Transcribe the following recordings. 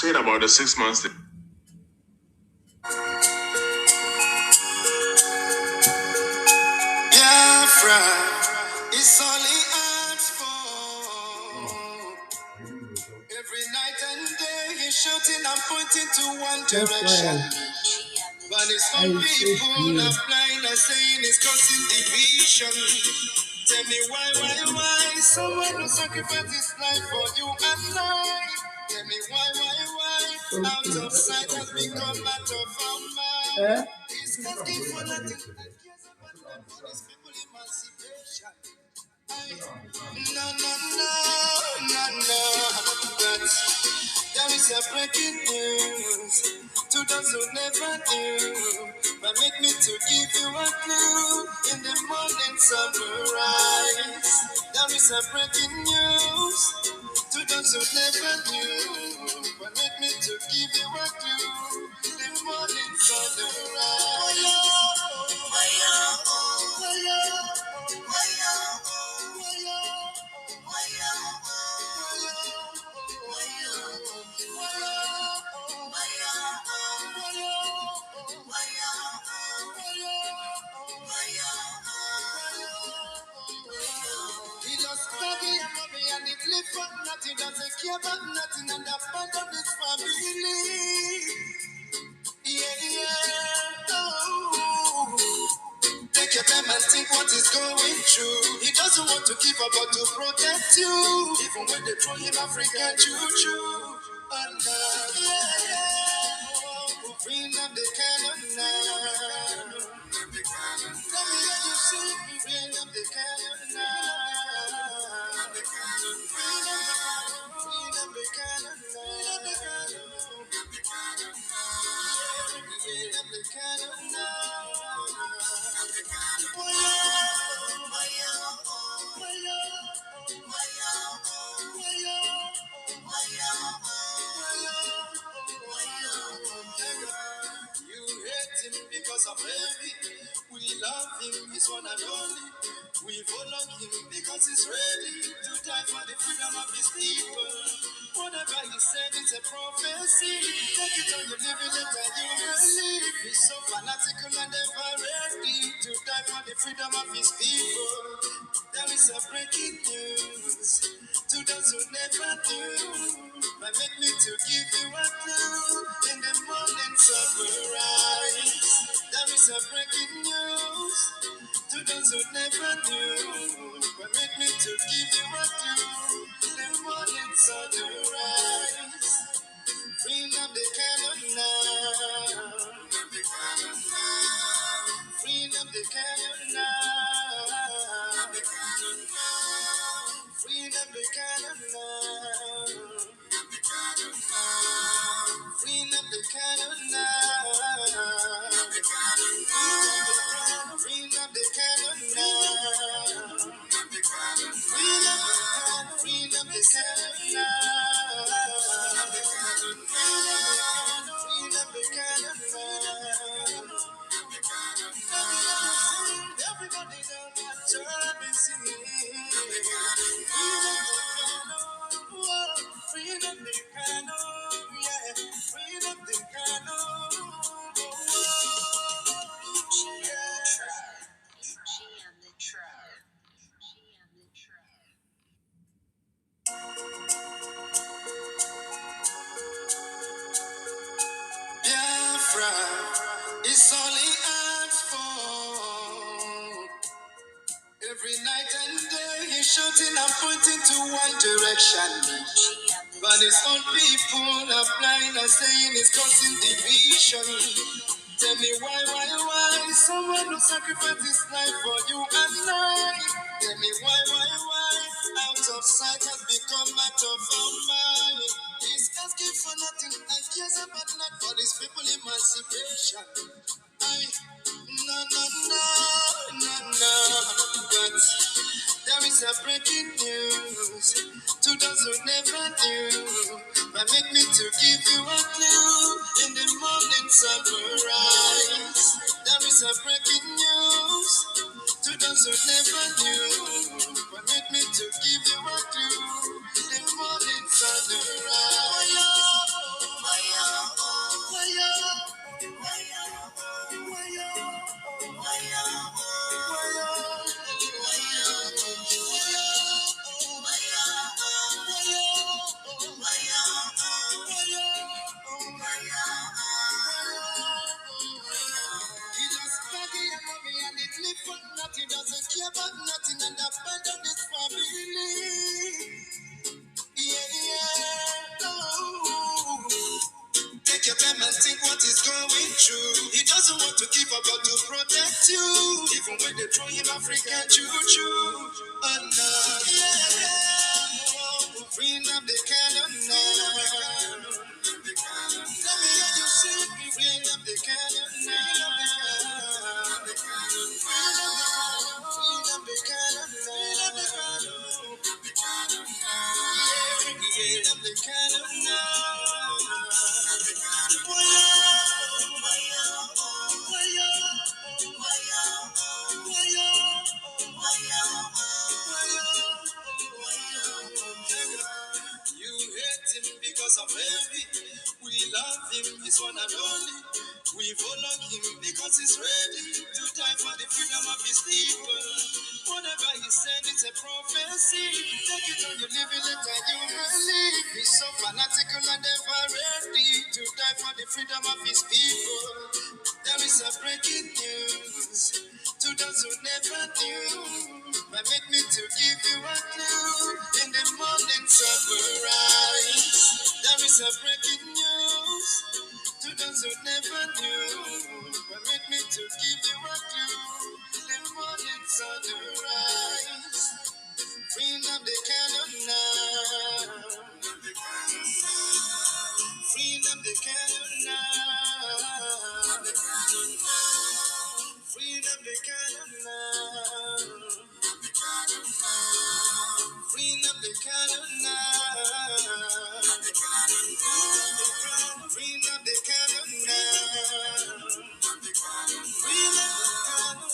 saying about the 6 months thing. Biafra is all he asks for. Every night and day he's shouting and pointing to one direction. But it's some people are blind and saying it's causing division. Tell me why? Someone who sacrificed his life for you and I. Tell me why? Out of sight has become out of our mind. He's asking for nothing. And cares about that for his people emancipation. No. But there is a breaking news to those who never knew. But make me to give you a clue in the morning sunrise. There is a breaking news to those who never knew. But make me to give you a clue in the morning sunrise. He lost daddy and mommy and it live for nothing. Doesn't care about nothing and abandon his family. Yeah. Oh. Take your time and think what is going through. He doesn't want to give up but to protect you. Even when they throw him African choo-choo. Oh, no. Yeah. Bring up the cannon now. Let me hear you sing. Bring up the cannon now. Bring up the cannon now. You hate him because of baby. We love him, he's one and only. We follow him because he's ready to die for the freedom of his people. Whatever he said, it's a prophecy. Take it on you live it, and you believe. He's so fanatical and ever ready to die for the freedom of his people. There is a breaking news to those who never knew. But make me to give you a clue in the morning sunrise. There is a breaking news to those who never knew. But make me to give you a clue in the morning sunrise. Bring up the cannon now. Bring up the cannon now. Bring up the cannon now. Bring up the cannon now. Bring up the cannon now. Bring up the cannon now. Bring up the cannon now. Everybody down that job is singing. Bring up the piano, yeah. Bring up the piano. Biafra is all he asks for. Every night and day he's shouting and pointing to one direction. But his own people are blind and saying it's causing division. Tell me why? Someone who sacrificed his life for you and I. Tell me why? Out of sight has become out of our mind. He's asking for nothing and cares about not for his people emancipation. No. But there is a breaking news to those who never knew. But make me to give you a clue in the morning sunrise. There is a breaking news to those who never knew. But make me to give you a clue in the morning sunrise. True, he doesn't want to keep up but to protect you. Even when they throw him African choo-choo. Oh no, yeah. Freedom they cannot know. Let me hear you sing. Freedom they cannot know. Freedom they cannot know. Freedom they cannot You hate him because of envy. We love him, he's one and only. We follow him because he's ready to die for the freedom of his people. Whatever he said, it's a prophecy. Take it on your living letter, you believe. He's so fanatical and ever ready to die for the freedom of his people. There is a breaking news to those who never knew. Permit me to give you a clue. In the morning sunrise, there is a breaking news to those who never knew. Permit me to give you a clue. The morning sunrise, freedom they cannot know. Freedom they cannot know. Freedom they cannot know. Freedom they cannot know. Freedom they cannot know.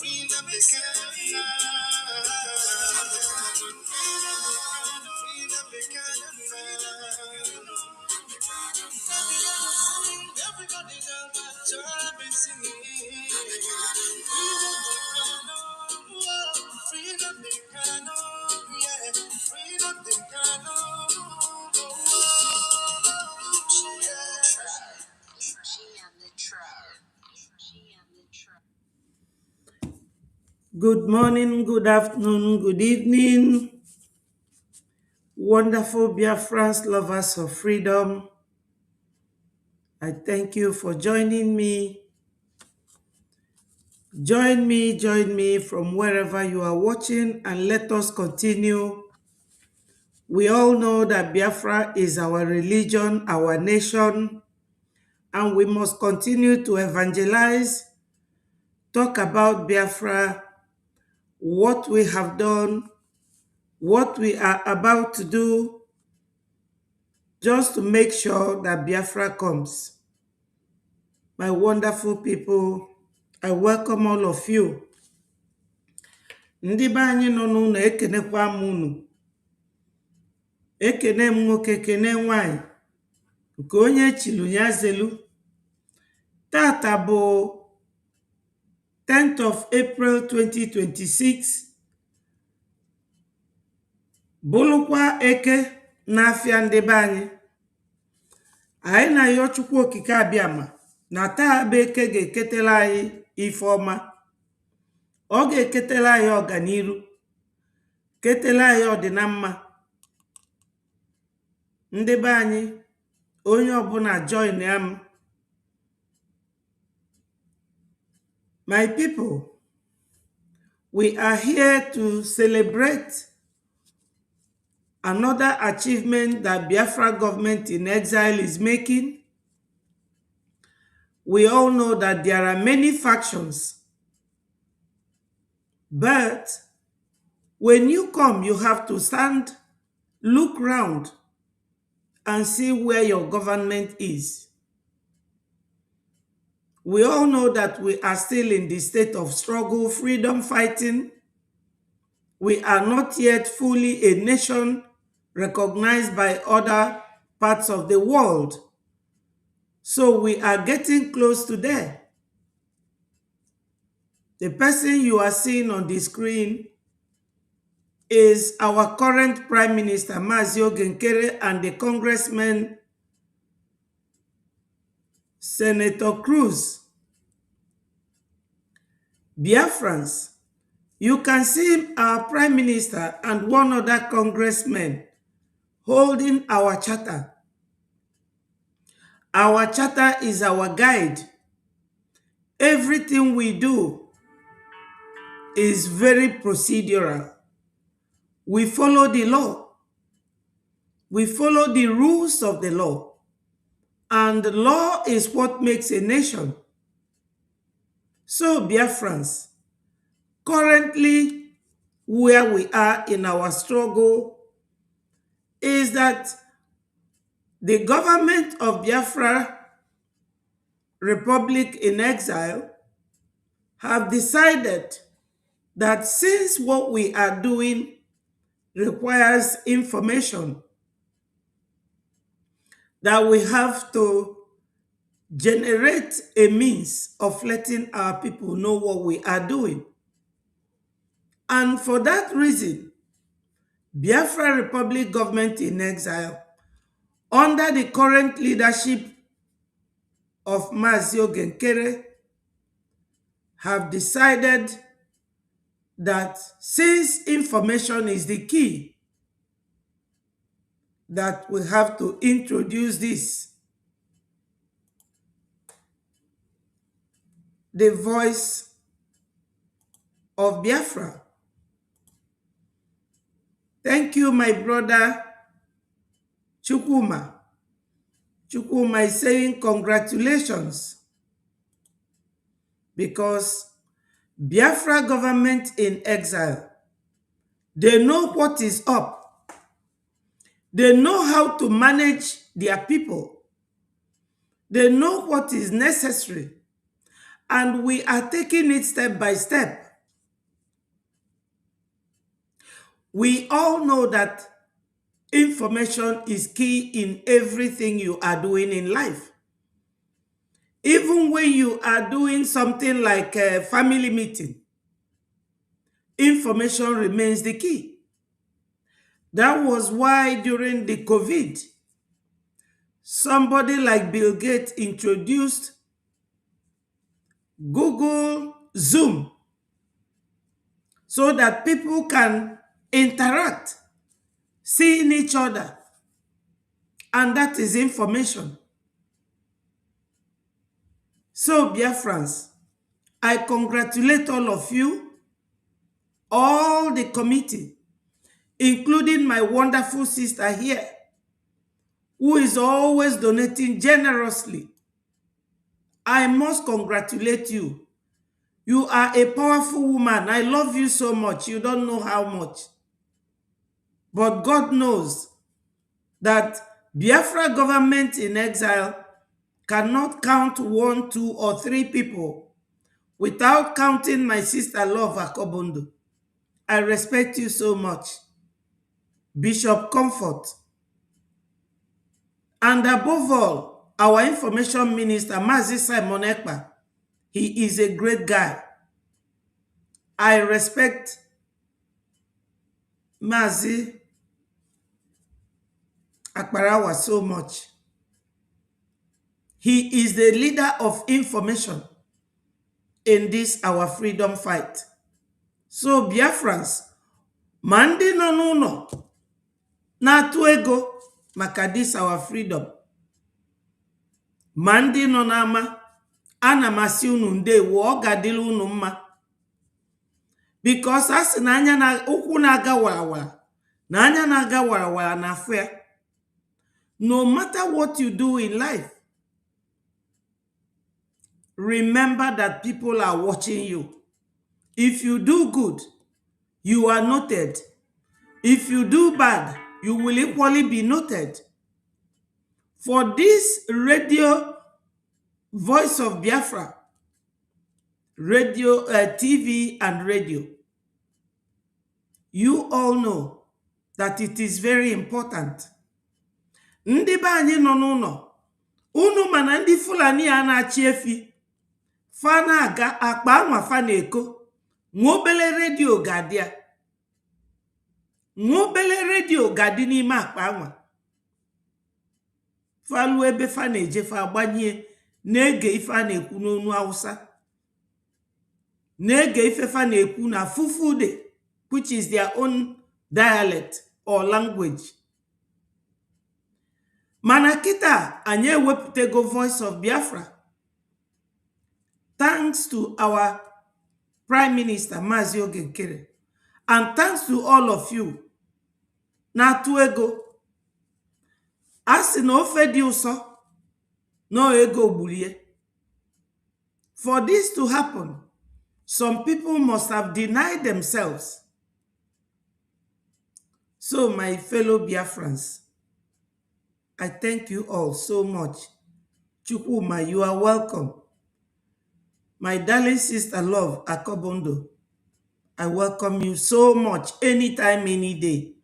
Freedom they cannot know. Freedom they cannot know. Everybody down that job is singing. Freedom they cannot, yeah. Freedom they cannot. Good morning, good afternoon, good evening, wonderful Biafrans, lovers of freedom. I thank you for joining me. Join me from wherever you are watching, and let us continue. We all know that Biafra is our religion, our nation, and we must continue to evangelize, talk about Biafra, what we have done, what we are about to do, just to make sure that Biafra comes. My wonderful people, I welcome all of you. Ndị be anyị nọ n'ụlọ ekenekwa m unu. Ekene m nwoke, kene nwanyị, nke onye chilu ya zelu. Tata bụ 10th of April 2026. Bụlụkwa eke n'afịa ndị be anyị. Anyị na-ayọ Chukwu okike abịama na taa bụ eke ga-eketela anyị ife ọma. Ọ ga-eketela anyị ọganiru, ketela anyị ọdịna mma. Ndị be anyị, onye ọbụla join am. My people, we are here to celebrate another achievement that Biafra government in exile is making. We all know that there are many factions, but when you come, you have to stand, look round, and see where your government is. We all know that we are still in the state of struggle, freedom fighting. We are not yet fully a nation recognized by other parts of the world. So we are getting close to there. The person you are seeing on the screen is our current Prime Minister, Mazi Ogenkere, and the Congressman, Senator Cruz. Biafrans, you can see our Prime Minister and one other congressman holding our charter. Our charter is our guide. Everything we do is very procedural. We follow the law. We follow the rules of the law. And the law is what makes a nation. So, Biafrans, currently where we are in our struggle is that the government of Biafra Republic in Exile have decided that since what we are doing requires information, that we have to generate a means of letting our people know what we are doing. And for that reason, Biafra Republic government in exile, under the current leadership of Mazi Ogenkere, have decided that since information is the key, that we have to introduce this, the voice of Biafra. Thank you, my brother Chukwuma. Chukwuma is saying congratulations because Biafra government in exile, they know what is up. They know how to manage their people. They know what is necessary. And we are taking it step by step. We all know that information is key in everything you are doing in life. Even when you are doing something like a family meeting, information remains the key. That was why during the COVID, somebody like Bill Gates introduced Google Zoom so that people can interact, seeing each other. And that is information. So, Biafrans, I congratulate all of you, all the committee, including my wonderful sister here, who is always donating generously. I must congratulate you. You are a powerful woman. I love you so much. You don't know how much. But God knows that Biafra government in exile cannot count 1, 2, or 3 people without counting my sister Love Akobondo. I respect you so much. Bishop Comfort. And above all, our information minister, Mazi Simon Ekpa, he is a great guy. I respect Mazi Akbarawa so much. He is the leader of information in this our freedom fight. So Biafrans, mandi no nuno na atu ego maka this our freedom. Mandi no nama ana masi unu ndewo ọ gadịla unu mma. Because as na anya na ukwu na-aga warawara, na anya na-aga warawara na afọ ya. No matter what you do in life, remember that people are watching you. If you do good, you are noted. If you do bad, you will equally be noted. For this radio, Voice of Biafra, radio, TV and radio, you all know that it is very important. Ndị be anyị nọ n'ụlọ, unu mana ndị Fulani a na-achị efi, fa na-aga akpa anwa fa na-eko, nwa obele redio ga-adị ya. Nwa obele redio ga-adị n'ime akpa anwa. Fa luo ebe fa na-eje fa agbanye na-ege ife a na-ekwu n'onu Hausa, na-ege ife fa na-ekwu na Fufude, which is their own dialect or language. Mana kita anyị ewepụtago Voice of Biafra. Thanks to our Prime Minister, Mazi Ogenkere. And thanks to all of you. Na-atụ ego. Asị na ofe dị ụsọ, no ego gbulie. For this to happen, some people must have denied themselves. So, my fellow Biafrans, I thank you all so much. Chukwuma, you are welcome. My darling sister love, Akobondo, I welcome you so much, anytime, any day.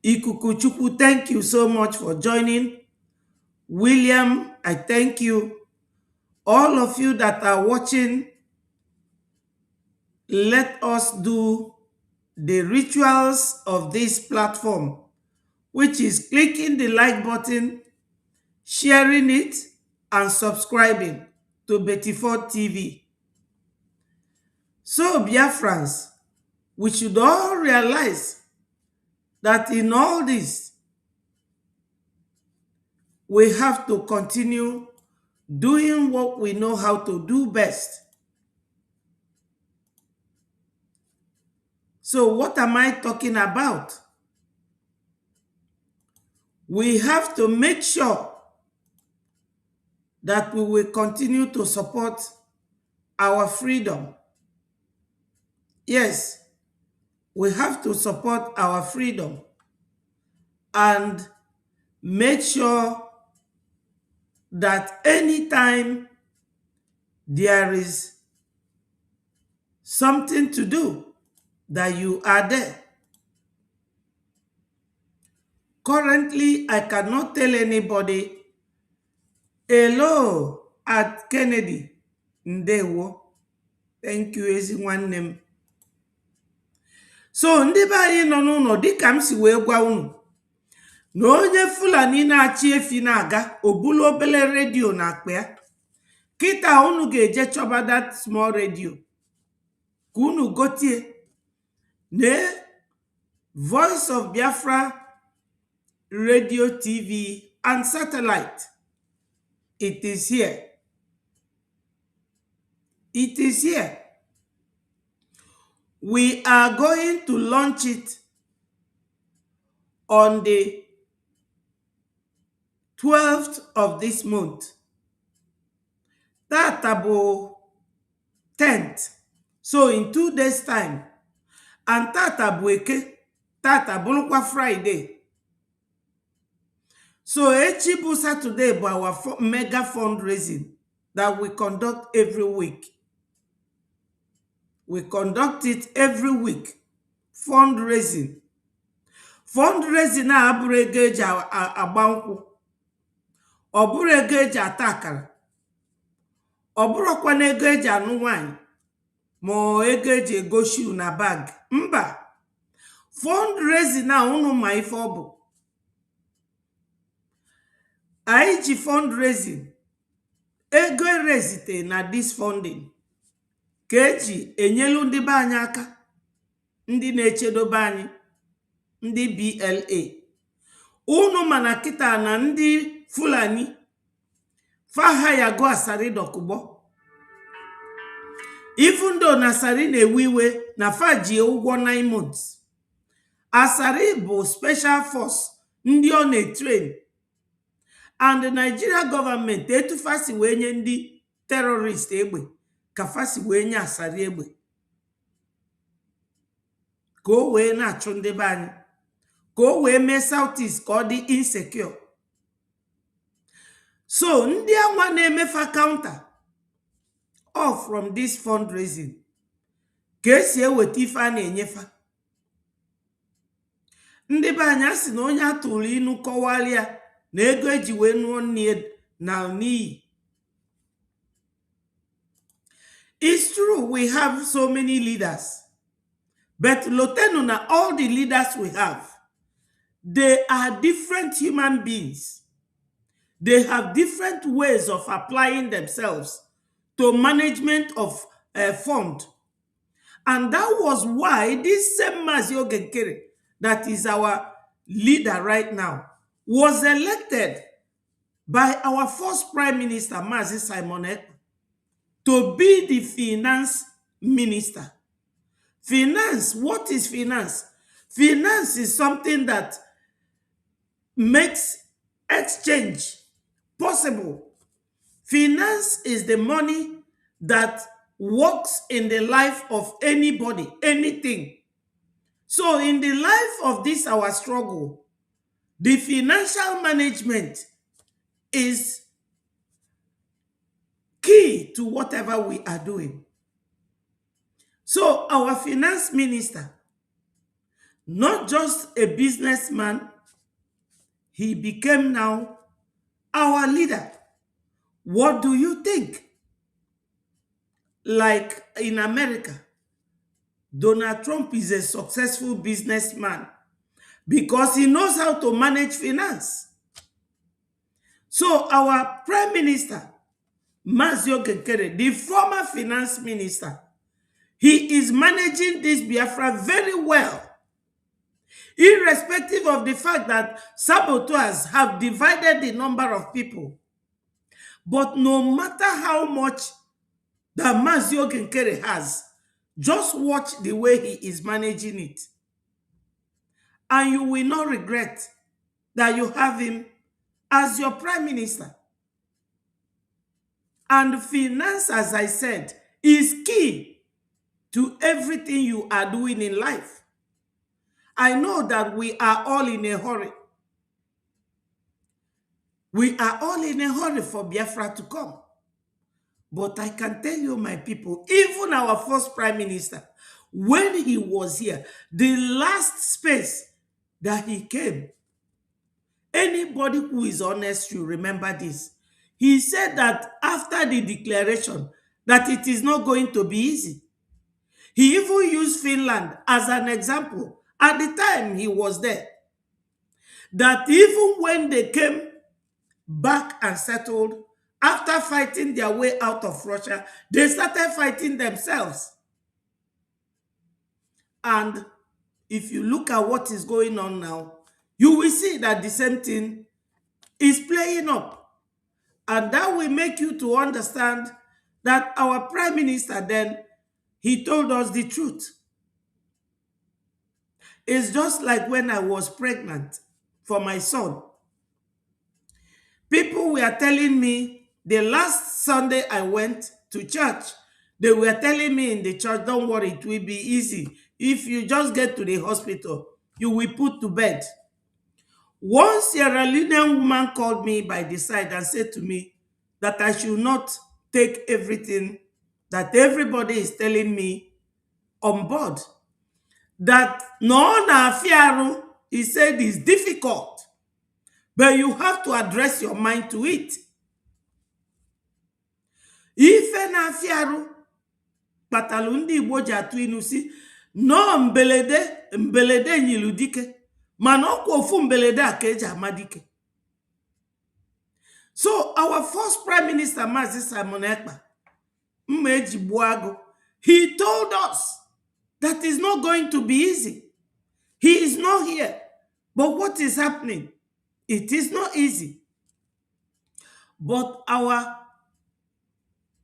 Ikuku Chukwu, thank you so much for joining. William, I thank you. All of you that are watching, let us do the rituals of this platform, which is clicking the like button, sharing it, and subscribing to Betty4 TV. So, Biafrans, we should all realize that in all this, we have to continue doing what we know how to do best. So, what am I talking about? We have to make sure that we will continue to support our freedom. Yes, we have to support our freedom and make sure that anytime there is something to do, that you are there. Currently, I cannot tell anybody, hello at Kennedy, Ndewo. Thank you, everyone. So, ndị be anyị nọ n'ụlọ dịka m si wee gwa unu na onye Fulani na-achị efi na-aga obulu obele redio na akpa ya. Kịta unu ga-eje chọba that small radio ka unu gotie na Voice of Biafra Radio TV and satellite. It is here. It is here. We are going to launch it on the 12th of this month. Tatabo 10th. So in 2 days time. And Tatabueke, Tatabulukwa Friday. So Echibu Saturday by our mega fundraising that we conduct every week. We conduct it every week. Fundraising. Fundraising na abụrụ ego eji agba nkwụ. Ọ bụrụ ego eji ata akara. Ọ bụrụkwa na ego eji anụ nwanyị ma ego eji ego shoe na bag. Mba. Fundraising na unu ma ife ọ bụ. Anyị ji fundraising ego erezite na this funding ka eji enyelu ndị be anyị aka, ndị na-echedobe anyị, ndị BLA. Unu mana kita na ndị Fulani faha ya go asari dokubo. Even though Nasari na-ewe na faji ụgwọ 9 months. Asari bụ special force ndị ọ na-train. And the Nigeria government etufasi wee nye ndị terrorist egbe ka fasi wee nye Asari egbe. Ka o wee na-achụ ndị be anyị. Ka o wee mee Southeast ka ọ dị insecure. So, ndị anwa na-emefa counter off from this fundraising. Ka esi eweta ife a na-enyefa. Ndị be anyị asị na onye atụrụ inu kọwalịa na ego eji wee nụọ nne na n'iyi. It's true we have so many leaders. But Lotenu na all the leaders we have, they are different human beings. They have different ways of applying themselves to management of a fund. And that was why this same Mazi Ogenkere, that is our leader right now, was elected by our first Prime Minister, Mazi Simon Ekpa. to be the finance minister. Finance, what is finance? Finance is something that makes exchange possible. Finance is the money that works in the life of anybody, anything. So in the life of this our struggle, the financial management is key to whatever we are doing. So our finance minister, not just a businessman, he became now our leader. What do you think? Like in America, Donald Trump is a successful businessman because he knows how to manage finance. So our prime minister, Mazio Gekere, the former finance minister, he is managing this Biafra very well, irrespective of the fact that saboteurs have divided the number of people. But no matter how much that Mazio Gekere has, just watch the way he is managing it. And you will not regret that you have him as your prime minister. And finance, as I said, is key to everything you are doing in life. I know that we are all in a hurry. We are all in a hurry for Biafra to come. But I can tell you, my people, even our first prime minister, when he was here, the last space that he came, anybody who is honest should remember this. He said that after the declaration, that it is not going to be easy. He even used Finland as an example at the time he was there. That even when they came back and settled, after fighting their way out of Russia, they started fighting themselves. And if you look at what is going on now, you will see that the same thing is playing up. And that will make you to understand that our prime minister then, he told us the truth. It's just like when I was pregnant for my son. People were telling me the last Sunday I went to church, they were telling me in the church, don't worry, it will be easy. If you just get to the hospital, you will put to bed. One Sierra Leonean woman called me by the side and said to me that I should not take everything that everybody is telling me on board. That no na fiaru, he said, is difficult, but you have to address your mind to it. Ife na fiaru, kpatalu ndị Igbo ji atụ inu si, no mbelede nyilu dike, mana ọkwa ofu mbelede a ka eji ama dike. So our first prime minister, Mazi Simon Ekpa, Mmeji Buago, he told us that it's not going to be easy. He is not here. But what is happening? It is not easy. But our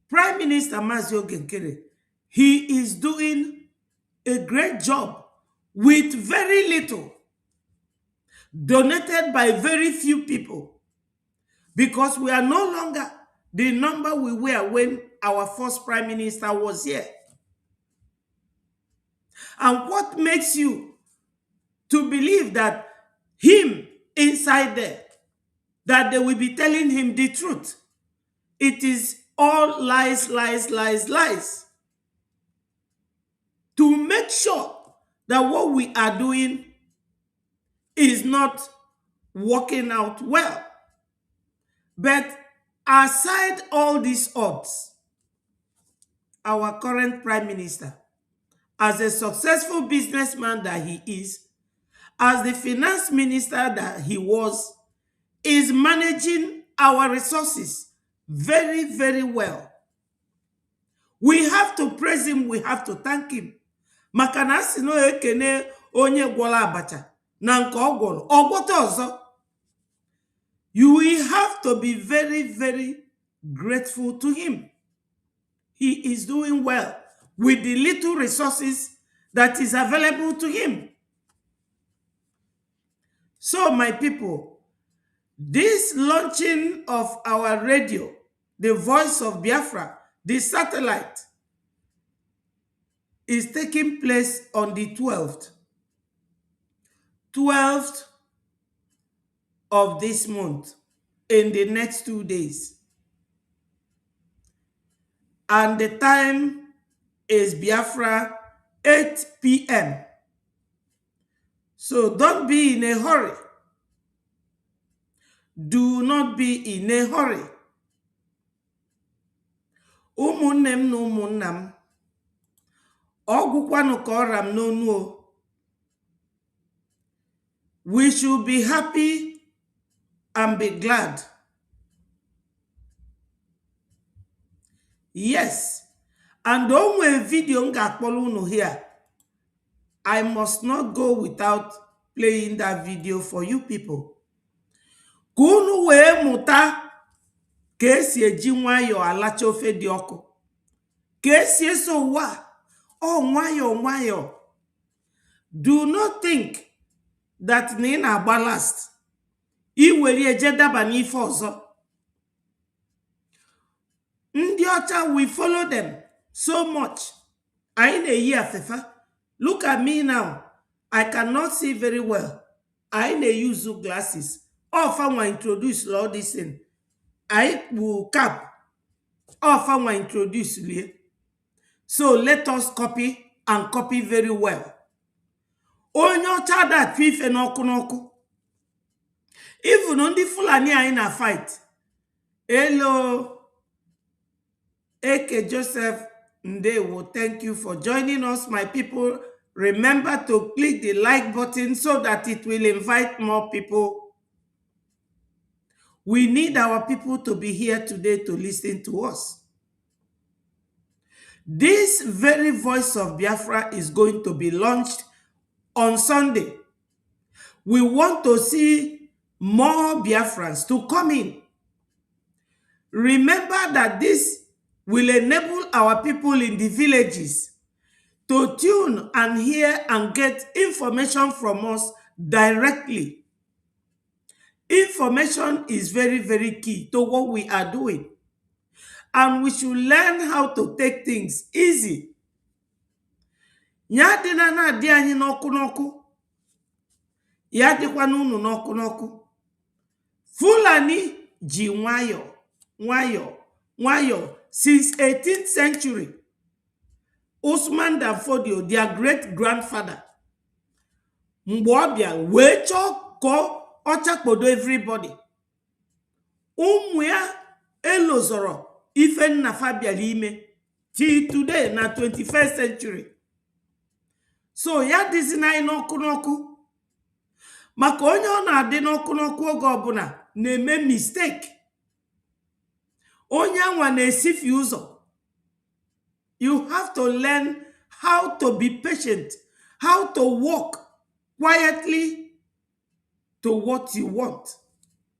Prime Minister Mazio Genkere, he is doing a great job with very little, donated by very few people, because we are no longer the number we were when our first Prime Minister was here. And what makes you to believe that him inside there, that they will be telling him the truth? It is all lies, lies, lies, lies. To make sure that what we are doing is not working out well. But aside all these odds, our current Prime Minister, as a successful businessman that he is, as the finance minister that he was, is managing our resources very, very well. We have to praise him, we have to thank him. Makana sino ekene onye gwola abacha na nke ogwolo ogwote ozo. You will have to be very, very grateful to him. he is doing well with the little resources that is available to him. So, my people, this launching of our radio, the Voice of Biafra, the satellite, is taking place on the 12th of this month, in the next 2 days. And the time is Biafra 8 p.m. So don't be in a hurry. Do not be in a hurry. Ụmụnne m na ụmụnna m, ọgwụkwanụ ka ọra m n'onu o. We should be happy and be glad. Yes. And onwe video m ga-akpọrọ unu here, I must not go without playing that video for you people. Ka unu wee mụta ka esi eji nwayọọ alacha ofe dị ọkụ. Ka esi eso ụwa ọ nwayọọ nwayọọ. Do not think that na ị na-agba last. Iwere eje daba n'ife ọzọ. Ndị ọcha, we follow them so much. Anyị na-eyi afefa. Look at me now. I cannot see very well. I na-use glasses. Ofanwa introduce all this thing. I will cap. Ofanwa introduce lie. So let us copy and copy very well. Onye ọcha that ife n'ọkụ n'ọkụ. Even ndị Fulani anyị na fight. Hello. Eke Joseph Ndewo, thank you for joining us, my people. Remember to click the like button so that it will invite more people. We need our people to be here today to listen to us. This very Voice of Biafra is going to be launched on Sunday. We want to see more Biafrans to come in. Remember that this will enable our people in the villages to tune and hear and get information from us directly. Information is very, very key to what we are doing. And we should learn how to take things easy. Ya dina na di anyị n'ọkụ n'ọkụ. Ya dịkwa n'unu n'ọkụ n'ọkụ. Fulani ji nwayọ, nwayọ, nwayọ since 18th century. Usman Dan Fodio, their great grandfather, mgbe ọ bịa wee chọọ ka ọ chakpodo everybody. Ụmụ ya elozọrọ ife nnafa bịara ime till today na 21st century. So ya dịzi na anyị n'ọkụ n'ọkụ. Maka onye ọ na-adị n'ọkụ n'ọkụ oge ọbụla na-eme mistake. Onye anwa na-esifi ụzọ. You have to learn how to be patient, how to walk quietly to what you want,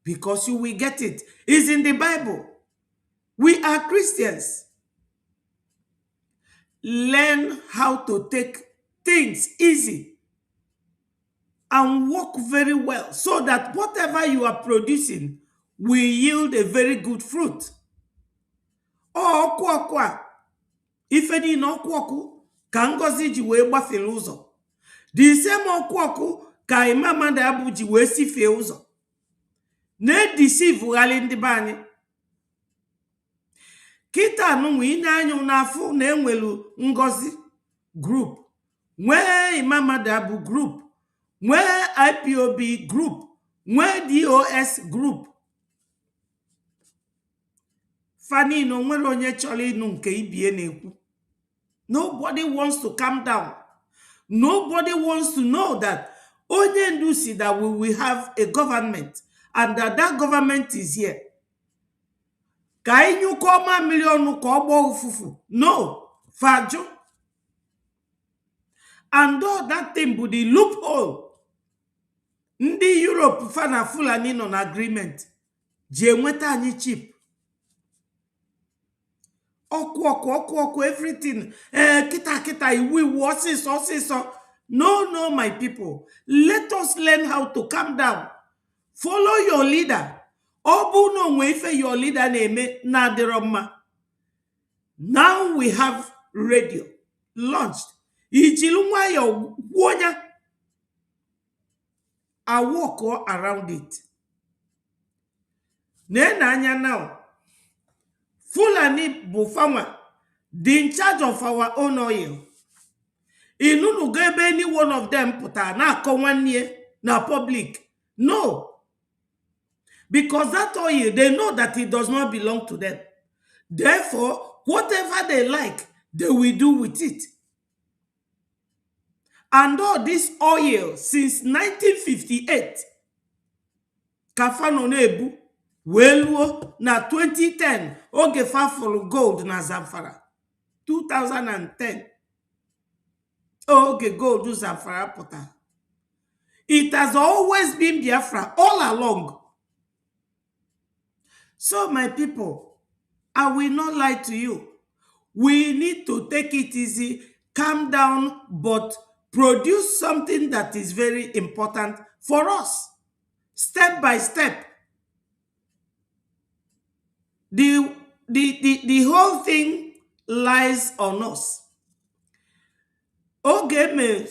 because you will get it. It's in the Bible. We are Christians. Learn how to take things easy and work very well so that whatever you are producing will yield a very good fruit. Oh, kwa. Ife niile ọkụ ọkụ ka Ngozi ji wee gbafere ụzọ. The same ọkụ ọkụ ka Imam Adabu ji wee sifee ụzọ. Na-edisive ghali ndị be anyị. Kita nụnwa ị na-anya n'afọ na enwelu Ngozi group, nwee Imam Adabu group, nwee IPOB group, nwee DOS group. Fani no nwere onye chọrọ ịnụ nke ibie na-ekwu. Nobody wants to calm down. Nobody wants to know that onye ndu si that we will have a government and that government is here. Ka inyuko ma million ka ogbo ufufu. No, fajo. And all that thing bụ the loophole. Ndị Europe fana Fulani nọ na agreement. Ji enweta anyị chip. Oku, everything. Kita, we was this. No, no, my people. Let us learn how to calm down. Follow your leader. Obu no wefe your leader name na deroma. Now we have radio launched. Ijilunwa yo wonya. I walk all around it. Anya now. Fulani Bufama, the in charge of our own oil. Inunu gebe any one of them puta na ko 1 year na public. No. Because that oil, they know that it does not belong to them. Therefore, whatever they like, they will do with it. And all this oil since 1958, Kafano Nebu, Weluo na 2010, oge for gold na Zamfara. 2010. Oge gold Zamfara pota. It has always been Biafra all along. So my people, I will not lie to you. We need to take it easy, calm down, but produce something that is very important for us. Step by step. The whole thing lies on us. Okay,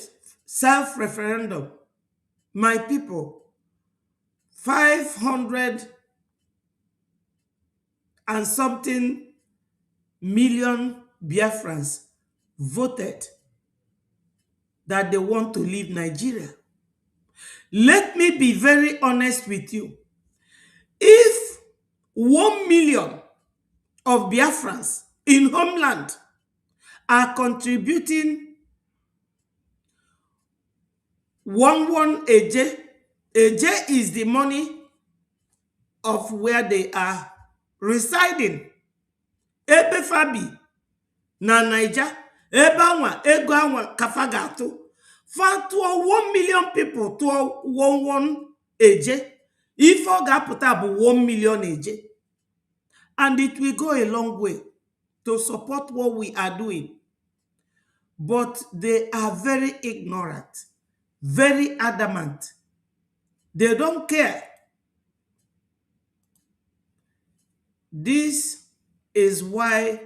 self-referendum. My people, 500 and something million Biafrans voted that they want to leave Nigeria. Let me be very honest with you. If 1 million of Biafrans in homeland are contributing one AJ is the money of where they are residing. Ebe Fabi na Naija, ebe anwa, ego anwa kafagato. For 1 million people to 1 AJ, if all got put up 1 million AJ, and it will go a long way to support what we are doing. But they are very ignorant, very adamant. They don't care. This is why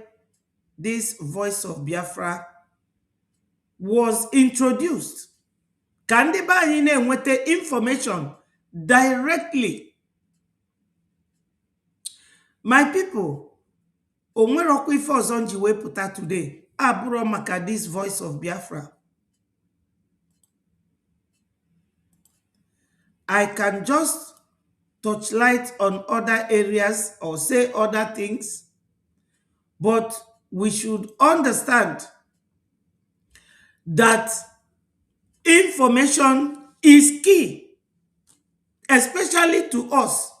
this voice of Biafra was introduced. Kandeba Hine wete information directly. My people, onwerokwi for zonji we puta today. Aburo maka this voice of Biafra. I can just touch light on other areas or say other things, but we should understand that information is key, especially to us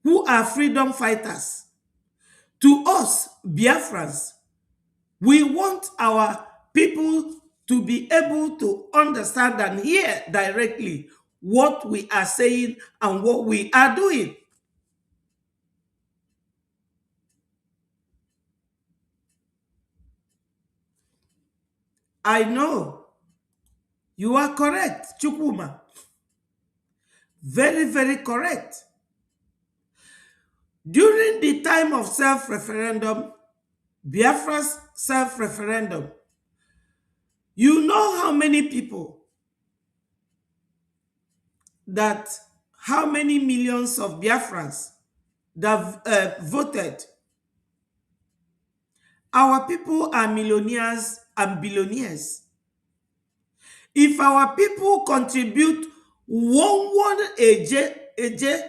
who are freedom fighters. To us, Biafrans, we want our people to be able to understand and hear directly what we are saying and what we are doing. I know you are correct, Chukwuma. Very, very correct. During the time of self-referendum, Biafra's self-referendum, you know how many people how many millions of Biafrans that voted. Our people are millionaires and billionaires. If our people contribute one AJ,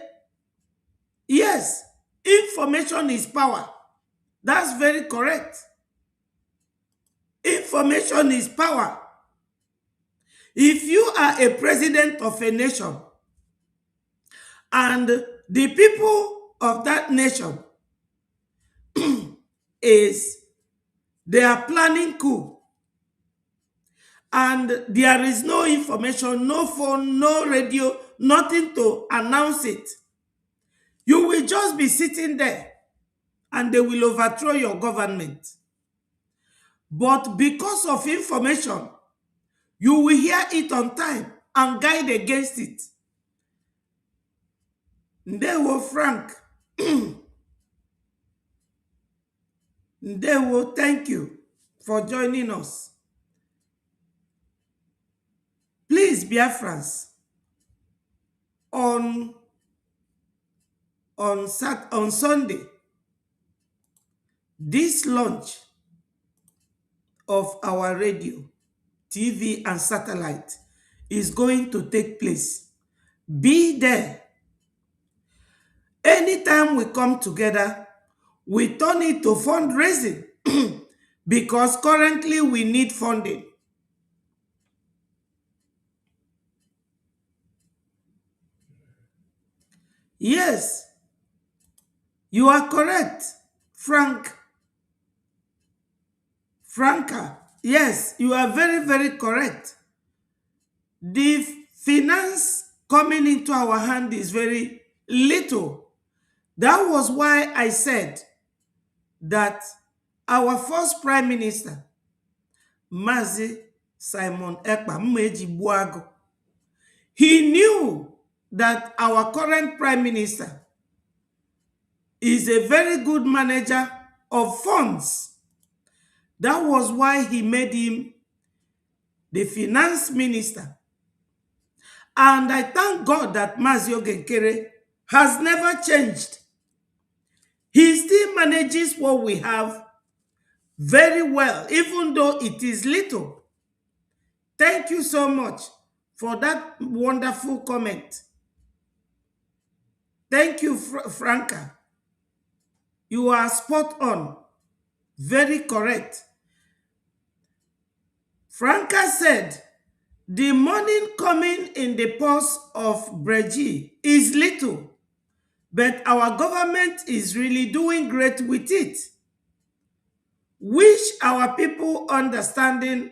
yes, information is power. That's very correct. Information is power. If you are a president of a nation and the people of that nation they are planning coup, and there is no information, no phone, no radio, nothing to announce it, you will just be sitting there and they will overthrow your government. But because of information, you will hear it on time and guide against it. Ndewo Frank. Ndewo, thank you for joining us. Please, Biafrans, on Sunday, this launch of our radio, TV, and satellite is going to take place. Be there. Anytime we come together, we turn it to fundraising because currently we need funding. Yes, you are correct, Franca. Yes, you are very, very correct. The finance coming into our hand is very little. That was why I said that our first prime minister, Mazi Simon Ekpa Mmeji Buago, he knew that our current prime minister is a very good manager of funds. That was why he made him the finance minister. And I thank God that Mazi Ogenkere has never changed. He still manages what we have very well, even though it is little. Thank you so much for that wonderful comment. Thank you, Franca. You are spot on. Very correct. Franca said, the money coming in the purse of Breji is little, but our government is really doing great with it. Wish our people understanding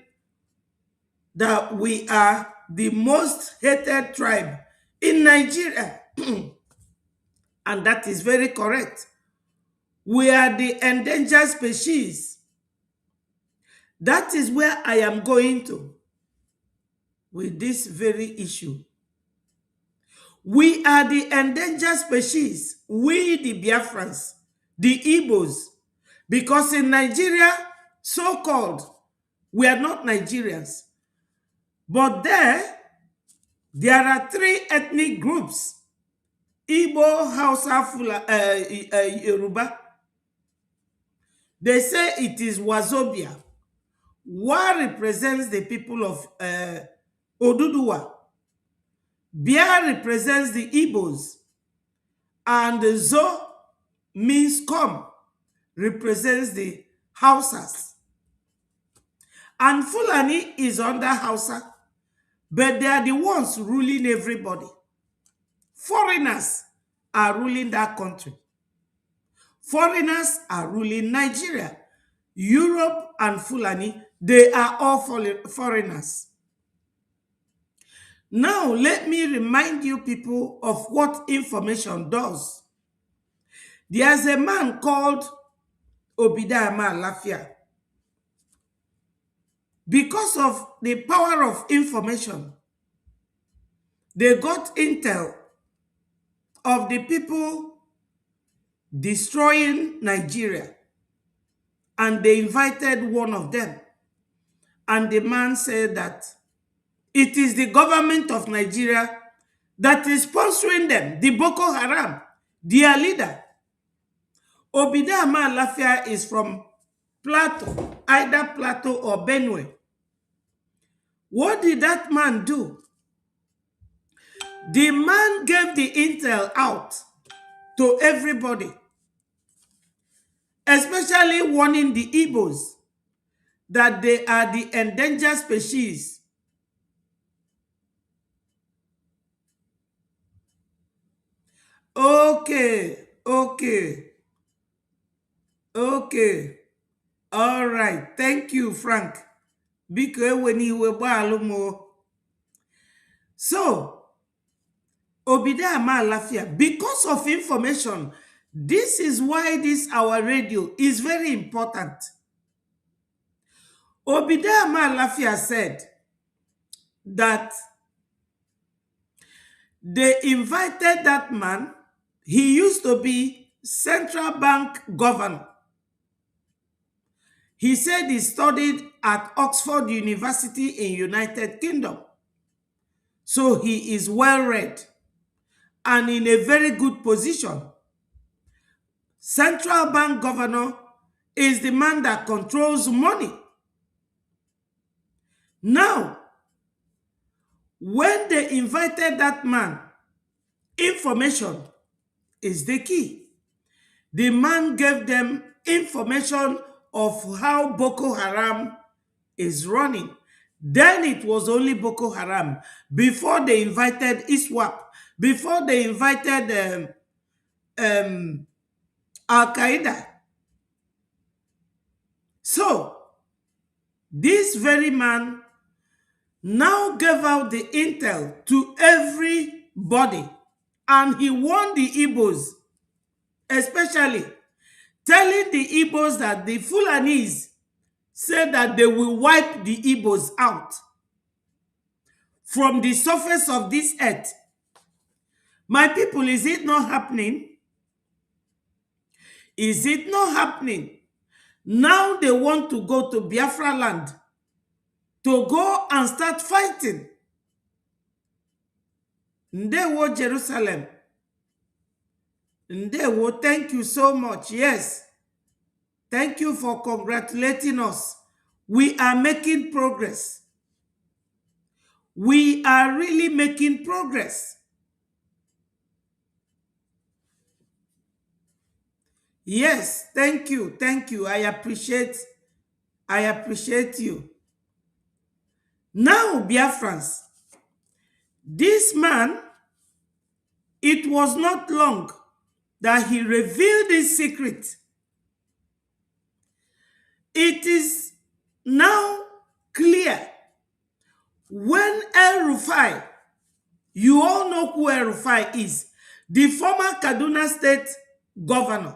that we are the most hated tribe in Nigeria. And that is very correct. We are the endangered species. That is where I am going to with this very issue. We are the endangered species. We, the Biafrans, the Igbos. Because in Nigeria, so-called, we are not Nigerians. But there are three ethnic groups: Igbo, Hausa, Yoruba. They say it is Wazobia. Wa represents the people of Oduduwa. Bia represents the Igbos. And Zo means come, represents the Hausas. And Fulani is under Hausa, but they are the ones ruling everybody. Foreigners are ruling that country. Foreigners are ruling Nigeria. Europe and Fulani, they are all foreigners. Now, let me remind you people of what information does. There's a man called Obidama Lafia. Because of the power of information, they got intel of the people destroying Nigeria, and they invited one of them. And the man said that it is the government of Nigeria that is sponsoring them, the Boko Haram, their leader. Obidama Lafia is from Plateau, either Plateau or Benue. What did that man do? The man gave the intel out to everybody, especially warning the Igbos that they are the endangered species. Okay. All right. Thank you, Frank. So, Obidama Lafia, because of information, this is why this our radio is very important. Obidama Lafia said that they invited that man. He used to be central bank governor. He said he studied at Oxford University in United Kingdom. So he is well read and in a very good position. Central bank governor is the man that controls money. Now, when they invited that man, information is the key. The man gave them information of how Boko Haram is running. Then it was only Boko Haram. Before they invited ISWAP, before they invited Al Qaeda. So, this very man now gave out the intel to everybody, and he warned the Igbos, especially telling the Igbos that the Fulanis said that they will wipe the Igbos out from the surface of this earth. My people, is it not happening? Is it not happening? Now they want to go to Biafra land to go and start fighting. Ndewo, Jerusalem. Ndewo, thank you so much. Yes. Thank you for congratulating us. We are making progress. We are really making progress. Yes, thank you. Thank you. I appreciate you. Now, Biafrans, this man, it was not long that he revealed his secret. It is now clear when El Rufai, you all know who El Rufai is, the former Kaduna State governor.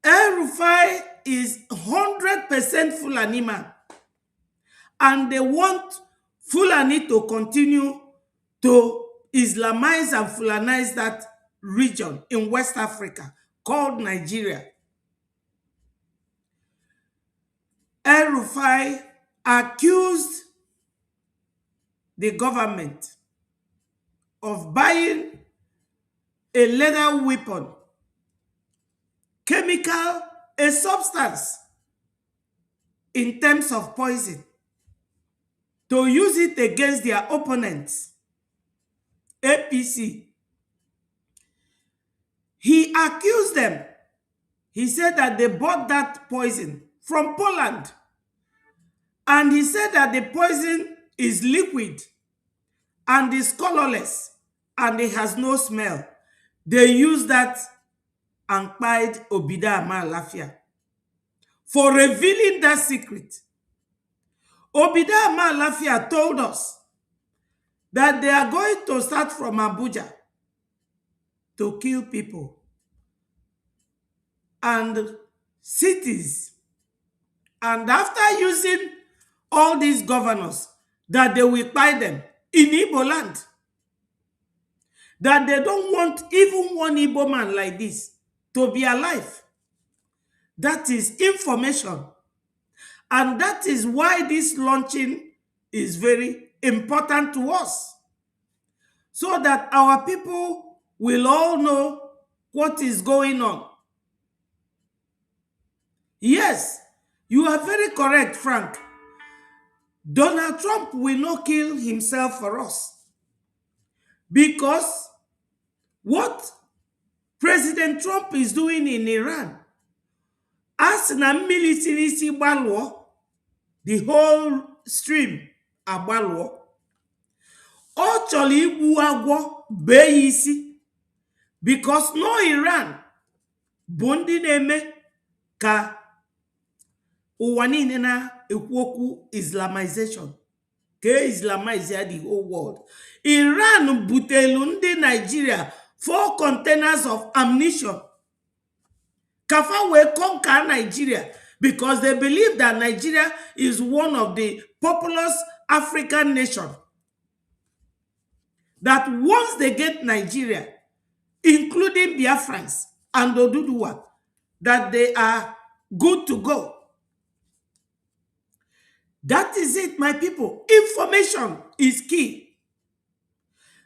El Rufai is 100% Fulani man, and they want Fulani to continue to Islamize and Fulanize that region in West Africa called Nigeria. El Rufai accused the government of buying a lethal weapon, chemical, a substance in terms of poison, to use it against their opponents, APC. He accused them. He said that they bought that poison from Poland. And he said that the poison is liquid and is colorless and it has no smell. They used that and pied Obidama Lafia for revealing that secret. Obidama Lafia told us that they are going to start from Abuja to kill people and cities. And after using all these governors, that they will buy them in Igbo land. That they don't want even one Igbo man like this to be alive. That is information. And that is why this launching is very important to us. So that our people will all know what is going on. Yes, you are very correct, Frank. Donald Trump will not kill himself for us. Because what President Trump is doing in Iran, as na military balwo, the whole stream agbalwo, ọ chọrọ igbu agwọ bee isi, because no Iran bụ ndị na-eme ka ụwa niile na-ekwu okwu Islamization, ka Islamize the whole world. Iran butelu ndị Nigeria 4 containers of ammunition kafa wee conquer Nigeria, because they believe that Nigeria is one of the populous African nations that once they get Nigeria, including Biafrans and Oduduwa, that they are good to go. That is it, my people. Information is key.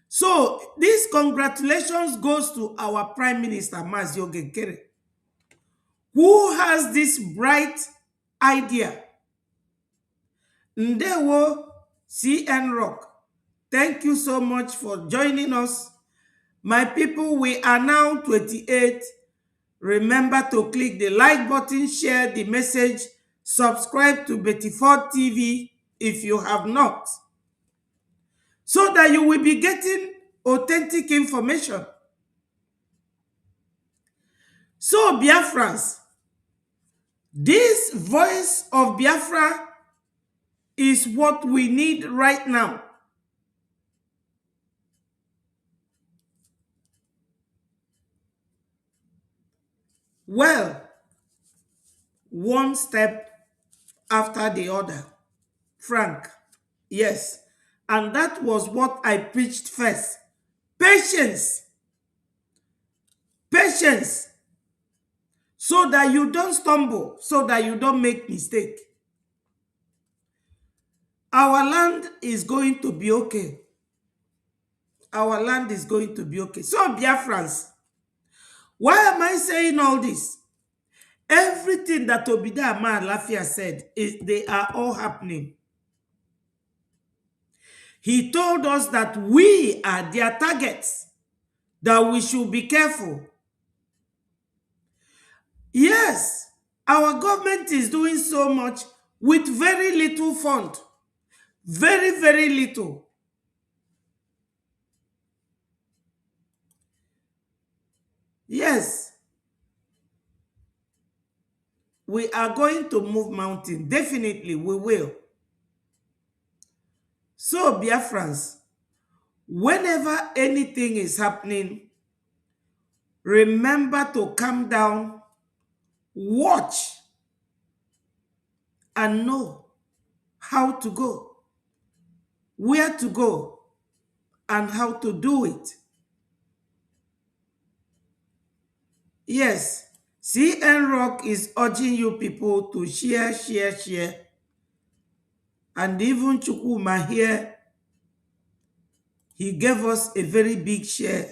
So this congratulations goes to our Prime Minister, Mazi Ogekere, who has this bright idea. Ndewo CN Rock, thank you so much for joining us. My people, we are now 28. Remember to click the like button, share the message, subscribe to Betty Ford TV if you have not, so that you will be getting authentic information. So, Biafrans, this voice of Biafra is what we need right now. Well, one step after the other, Frank. Yes, and that was what I preached first. Patience. Patience. So that you don't stumble, so that you don't make mistake. Our land is going to be okay. Our land is going to be okay. So, Biafrans, why am I saying all this? Everything that Obida Lafia said, they are all happening. He told us that we are their targets, that we should be careful. Yes, our government is doing so much with very little fund. Very, very little. Yes, we are going to move mountain. Definitely, we will. So, Biafrans, whenever anything is happening, remember to calm down, watch, and know how to go, where to go, and how to do it. Yes, CN Rock is urging you people to share, share, share. And even Chukuma here, he gave us a very big share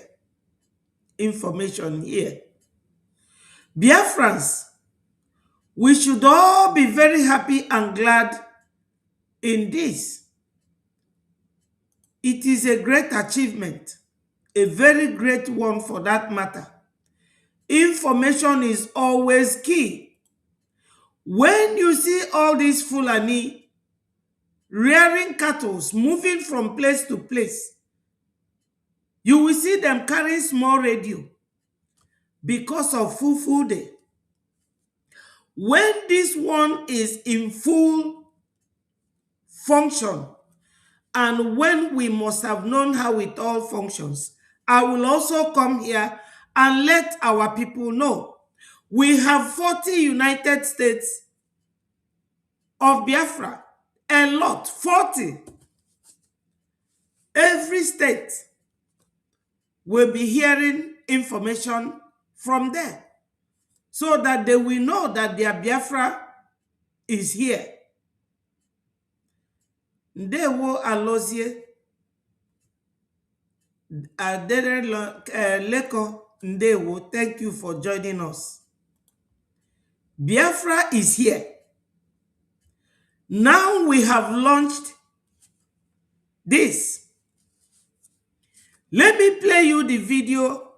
information here. Biafrans, we should all be very happy and glad in this. It is a great achievement, a very great one for that matter. Information is always key. When you see all these Fulani rearing cattle, moving from place to place, you will see them carrying small radio because of Fufu Day. When this one is in full function, and when we must have known how it all functions, I will also come here and let our people know. We have 40 United States of Biafra. A lot, 40. Every state will be hearing information from there, so that they will know that their Biafra is here. Ndewo Alozie, Adere Leko, Ndewo, thank you for joining us. Biafra is here. Now we have launched this. Let me play you the video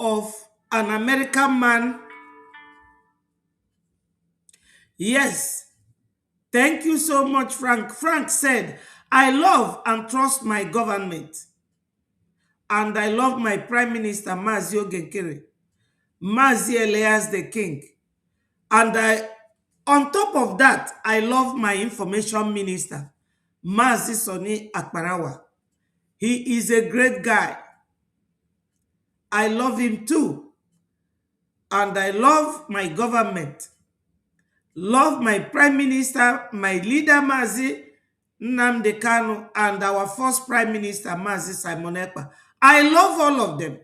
of an American man. Yes, thank you so much, Frank. Frank said, I love and trust my government. And I love my Prime Minister, Mazi Ogekere, Mazi Elias the King. And on top of that, I love my Information Minister, Mazi Soni Akparawa. He is a great guy. I love him too. And I love my government. love my Prime Minister, my leader, Mazi Nnamdi Kanu, and our first Prime Minister, Mazi Simon Ekpa. I love all of them.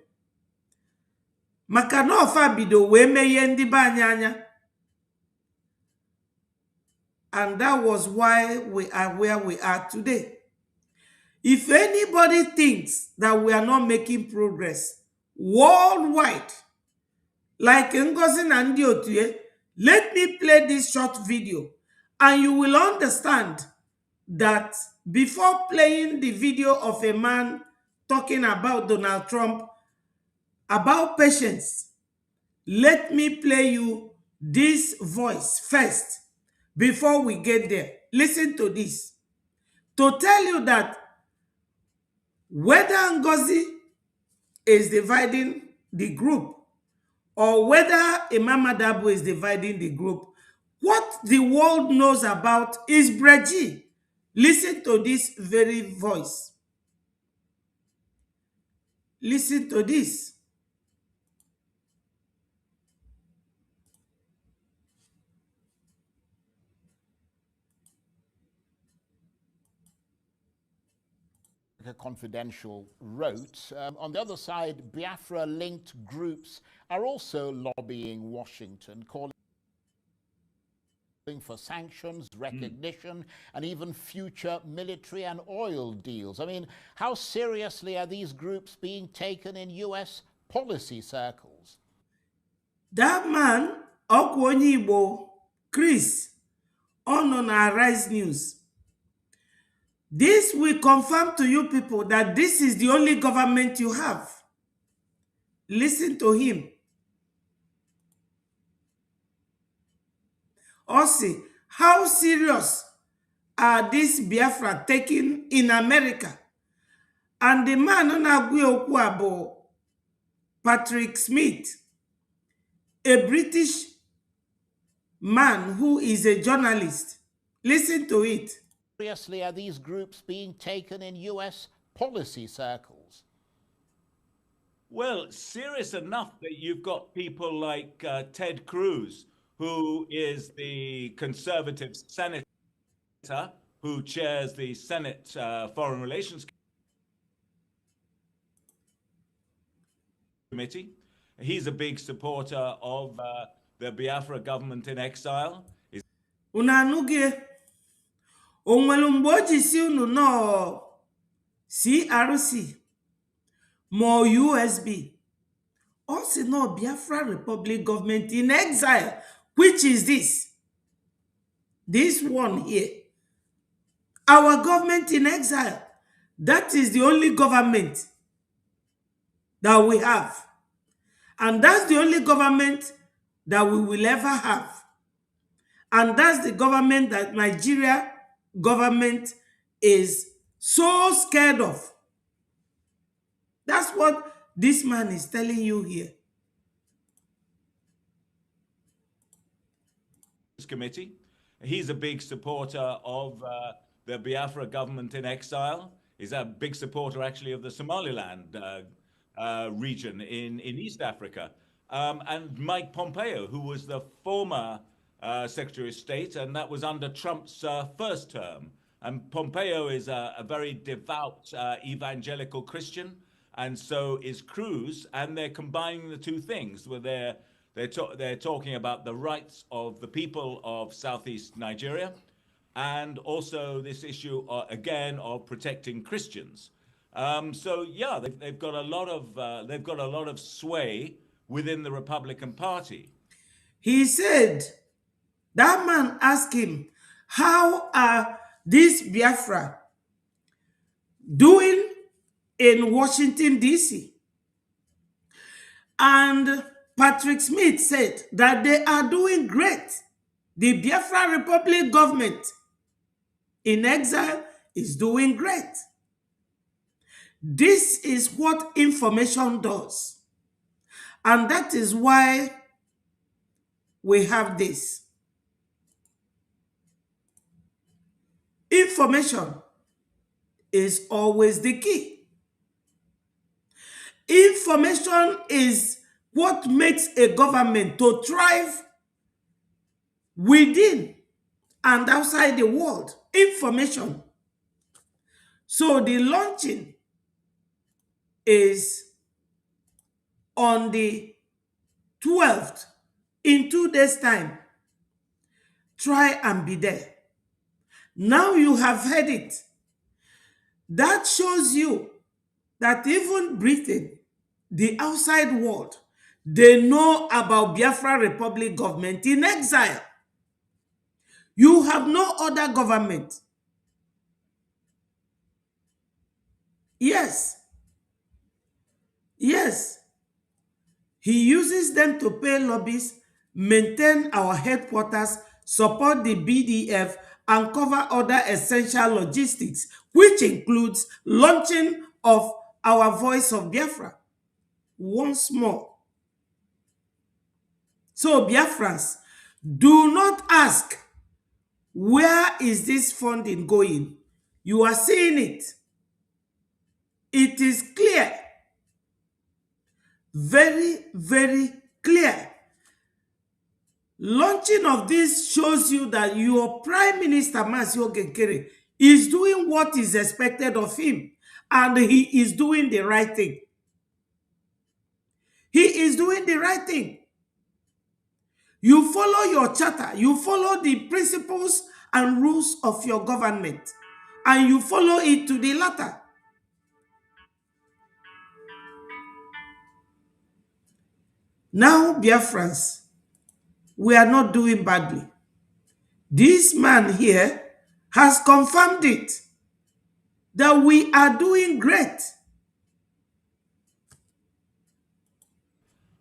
Maka na ọfa bido wee meye ndị be anyị anya. And that was why we are where we are today. If anybody thinks that we are not making progress worldwide, like Ngozi na ndị otu ya, let me play this short video and you will understand that before playing the video of a man talking about Donald Trump, about patience, let me play you this voice first before we get there. Listen to this. To tell you that whether Ngozi is dividing the group or whether Imam Adabu is dividing the group, what the world knows about is Breji. Listen to this very voice. Listen to this. Confidential wrote. On the other side, Biafra-linked groups are also lobbying Washington, calling for sanctions, recognition, and even future military and oil deals. I mean, how seriously are these groups being taken in U.S. policy circles? That man, Okwu Igbo, Chris, on Arise News. This will confirm to you people that this is the only government you have. Listen to him. Also, how serious are these Biafra taken in America? And the man on Okwu Patrick Smith, a British man who is a journalist. Listen to it. Seriously, are these groups being taken in U.S. policy circles? Well, serious enough that you've got people like Ted Cruz, who is the conservative senator who chairs the Senate Foreign Relations Committee. He's a big supporter of the Biafra government in exile. Unanugie onwelu mgbe o ji si unu no CRC mo USB. Also no Biafra Republic government in exile. Which is this? This one here. Our government in exile. That is the only government that we have. And that's the only government that we will ever have. And that's the government that Nigeria government is so scared of. That's what this man is telling you here. Committee. He's a big supporter of the Biafra government in exile. He's a big supporter, actually, of the Somaliland region in East Africa. And Mike Pompeo, who was the former Secretary of State, and that was under Trump's first term. And Pompeo is a very devout evangelical Christian, and so is Cruz, and they're combining the two things, where they're talking about the rights of the people of Southeast Nigeria, and also this issue again of protecting Christians. So yeah, they've got a lot of sway within the Republican Party. He said, that man asked him, how are these Biafra doing in Washington, D.C.? And Patrick Smith said that they are doing great. The Biafra Republic government in exile is doing great. This is what information does. And that is why we have this. Information is always the key. Information is what makes a government to thrive within and outside the world information. So the launching is on the 12th, in 2 days' time. Try and be there. Now you have heard it. That shows you that even Britain, the outside world, they know about Biafra Republic government in exile. You have no other government. Yes. Yes. He uses them to pay lobbies, maintain our headquarters, support the BDF, and cover other essential logistics, which includes launching of our Voice of Biafra. Once more. So, Biafrans, do not ask, where is this funding going? You are seeing it. It is clear. Very, very clear. Launching of this shows you that your Prime Minister, Masio Gekere, is doing what is expected of him, and he is doing the right thing. He is doing the right thing. You follow your charter, you follow the principles and rules of your government, and you follow it to the letter. Now, Biafrans, we are not doing badly. This man here has confirmed it, that we are doing great.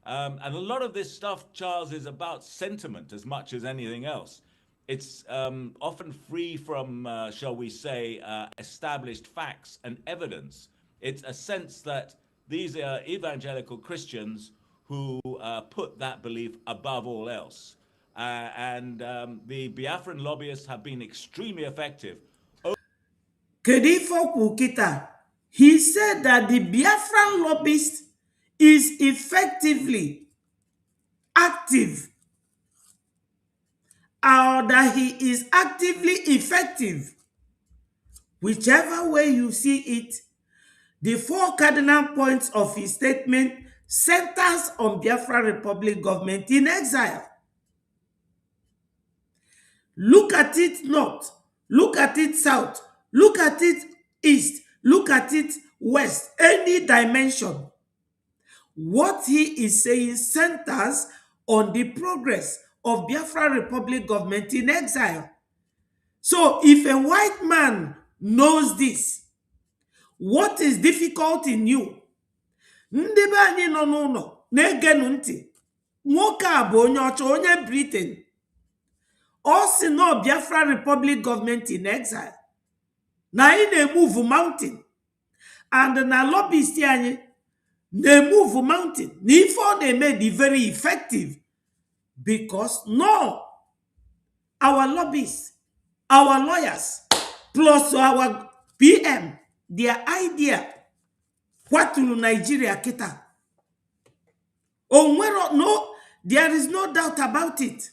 And a lot of this stuff, Charles, is about sentiment as much as anything else. It's often free from, shall we say, established facts and evidence. It's a sense that these are evangelical Christians who put that belief above all else. The Biafran lobbyists have been extremely effective. Kedifo Kukita, he said that the Biafran lobbyist is effectively active, or that he is actively effective. Whichever way you see it, the 4 cardinal points of his statement centers on Biafra Republic government in exile. Look at it north, look at it south, look at it east, look at it west, any dimension. What he is saying centers on the progress of Biafra Republic government in exile. So if a white man knows this, what is difficult in you? Ndị be anyị nọ n'ụlọ na-egenu ntị, nwoke a bụ onye ọcha, onye Britain. Ọ sị na Biafra Republic government in exile. Na ị na-emove mountain, and na lobbyist anyị na-emove mountain. Na ife ọ na-eme dị very effective, because no, our lobbyists, our lawyers, plus our PM, their idea, what to Nigeria kita. No, there is no doubt about it.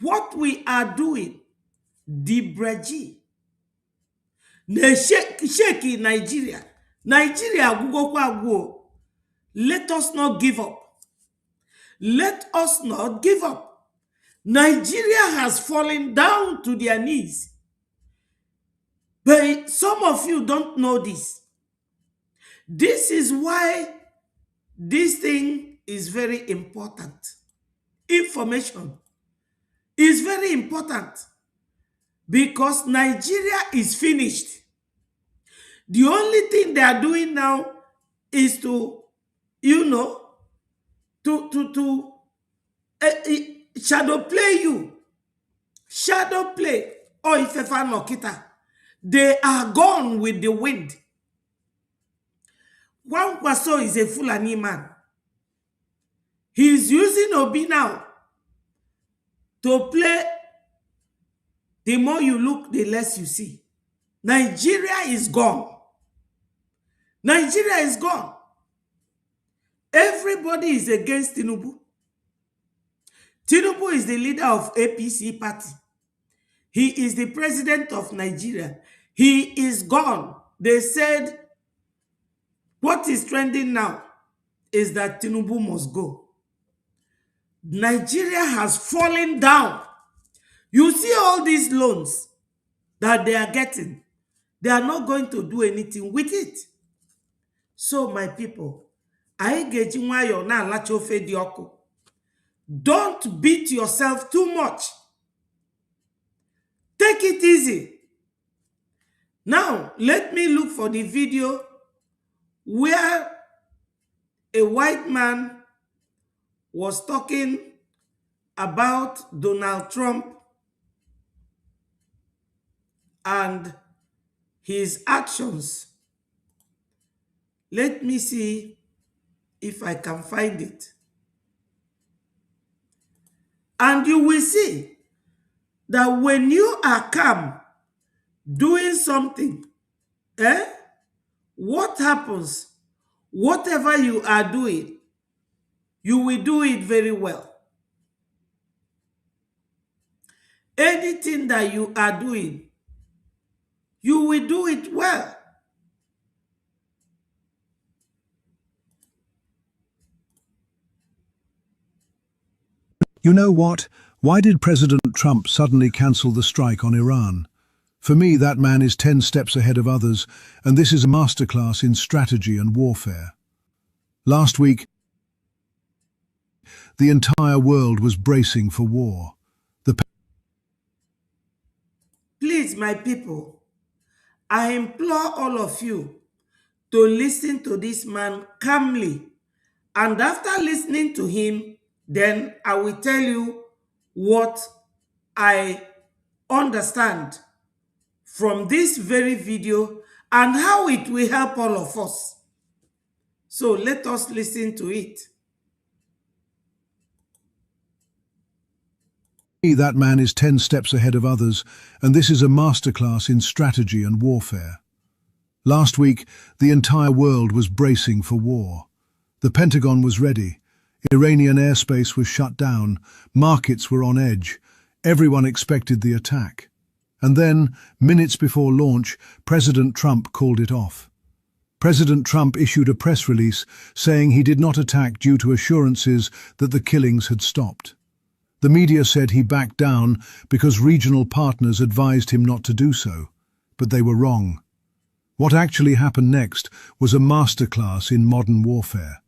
What we are doing, the Breji, shake Nigeria. Nigeria, go. Let us not give up. Let us not give up. Nigeria has fallen down to their knees. But some of you don't know this. This is why this thing is very important. Information is very important, because Nigeria is finished. The only thing they are doing now is to, shadow play you. Shadow play. Or if Nokita. They are gone with the wind. One Kwaso is a Fulani man. He is using Obi now to play. The more you look, the less you see. Nigeria is gone. Nigeria is gone. Everybody is against Tinubu. Tinubu is the leader of APC party. He is the president of Nigeria. He is gone. They said what is trending now is that Tinubu must go. Nigeria has fallen down. You see all these loans that they are getting. They are not going to do anything with it. So, my people, I get you why you're not lacho fedioko. Don't beat yourself too much. Take it easy. Now, let me look for the video where a white man was talking about Donald Trump and his actions. Let me see if I can find it. And you will see that when you are calm doing something, what happens? Whatever you are doing, you will do it very well. Anything that you are doing, you will do it well. You know what? Why did President Trump suddenly cancel the strike on Iran? For me, that man is 10 steps ahead of others, and this is a masterclass in strategy and warfare. Last week, the entire world was bracing for war. Please, my people, I implore all of you to listen to this man calmly. And after listening to him, then I will tell you what I understand from this very video and how it will help all of us. So let us listen to it. That man is 10 steps ahead of others, and this is a masterclass in strategy and warfare. Last week, the entire world was bracing for war. The Pentagon was ready. Iranian airspace was shut down. Markets were on edge. Everyone expected the attack. And then, minutes before launch, President Trump called it off. President Trump issued a press release saying he did not attack due to assurances that the killings had stopped. The media said he backed down because regional partners advised him not to do so, but they were wrong. What actually happened next was a masterclass in modern warfare.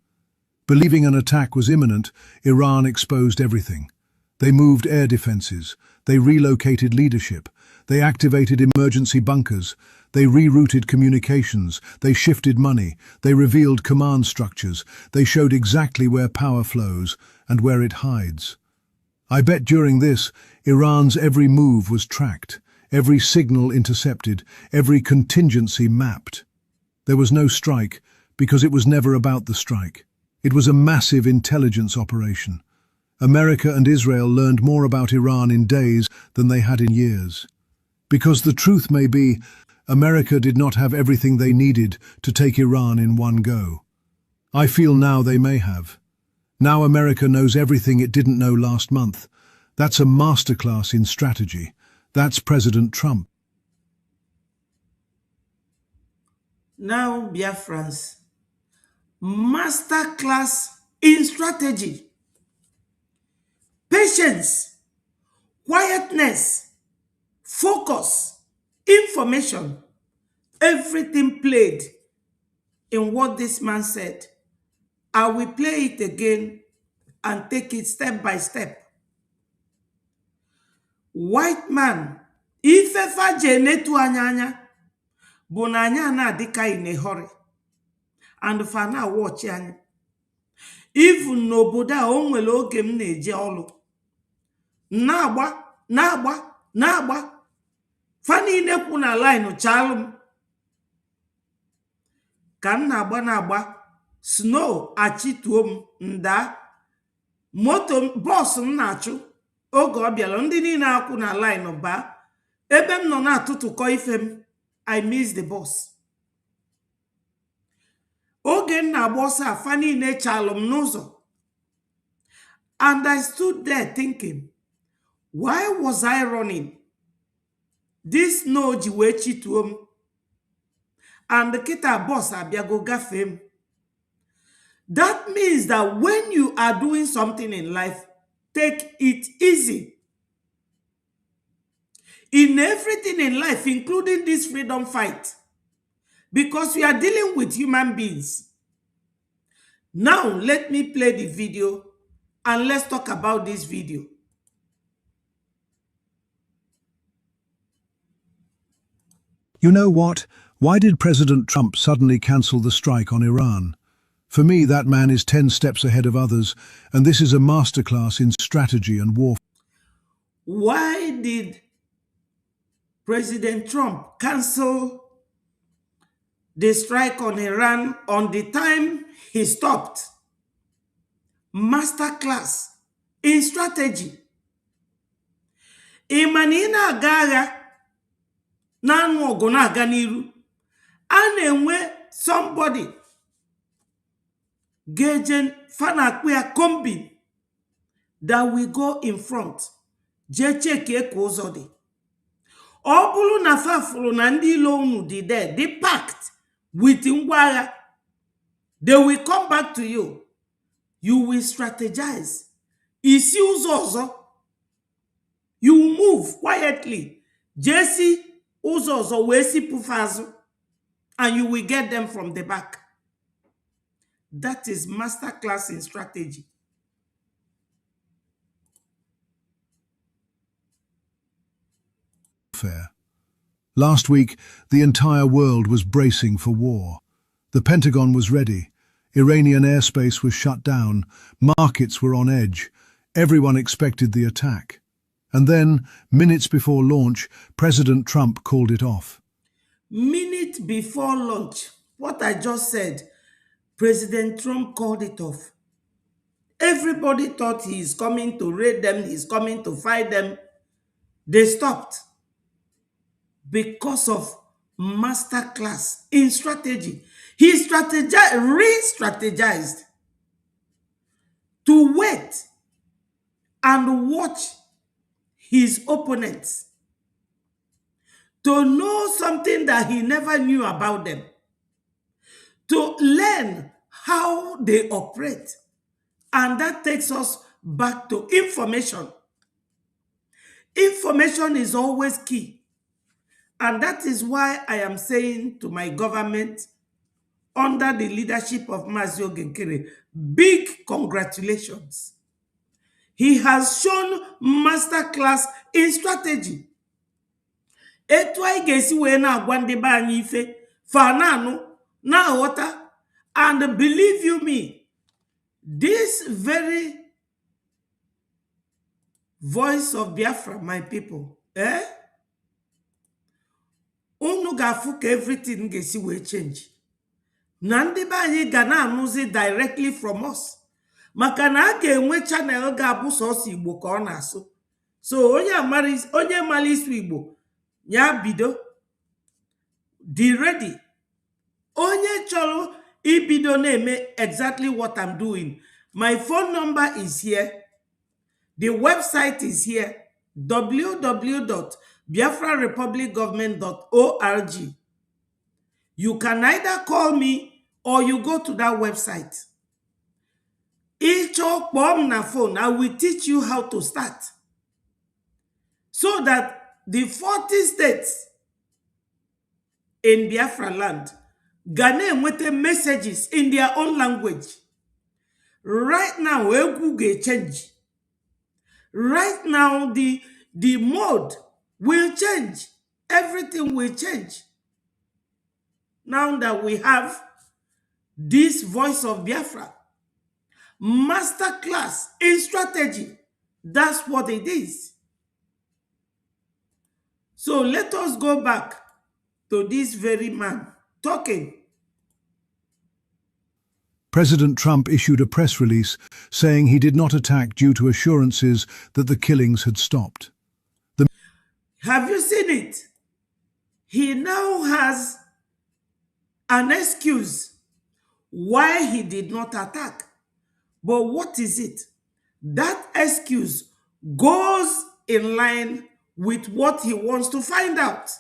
Believing an attack was imminent, Iran exposed everything. They moved air defenses, they relocated leadership, they activated emergency bunkers, they rerouted communications, they shifted money, they revealed command structures, they showed exactly where power flows and where it hides. I bet during this, Iran's every move was tracked, every signal intercepted, every contingency mapped. There was no strike because it was never about the strike. It was a massive intelligence operation. America and Israel learned more about Iran in days than they had in years. Because the truth may be, America did not have everything they needed to take Iran in one go. I feel now they may have. Now America knows everything it didn't know last month. That's a masterclass in strategy. That's President Trump. Now, Biafrans, masterclass in strategy. Patience, quietness, focus, information, everything played in what this man said. I will play it again and take it step by step. White man, ifefa jenetu anyanya, bunanya na dika in a hurry. And fa na watch anya. Even n'obodo a o nwere oge m na-eje ọlụ. Na-agba. Fa niile kwu na line chalụ m. Ka m na-agba. Snow achituo m nda. Moto bọs m na-achụ. Oge ọ bịara ndị niile akwụ na line ba. Ebe m nọ na-atụtụkọ ife m. I miss the bus. Oge m na-agba ọsọ afa niile chalụ m n'ụzọ. And I stood there thinking, why was I running? This no jiwechi to him. And the kita boss abiago gafem. That means that when you are doing something in life, take it easy. In everything in life, including this freedom fight, because we are dealing with human beings. Now, let me play the video and let's talk about this video. You know what? Why did President Trump suddenly cancel the strike on Iran? For me, that man is 10 steps ahead of others, and this is a masterclass in strategy and warfare. Why did President Trump cancel the strike on Iran on the time he stopped? Masterclass in strategy. Imanina agaga nanu ogona aganiru. And somebody gajen fanakwe combine that will go in front. Jecheke kozodi. Obulu na fafuru na ndi ilo unu di there. They packed with ngwara. They will come back to you. You will strategize. Isi uzozo. You move quietly. Jesse uzozo wesi pufazo. And you will get them from the back. That is masterclass in strategy. Last week, the entire world was bracing for war. The Pentagon was ready. Iranian airspace was shut down. Markets were on edge. Everyone expected the attack. And then, minutes before launch, President Trump called it off. Minute before launch, what I just said, President Trump called it off. Everybody thought he's coming to raid them, he's coming to fight them. They stopped because of masterclass in strategy. He re-strategized to wait and watch his opponents, to know something that he never knew about them, to learn how they operate. And that takes us back to information. Information is always key. And that is why I am saying to my government, under the leadership of Mazio Genkere, big congratulations. He has shown masterclass in strategy. Etu anyị ga-esi wee na-agwa ndị be anyị ife fa na-anụ na-aghọta, and believe you me, this very voice of Biafra, my people, unu ga-afụ ka everything ga-esi wee change. Na ndị be anyị ga na-anụzi directly from us, maka na a ga-enwe channel ga-abụ sọsọ Igbo ka ọ na-asụ. So onye mara isu Igbo ya bido, dị ready. Onye chọrọ ibido na-eme exactly what I'm doing. My phone number is here. The website is here, www.biafrarepublicgovernment.org. You can either call me or you go to that website. Each bomb na phone, I will teach you how to start. So that the 40 states in Biafra land, Ghana with the messages in their own language. Right now, Google change. Right now, the mode will change. Everything will change. Now that we have this voice of Biafra, masterclass in strategy, that's what it is. So let us go back to this very man talking. President Trump issued a press release saying he did not attack due to assurances that the killings had stopped. Have you seen it? He now has an excuse why he did not attack. But what is it? that excuse goes in line with what he wants to find out.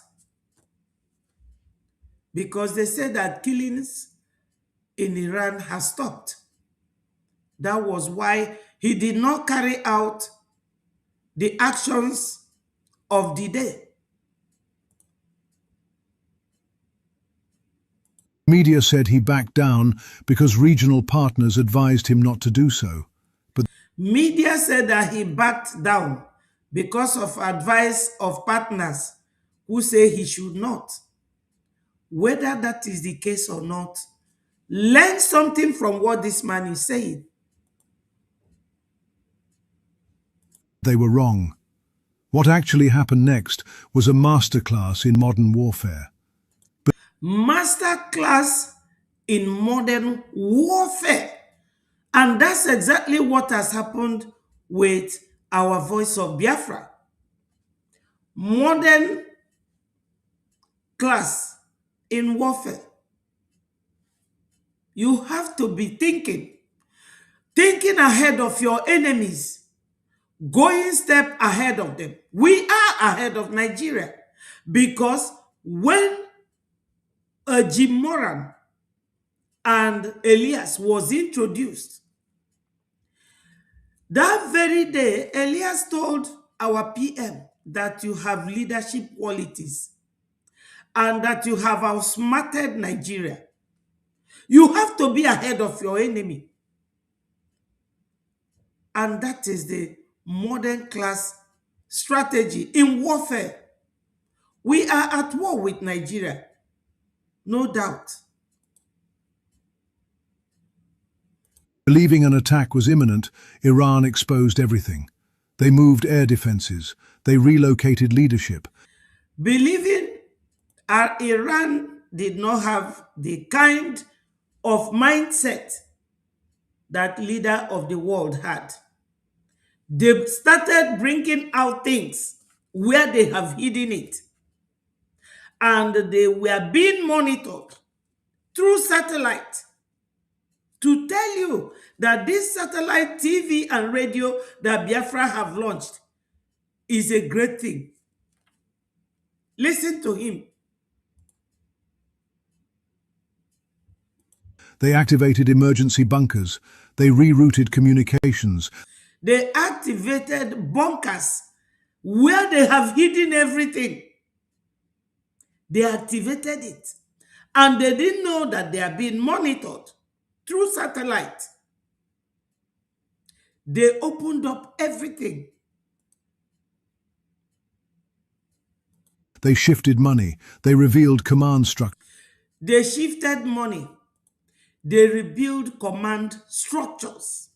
Because they say that killings in Iran has stopped. That was why he did not carry out the actions of the day. Media said he backed down because regional partners advised him not to do so. But Media said that he backed down because of advice of partners who say he should not. Whether that is the case or not, learn something from what this man is saying. they were wrong. What actually happened next was a masterclass in modern warfare. Masterclass in modern warfare. And that's exactly what has happened with our Voice of Biafra. Modern class in warfare. You have to be thinking ahead of your enemies, going step ahead of them. We are ahead of Nigeria because when Jim Moran and Elias was introduced, that very day, Elias told our PM that you have leadership qualities and that you have outsmarted Nigeria. You have to be ahead of your enemy. And that is the modern class strategy in warfare. We are at war with Nigeria, no doubt. Believing an attack was imminent, Iran exposed everything. They moved air defenses. They relocated leadership. Believing Iran did not have the kind of mindset that leader of the world had. They started bringing out things where they have hidden it. And they were being monitored through satellite to tell you that this satellite TV and radio that Biafra have launched is a great thing. Listen to him. They activated emergency bunkers. They rerouted communications. They activated bunkers where they have hidden everything. They activated it. And they didn't know that they are being monitored through satellite. They opened up everything. They shifted money. They revealed command structure. They shifted money. They rebuilt command structures.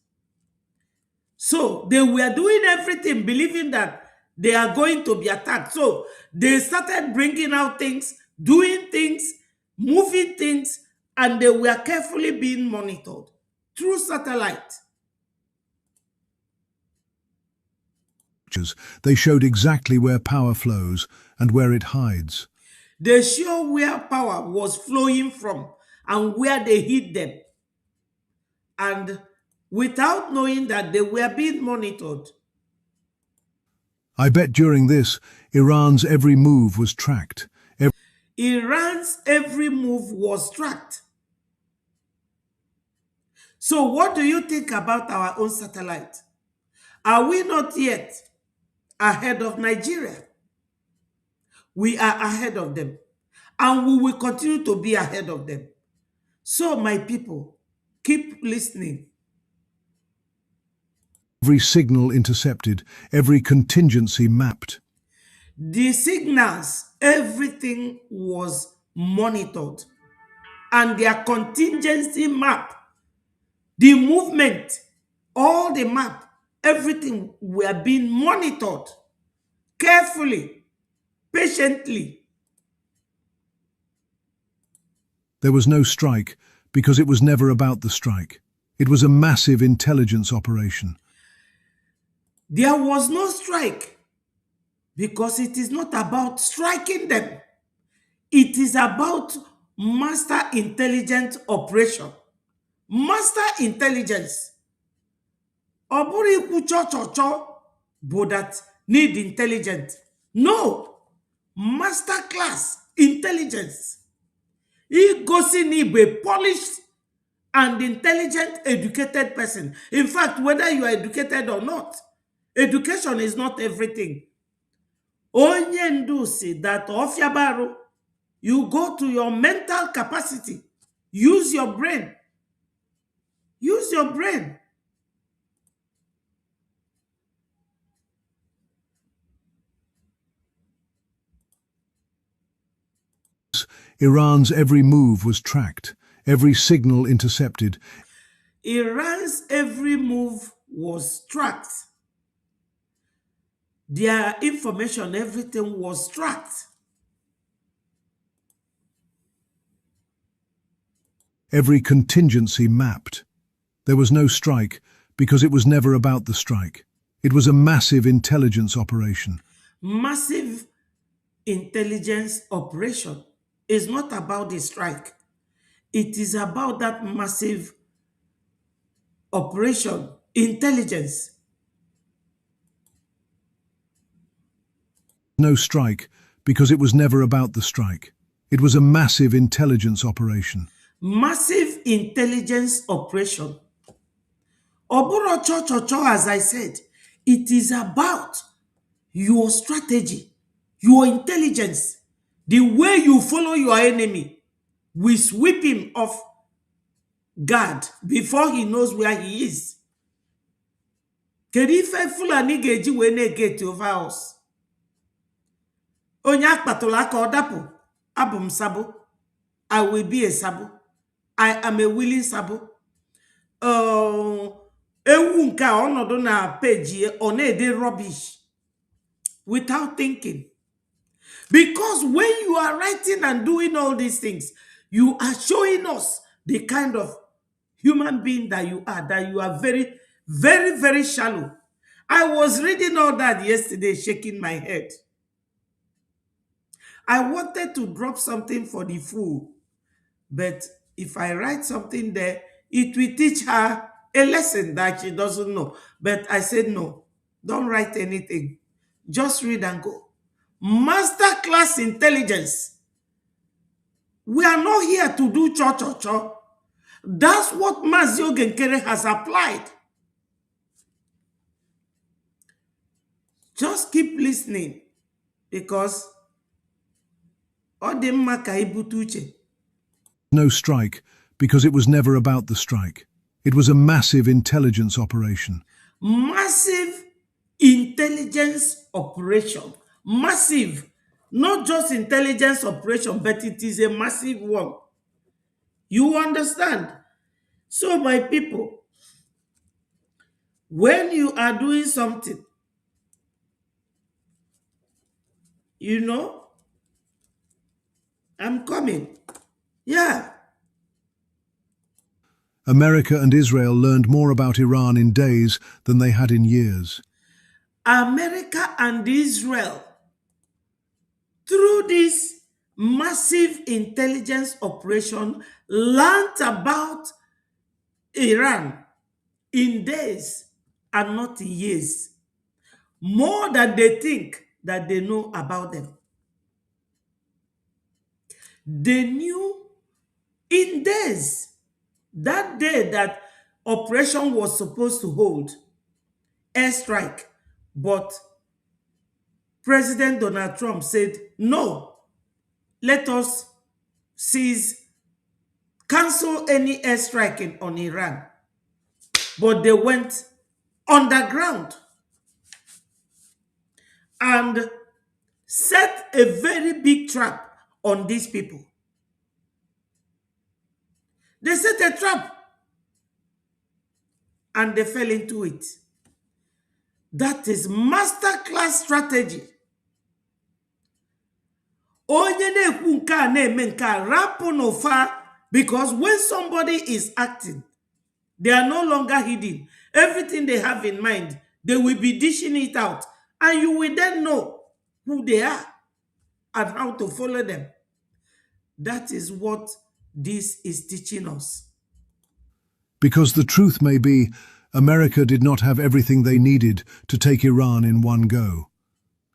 So they were doing everything, believing that they are going to be attacked. So they started bringing out things, doing things, moving things, and they were carefully being monitored through satellite. They showed exactly where power flows and where it hides. They show where power was flowing from and where they hid them. And without knowing that they were being monitored. I bet during this, Iran's every move was tracked. Iran's every move was tracked. So what do you think about our own satellite? Are we not yet ahead of Nigeria? We are ahead of them. And we will continue to be ahead of them. So my people, keep listening. Every signal intercepted, every contingency mapped. The signals, everything was monitored. And their contingency map, the movement, all the map, everything were being monitored carefully, patiently. There was no strike because it was never about the strike. It was a massive intelligence operation. There was no strike because it is not about striking them. It is about master intelligence operation. Master intelligence. Ọ bụrụ ikwu cho bụ that need intelligence. No. Masterclass intelligence. Igosi n'Igbo a polished and intelligent, educated person. In fact, whether you are educated or not, education is not everything. Onye ndu si that Ofiabaru, you go to your mental capacity. Use your brain. Use your brain. Iran's every move was tracked, every signal intercepted. Iran's every move was tracked. Their information, everything was tracked. Every contingency mapped. There was no strike because it was never about the strike. It was a massive intelligence operation. Massive intelligence operation is not about the strike. It is about that massive operation, intelligence. No strike because it was never about the strike. It was a massive intelligence operation. Massive intelligence operation. Oburo cho, as I said, it is about your strategy, your intelligence, the way you follow your enemy. We sweep him off guard before he knows where he is. Kedu ife Fulani ga-eji wee na-egate over us? Onye akpatụla aka ọ dapụ, abụ m Sabo. I will be a Sabo. I am a willing Sabo. Ewu nke a ọnọdụ na page ọ na-ede rubbish without thinking. Because when you are writing and doing all these things, you are showing us the kind of human being that you are very, very, very shallow. I was reading all that yesterday, shaking my head. I wanted to drop something for the fool, but if I write something there, it will teach her a lesson that she doesn't know. But I said, no, don't write anything. Just read and go. Masterclass intelligence. We are not here to do cho. That's what Mazio Genkere has applied. Just keep listening, because Odemma ka ibutu uche. No strike because it was never about the strike. It was a massive intelligence operation. Massive intelligence operation. Massive. Not just intelligence operation, but it is a massive one. You understand? So, my people, when you are doing something, you know, I'm coming. Yeah. America and Israel learned more about Iran in days than they had in years. America and Israel, through this massive intelligence operation, learned about Iran in days and not in years. More than they think that they know about them. They knew in days. That day that operation was supposed to hold airstrike, but President Donald Trump said, no, let us cancel any airstrike on Iran. But they went underground and set a very big trap on these people. They set a trap and they fell into it. That is masterclass strategy. Onye na-ekwu nke a na-eme nke a, rapụ n'ụfa, because when somebody is acting, they are no longer hidden. Everything they have in mind, they will be dishing it out, and you will then know who they are and how to follow them. That is what this is teaching us. Because the truth may be, America did not have everything they needed to take Iran in one go.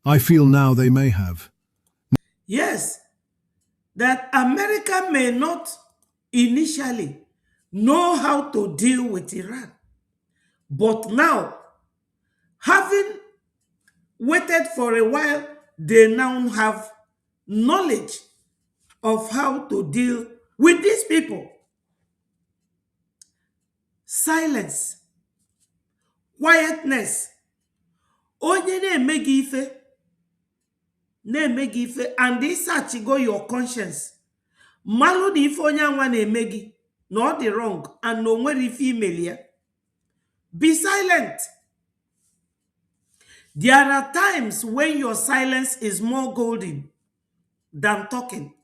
I feel now they may have. Yes, that America may not initially know how to deal with Iran. But now, having waited for a while, they now have knowledge of how to deal with these people. Silence, quietness. Onye na-eme gị ife, na-eme gị ife, and ịsachigo your conscience. Malụ na ife onye anwa na-eme gị, na ọ dị wrong, and na o nwere ife imeli ya. Be silent. There are times when your silence is more golden than talking,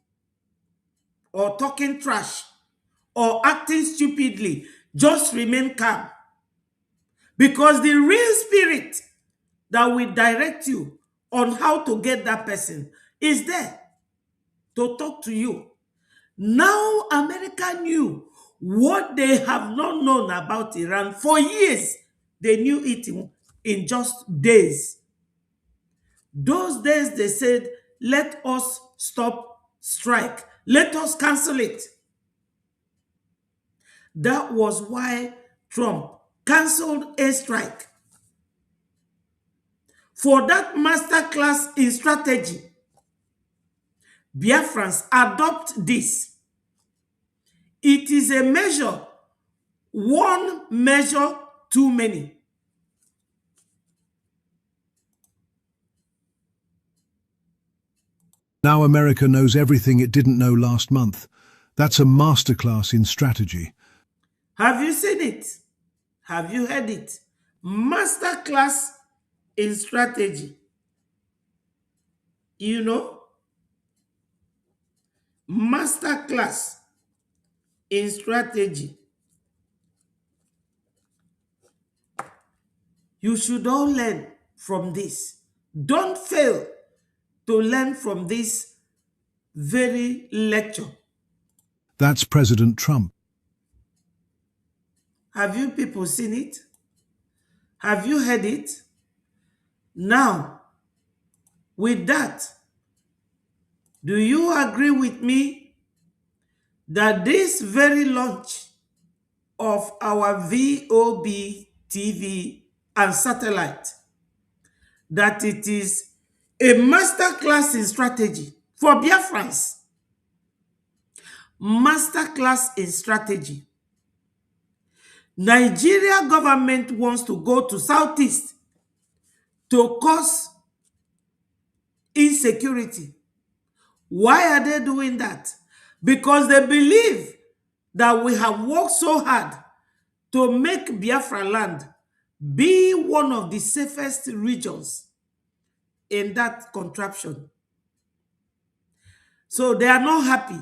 or talking trash, or acting stupidly. Just remain calm. Because the real spirit that will direct you on how to get that person is there to talk to you. Now, America knew what they have not known about Iran for years. They knew it in just days. Those days they said, let us stop strike. Let us cancel it. That was why Trump canceled a strike. For that masterclass in strategy, Biafrans adopt this. It is a measure, one measure too many. Now America knows everything it didn't know last month. That's a masterclass in strategy. Have you seen it? Have you heard it? Masterclass in strategy. You know? Masterclass in strategy. You should all learn from this. Don't fail to learn from this very lecture. That's President Trump. Have you people seen it? Have you heard it? Now, with that, do you agree with me that this very launch of our VOB TV and satellite, that it is a masterclass in strategy for Biafrans? Masterclass in strategy. Nigeria government wants to go to Southeast to cause insecurity. Why are they doing that? Because they believe that we have worked so hard to make Biafra land be one of the safest regions in that contraption. So they are not happy.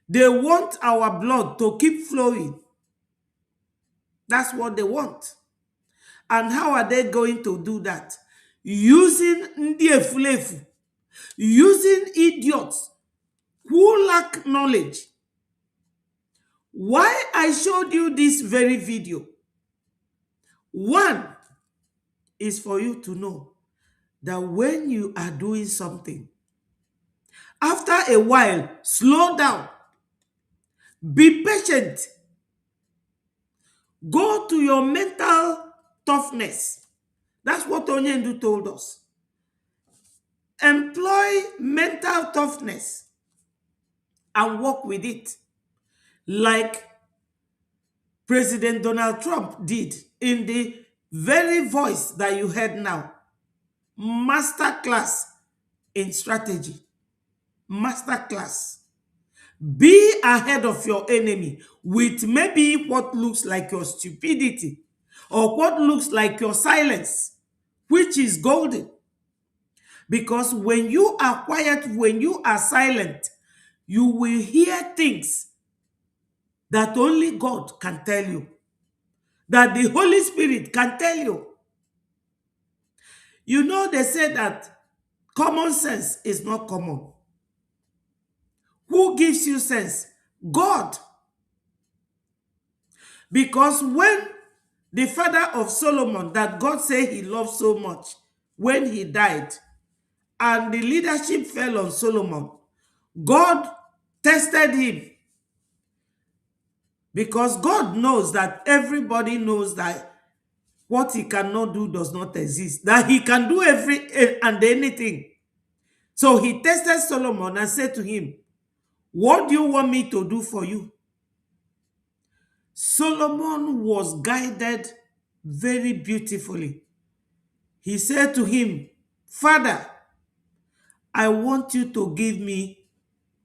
They want our blood to keep flowing. That's what they want. And how are they going to do that? Using Ndi Efulefu, using idiots who lack knowledge. Why I showed you this very video? One is for you to know that when you are doing something, after a while, slow down. Be patient. Go to your mental toughness. That's what Onyendu told us. Employ mental toughness and work with it, like President Donald Trump did in the very voice that you heard now. Masterclass in strategy. Masterclass. Be ahead of your enemy with maybe what looks like your stupidity or what looks like your silence, which is golden. Because when you are quiet, when you are silent, you will hear things that only God can tell you, that the Holy Spirit can tell you. You know, they say that common sense is not common. Who gives you sense? God. Because when the father of Solomon that God said he loved so much, when he died and the leadership fell on Solomon, God tested him because God knows that everybody knows that what he cannot do does not exist, that he can do every and anything. So he tested Solomon and said to him, what do you want me to do for you? Solomon was guided very beautifully. He said to him, Father, I want you to give me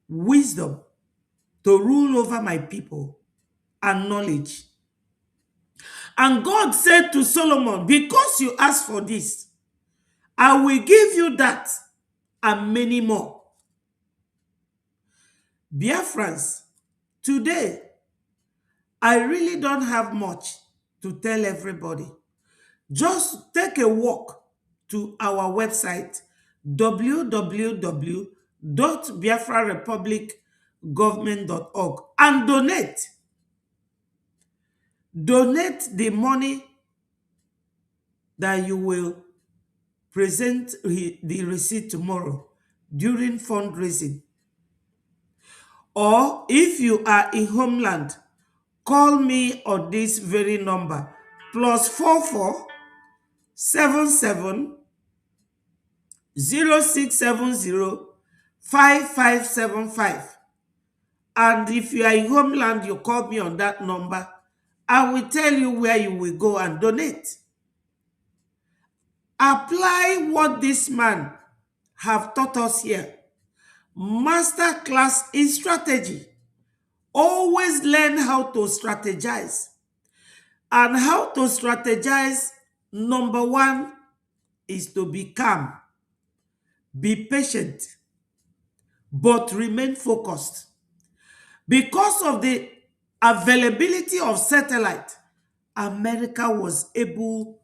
wisdom to rule over my people and knowledge. And God said to Solomon, because you asked for this, I will give you that and many more. Biafrans, today, I really don't have much to tell everybody. Just take a walk to our website, www.biafrarepublicgovernment.org, and donate. Donate the money that you will present the receipt tomorrow during fundraising. Or if you are in homeland, call me on this very number, +44 77 0670 5575. And if you are in homeland, you call me on that number. I will tell you where you will go and donate. Apply what this man have taught us here. Masterclass in strategy. Always learn how to strategize. And how to strategize, number one, is to be calm, be patient, but remain focused. Because of the availability of satellite, America was able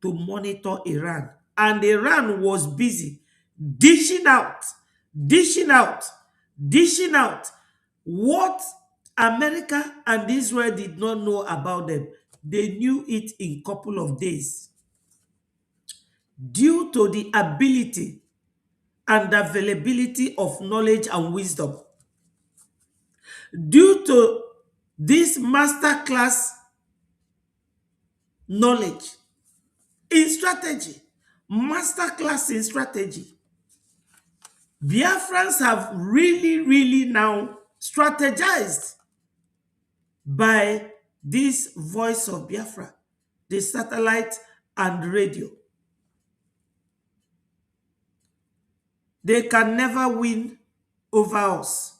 to monitor Iran. And Iran was busy dishing out, dishing out, dishing out what America and Israel did not know about them. They knew it in a couple of days due to the ability and availability of knowledge and wisdom. Due to this masterclass knowledge in strategy, masterclass in strategy, Biafrans have really, really now strategized by this voice of Biafra, the satellite and radio. They can never win over us.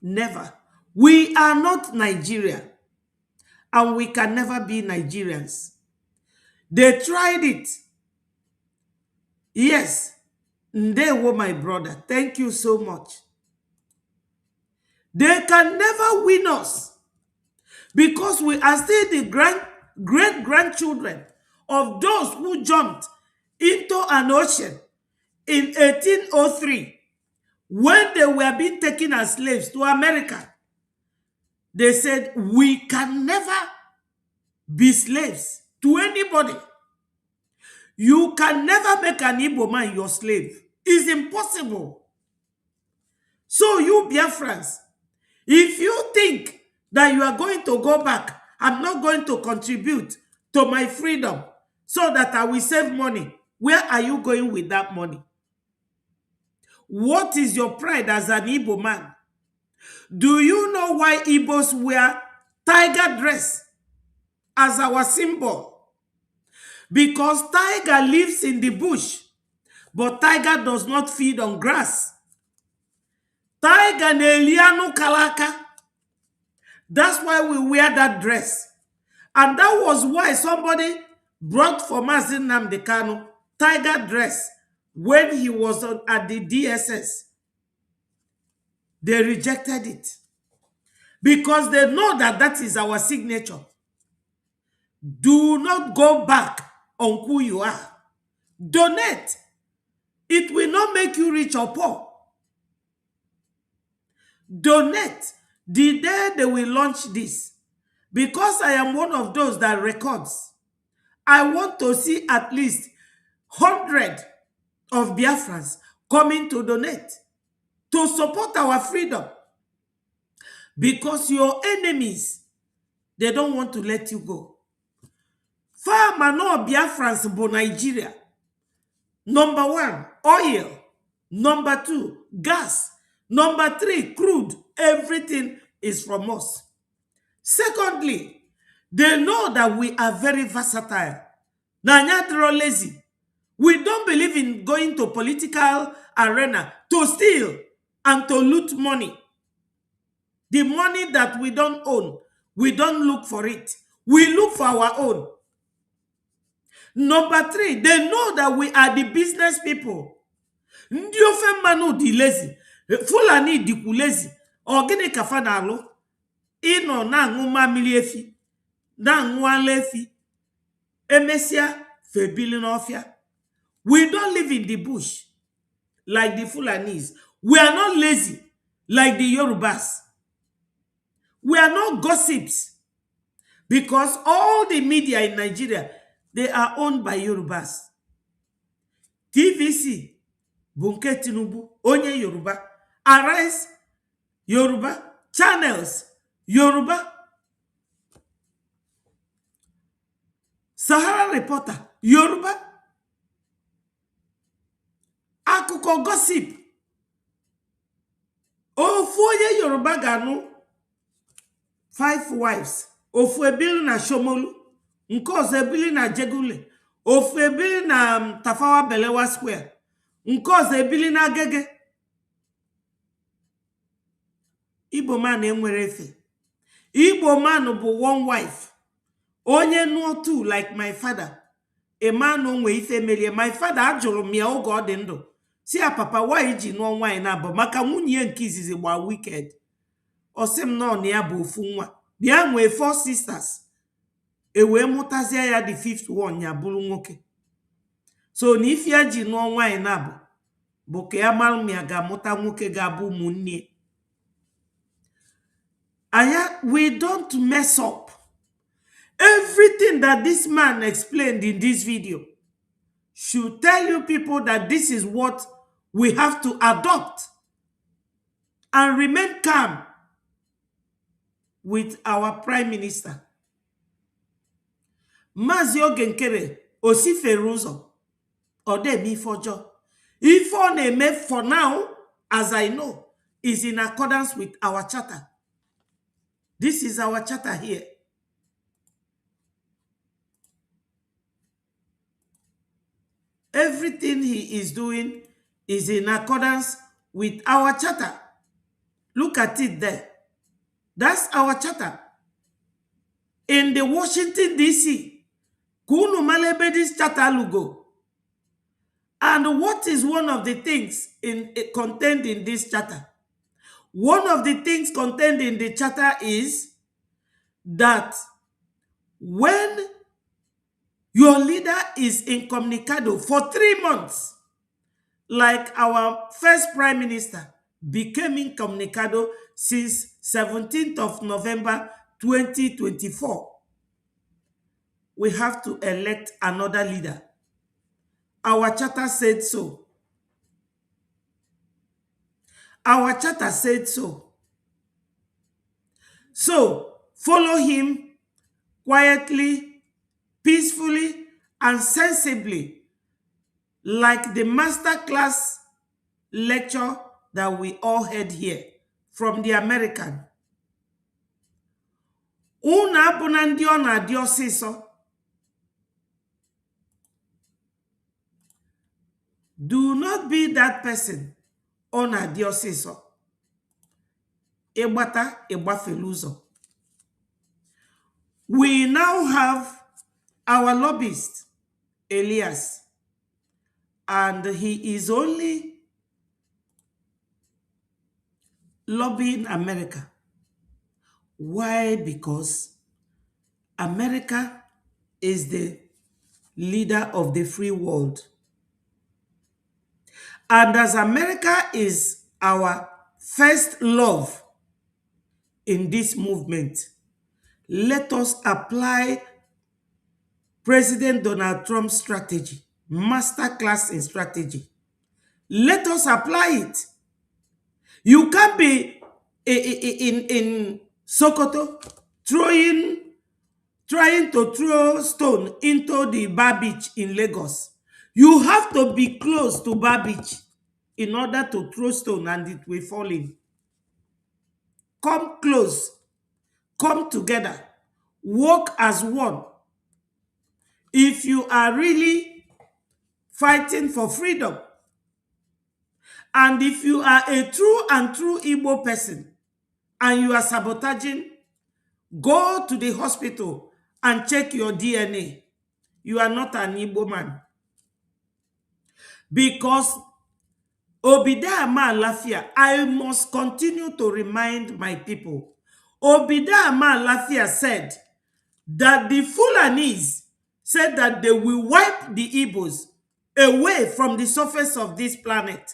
Never. We are not Nigeria, and we can never be Nigerians. They tried it. Yes, they were my brother. Thank you so much. They can never win us because we are still the great-grandchildren of those who jumped into an ocean in 1803 when they were being taken as slaves to America. They said, we can never be slaves to anybody. You can never make an Igbo man your slave. It's impossible. So you Biafrans, if you think that you are going to go back, I'm not going to contribute to my freedom so that I will save money, where are you going with that money? What is your pride as an Igbo man? Do you know why Igbos wear tiger dress as our symbol? Because tiger lives in the bush, but tiger does not feed on grass. Tiger na-elianu kalaka. That's why we wear that dress. And that was why somebody brought for Mazi Nnamdi Kanu tiger dress when he was at the DSS. They rejected it because they know that that is our signature. Do not go back on who you are. Donate. It will not make you rich or poor. Donate. The day they will launch this, Because I am one of those that records, I want to see at least 100 of Biafrans coming to donate, to support our freedom. Because your enemies, they don't want to let you go. Farmer no Biafrans bo Nigeria. Number 1, oil. Number 2, gas. Number 3, crude. Everything is from us. Secondly, they know that we are very versatile. Nanyadro lazy. We don't believe in going to political arena to steal and to loot money. The money that we don't own, we don't look for it. We look for our own. Number 3, they know that we are the business people. Ndị ofe mmanụ dị lazy. Fulani dịkwu lazy. Ọ gịnị ka fa na-alụ? Ịnọ na-aṅụ mamili efi, na-aṅụ ala efi, emesia febili n'ọfịa. We don't live in the bush like the Fulanis. We are not lazy like the Yorubas. We are not gossips because all the media in Nigeria, they are owned by Yorubas. TVC, News-Tinubu, onye Yoruba. Arise, Yoruba. Channels, Yoruba. Sahara Reporter, Yoruba. Akụkọ gossip. Ofu onye Yoruba ga-anụ 5 wives. Ofu ebili na Shomolu. Nke ọzọ ebili na Jegule. Ofu ebili na Tafawa Balewa Square. Nke ọzọ ebili na Agege. Igbo man enwere efe. Igbo man bụ 1 wife. Onye nụọ 2 like my father. A man onwe ife melie. My father ajụrụ m ya oge ọ dị ndụ. Si ya papa why ji nụọ nwaanyị na-abụ maka nwunye nke izizi gba wicked. Ọ sị m nọ na ya bụ ofu nwa. Bịa nwee 4 sisters. E wee mụtazie ya the 5th one ya bụrụ nwoke. So na ife ya ji nụọ nwaanyị na-abụ bụ ka ya mara m ya ga-amụta nwoke ga-abụ ụmụnne. Anya, we don't mess up. Everything that this man explained in this video should tell you people that this is what we have to adopt and remain calm with our prime minister. Mazi Ogenkere osifere ụzọ ọ na-eme ife ọjọọ. Ife ọ na-eme for now, as I know, is in accordance with our charter. This is our charter here. Everything he is doing is in accordance with our charter. Look at it there. That's our charter. In the Washington, D.C., Kunu Malebe this charter logo. And what is one of the things contained in this charter? One of the things contained in the charter is that when your leader is incommunicado for 3 months, like our first prime minister became incommunicado since 17th of November 2024, we have to elect another leader. Our charter said so. Our charter said so. So, follow him quietly, peacefully, and sensibly, like the masterclass lecture that we all heard here from the American. Una abụna ndị ọ na-adị ọsịsọ. Do not be that person ọ na-adị ọsịsọ. Ịgbata ịgbafelu ụzọ. We now have our lobbyist, Elias, and he is only lobbying America. Why? Because America is the leader of the free world. And as America is our first love in this movement, let us apply President Donald Trump's strategy, masterclass in strategy. Let us apply it. You can't be in Sokoto trying to throw stone into the Bar Beach in Lagos. You have to be close to Bar Beach in order to throw stone and it will fall in. Come close, come together, work as one. If you are really fighting for freedom, and if you are a true Igbo person and you are sabotaging, go to the hospital and check your DNA. You are not an Igbo man. Because Obida Lafia, I must continue to remind my people. Obida Lafia said that the Fulanis said that they will wipe the Igbos away from the surface of this planet.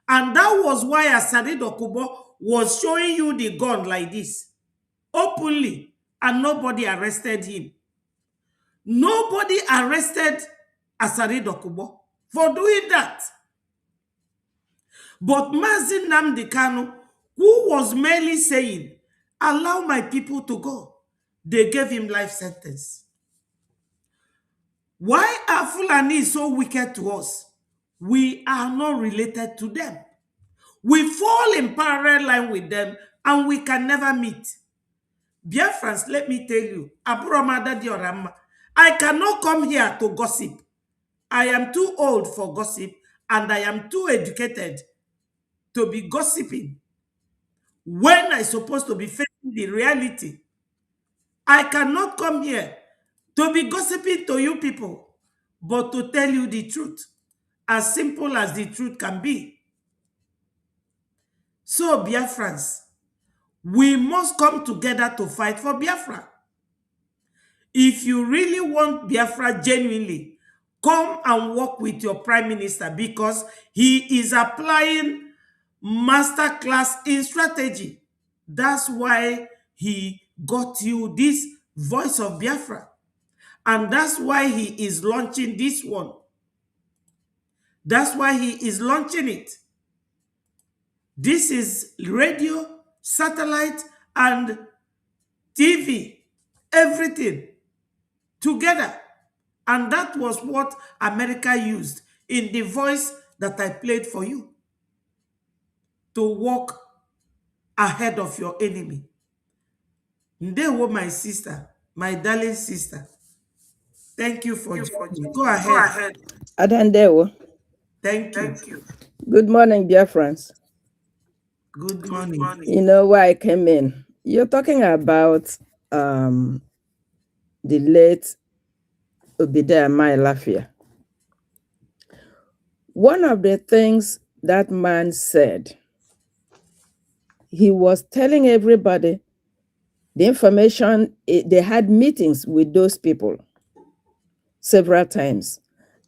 And that was why Asari Dokubo was showing you the gun like this, openly, and nobody arrested him. Nobody arrested Asari Dokubo for doing that. But Mazin Nnamdi Kanu, who was merely saying, allow my people to go, they gave him life sentence. Why are Fulani so wicked to us? We are not related to them. We fall in parallel line with them and we can never meet. Biafrans, let me tell you, Aburamada Diorama, I cannot come here to gossip. I am too old for gossip and I am too educated to be gossiping when I'm supposed to be facing the reality. I cannot come here to be gossiping to you people, but to tell you the truth, as simple as the truth can be. So, Biafrans, we must come together to fight for Biafra. If you really want Biafra genuinely, come and work with your prime minister because he is applying masterclass in strategy. That's why he got you this voice of Biafra. And that's why he is launching this one. That's why he is launching it. This is radio, satellite, and TV, everything together. And that was what America used in the voice that I played for you to walk ahead of your enemy. They were my sister, my darling sister. Thank you for joining me. Go ahead. Adandewo. Thank you. Good morning, dear friends. Good morning. You know why I came in? You're talking about the late Obida Lafia. One of the things that man said, he was telling everybody the information, they had meetings with those people several times,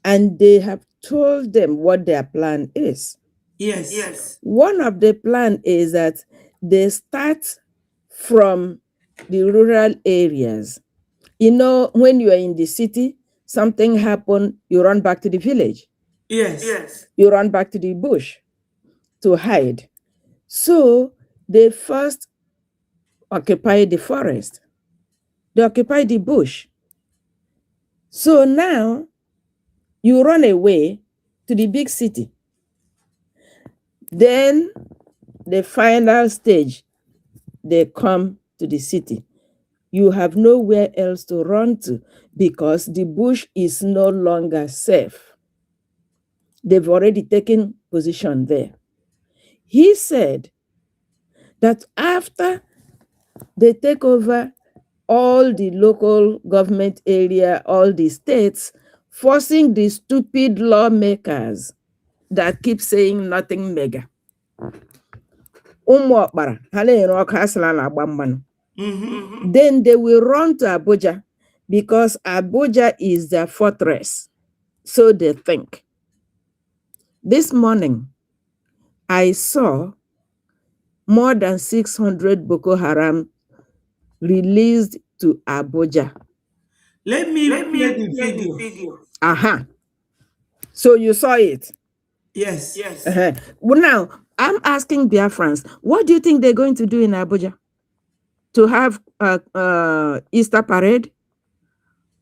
and they have told them what their plan is. Yes. One of the plan is that they start from the rural areas. You know, when you are in the city, something happened, you run back to the village. Yes. You run back to the bush to hide. So they first occupy the forest. They occupy the bush. So now you run away to the big city. Then the final stage, they come to the city. You have nowhere else to run to because the bush is no longer safe. They've already taken position there. He said that after they take over all the local government area, all the states, forcing the stupid lawmakers that keep saying nothing mega. Then they will run to Abuja because Abuja is their fortress. So they think. This morning, I saw more than 600 Boko Haram released to Abuja. Let me Let play me the play the video. video. Uh-huh. So you saw it? Yes. Yes. Well, now, I'm asking Biafrans, what do you think they're going to do in Abuja? To have Easter parade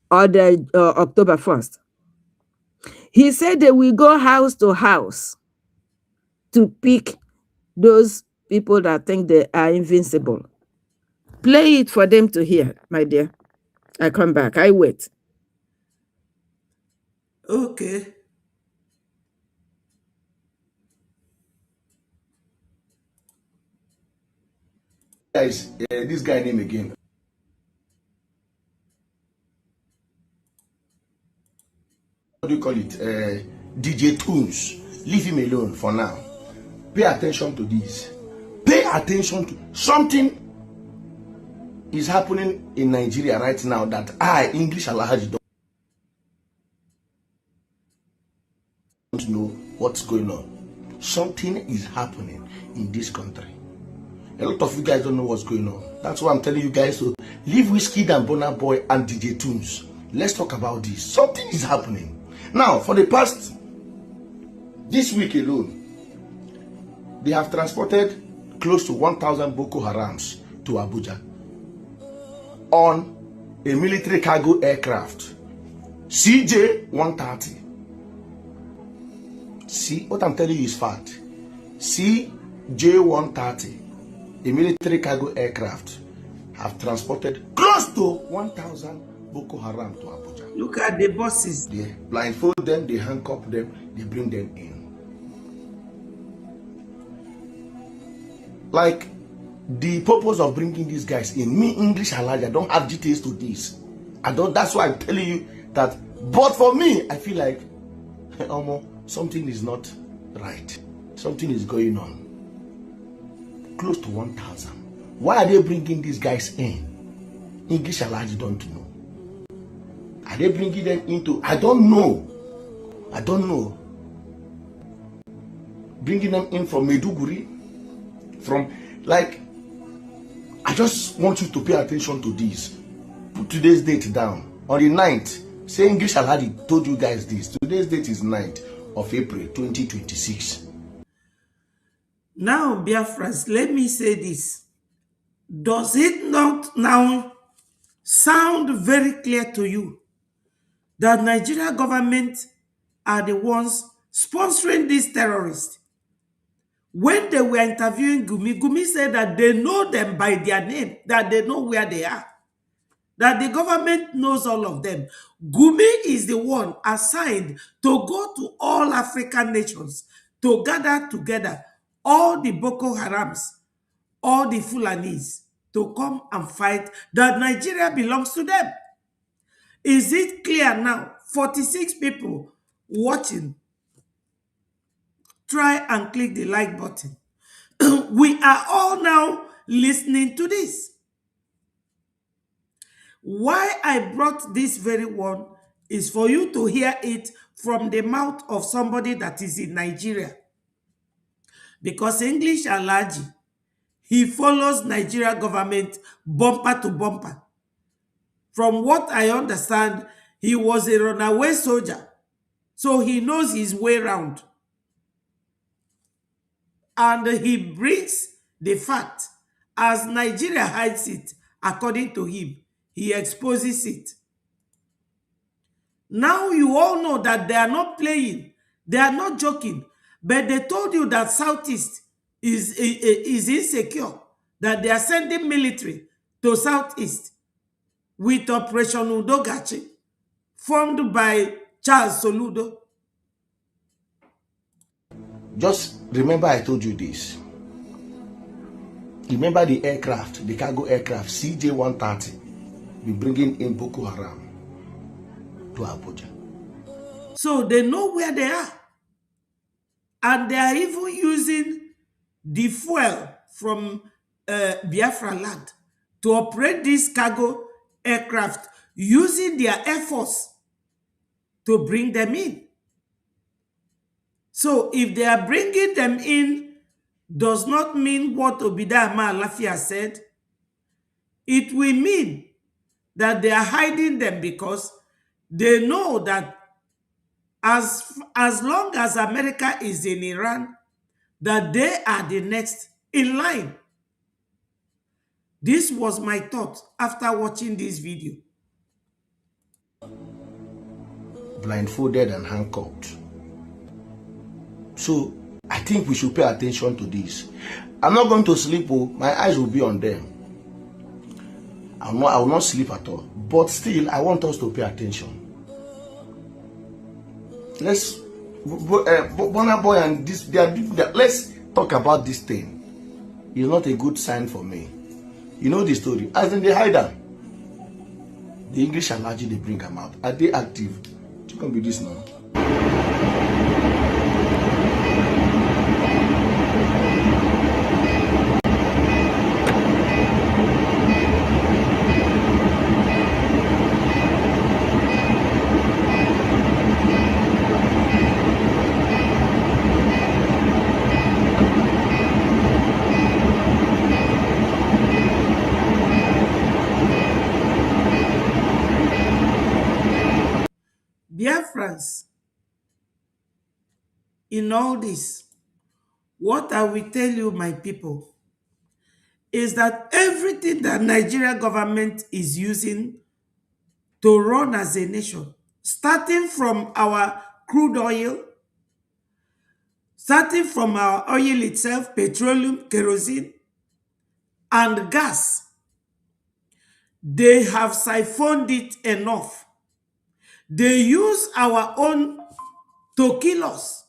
or the October 1st? He said they will go house to house to pick those people that think they are invincible. Play it for them to hear, my dear. I come back. I wait. Okay. Guys, this guy name again. What do you call it? DJ Tunes. Leave him alone for now. Pay attention to this. Pay attention to something is happening in Nigeria right now that English Alhaji, don't know what's going on. Something is happening in this country. A lot of you guys don't know what's going on. That's why I'm telling you guys to leave Whiskey and Burna Boy and DJ Tunes. Let's talk about this. Something is happening. Now, for the past this week alone, they have transported close to 1,000 Boko Harams to Abuja on a military cargo aircraft, CJ-130. See, what I'm telling you is fact. CJ-130, a military cargo aircraft, have transported close to 1,000 Boko Haram to Abuja. Look at the buses. They blindfold them, they handcuff them, they bring them in. Like, the purpose of bringing these guys in, me, English Alhaji, I don't have details to this. That's why I'm telling you that. But for me, I feel like, something is not right. Something is going on. Close to 1,000. Why are they bringing these guys in? English Alhaji don't know. Are they bringing them into? I don't know. I don't know. Bringing them in from Maiduguri, from, like, I just want you to pay attention to this. Put today's date down. On the 9th, say English Alhaji told you guys this. Today's date is 9th of April 2026. Now, Biafrans, let me say this. Does it not now sound very clear to you that Nigeria government are the ones sponsoring these terrorists? When they were interviewing Gumi said that they know them by their name, that they know where they are, that the government knows all of them. Gumi is the one assigned to go to all African nations to gather together all the Boko Harams, all the Fulanis, to come and fight, that Nigeria belongs to them. Is it clear now? 46 people watching. Try and click the like button. We are all now listening to this. Why I brought this very one is for you to hear it from the mouth of somebody that is in Nigeria. Because English Alhaji, he follows Nigeria government bumper to bumper. From what I understand, he was a runaway soldier, so he knows his way around. And he brings the fact, as Nigeria hides it, according to him, he exposes it. Now you all know that they are not playing, they are not joking, but they told you that Southeast is insecure, that they are sending military to Southeast with Operation Udogachi, formed by Charles Soludo. Just remember I told you this. Remember the aircraft, the cargo aircraft, CJ-130, be bringing in Boko Haram to Abuja. So they know where they are. And they are even using the fuel from Biafra land to operate this cargo aircraft, using their air force to bring them in. So if they are bringing them in, does not mean what Obida Ama Lafia said. It will mean that they are hiding them because they know that as long as America is in Iran, that they are the next in line. This was my thought after watching this video. Blindfolded and handcuffed. So I think we should pay attention to this. I'm not going to sleep. Oh, my eyes will be on them. I will not sleep at all. But still, I want us to pay attention. Let's Bonner Boy and this. Let's talk about this thing. It's not a good sign for me. You know the story. As in they hide them, the English allergy they bring them out. Are they active? It can be this now. Biafrans, in all this, what I will tell you, my people, is that everything that Nigeria government is using to run as a nation, starting from our crude oil, starting from our oil itself, petroleum, kerosene, and gas, they have siphoned it enough. They use our own to kill us.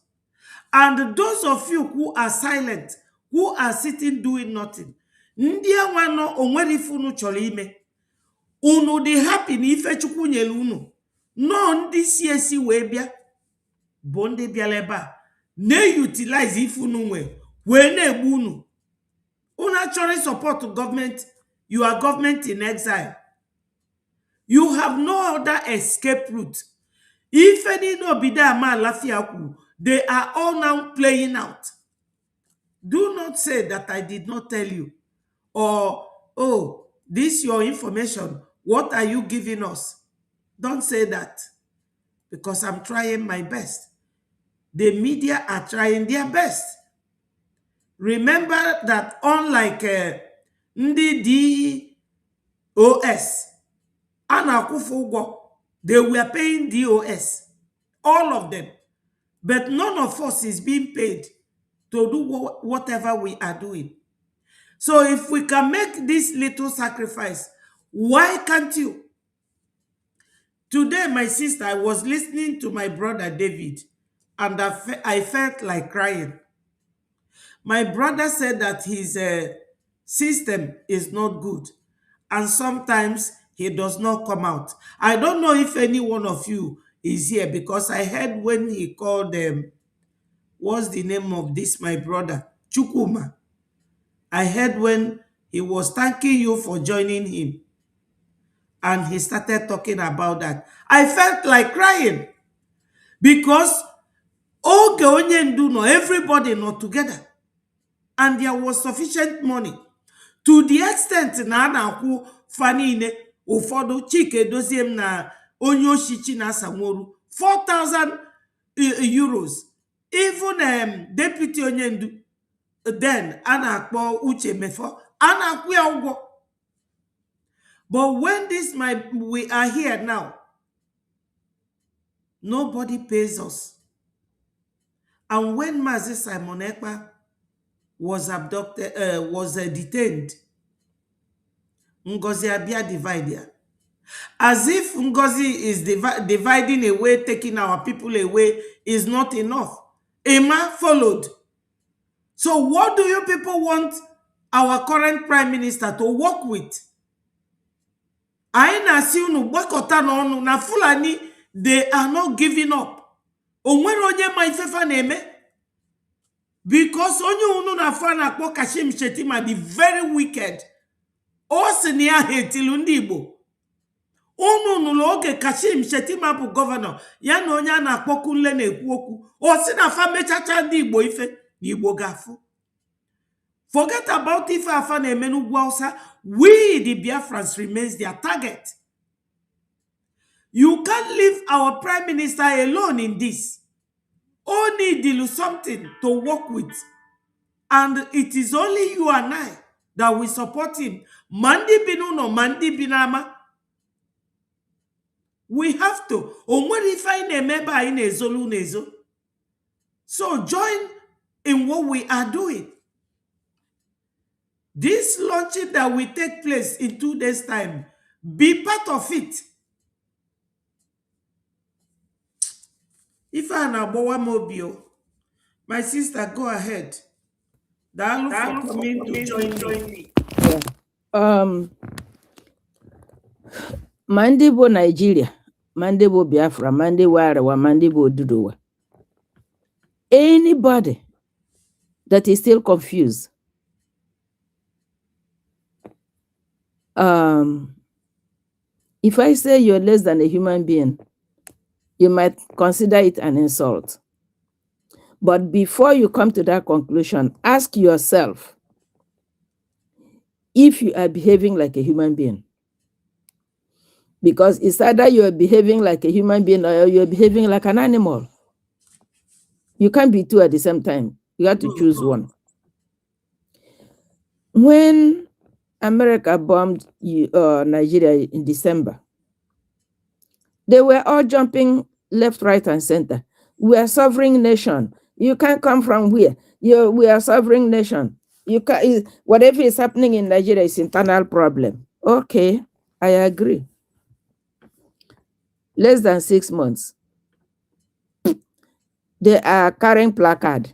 And those of you who are silent, who are sitting doing nothing, ndị anwa no onwere ife unu chọrọ ime, unu dị happy na ife Chukwu nyere unu, no ndị si esi wee bịa bụ ndị bịara ebe a na-utilize ife unu nwe wee na-egbu unu. Unu actually support government, you are government in exile. You have no other escape route. If any no bida ama lafiaku, they are all now playing out. Do not say that I did not tell you, or oh, this your information. What are you giving us? Don't say that, because I'm trying my best. The media are trying their best. Remember that unlike ndị DOS, they were paying DOS, all of them. But none of us is being paid to do whatever we are doing. So if we can make this little sacrifice, why can't you? Today, my sister, I was listening to my brother David, and I felt like crying. My brother said that his system is not good, and sometimes he does not come out. I don't know if any one of you is here, because I heard when he called them, what's the name of this, my brother? Chukuma. I heard when he was thanking you for joining him, and he started talking about that. I felt like crying, because everybody not together, and there was sufficient money, to the extent na na-akwụ fanine ụfọdụ Chike Doziem na onye oshichi na Samoru 4,000 euros. Even deputy onye ndu then a na-akpọ Uche Mefo a na-akwụ ya ụgwọ. But when we are here now, nobody pays us. And when Mazi Simon Ekpa was abducted, was detained, Ngozi Abia divided. As if Ngozi is dividing away, taking our people away, is not enough. Emma followed. So what do you people want our current prime minister to work with? Aina si unu gbakọta n'ọnụ na Fulani, they are not giving up. Onwere onye ma ifefa na-eme. Because onye unu na fana akpọ Kashim Shettima the very wicked. O si na ya hetilu ndị Igbo. Unu nụrụ oge Kashim Shettima bụ gọvanọ, ya na onye a na-akpọ Kunle na-ekwu okwu. O si na fa mechacha ndị Igbo ife na Igbo ga-afụ. Forget about ife afa na-eme n'Ugwu Hausa. We, the Biafrans, remains their target. You can't leave our prime minister alone in this. All need to do something to work with. And it is only you and I that will support him. Mandi binu no mandi binama. We have to. Onwere ife anyị na-emebe anyị na-ezolu n'ezo. So join in what we are doing. This launching that will take place in 2 days' time, be part of it. If I na mobile, my sister, go ahead. Dalu for coming to join me. Mandibo Nigeria, Mandibo Biafra, Mandibo Arewa, Mandibo Dudowa. Anybody that is still confused, if I say you're less than a human being, you might consider it an insult. But before you come to that conclusion, ask yourself if you are behaving like a human being. Because it's either you're behaving like a human being or you're behaving like an animal. You can't be two at the same time. You have to choose one. When America bombed Nigeria in December, they were all jumping left, right, and center. We are sovereign nation. You can't come from where? We are sovereign nation. You can whatever is happening in Nigeria is internal problem. Okay, I agree. Less than 6 months, they are carrying placard.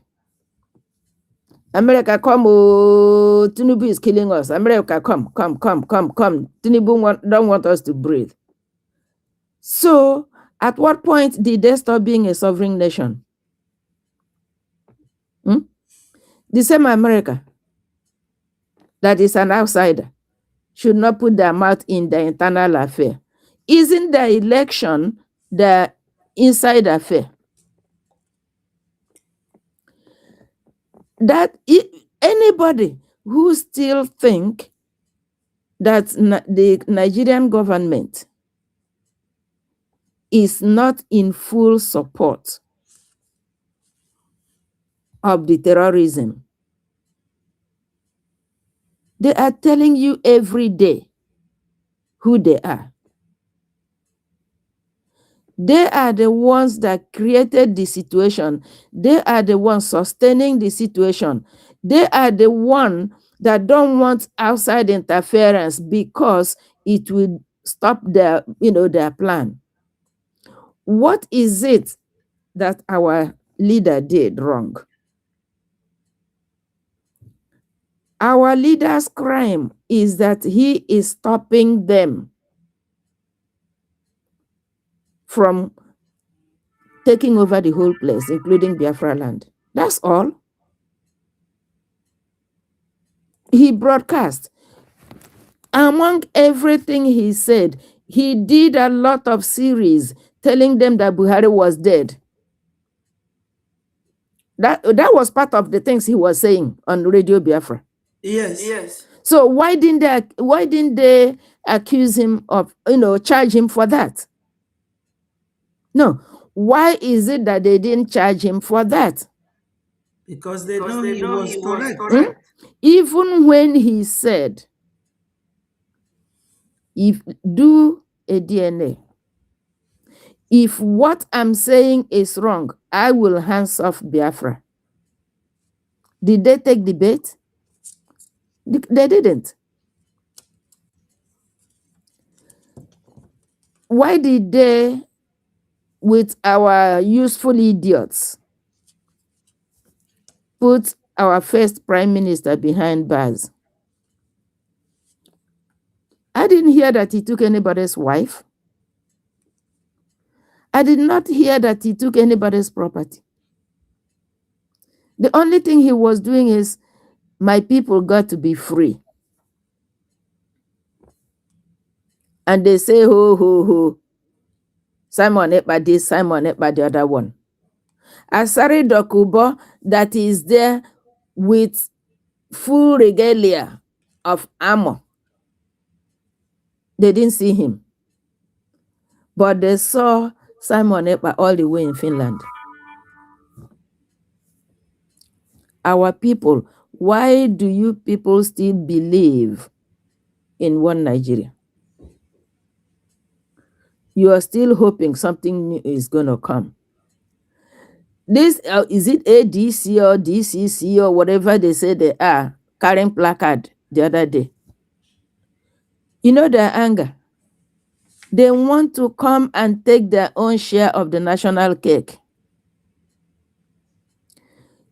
America, come, oh, Tinubu is killing us. America, come. Tinubu don't want us to breathe. So, at what point did they stop being a sovereign nation? The same America that is an outsider should not put their mouth in the internal affair. Isn't the election the inside affair? That anybody who still think that the Nigerian government is not in full support of the terrorism, they are telling you every day who they are. They are the ones that created the situation. They are the ones sustaining the situation. They are the ones that don't want outside interference because it will stop their plan. What is it that our leader did wrong? Our leader's crime is that he is stopping them from taking over the whole place, including Biafra land. That's all. He broadcast. Among everything he said, he did a lot of series telling them that Buhari was dead. That was part of the things he was saying on Radio Biafra. Yes. So why didn't they accuse him of, charge him for that? No. Why is it that they didn't charge him for that? Because they know he was correct. Even when he said, if do a DNA, if what I'm saying is wrong, I will hands off Biafra. Did they take the bait? They didn't. Why did they, with our useful idiots, put our first prime minister behind bars? I didn't hear that he took anybody's wife. I did not hear that he took anybody's property. The only thing he was doing is, my people got to be free. And they say, ho, ho, ho. Simon Ekpa this, Simon Ekpa the other one. Asari Dokubo that is there with full regalia of armor. They didn't see him. But they saw Simon Ekpa all the way in Finland. Our people, why do you people still believe in one Nigeria? You are still hoping something new is going to come. This is it ADC or DCC or whatever they say they are, carrying placard the other day. You know their anger. They want to come and take their own share of the national cake.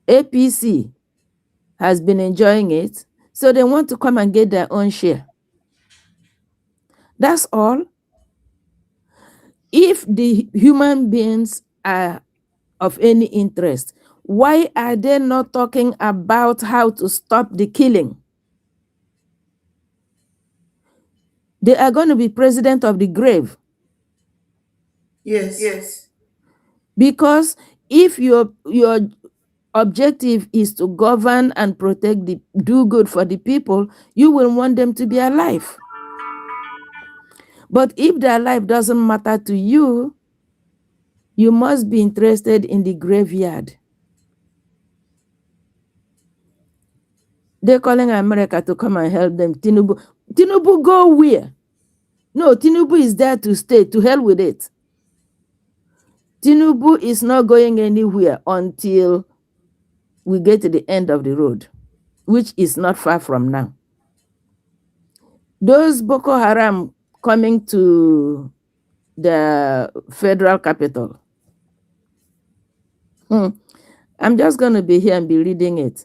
APC has been enjoying it, so they want to come and get their own share. That's all. If the human beings are of any interest, why are they not talking about how to stop the killing? They are going to be president of the grave. Yes. Because if your objective is to govern and protect do good for the people, you will want them to be alive. But if their life doesn't matter to you, you must be interested in the graveyard. They're calling America to come and help them. Tinubu, go where? No, Tinubu is there to stay. To hell with it. Tinubu is not going anywhere until we get to the end of the road, which is not far from now. Those Boko Haram coming to the federal capital. I'm just going to be here and be reading it.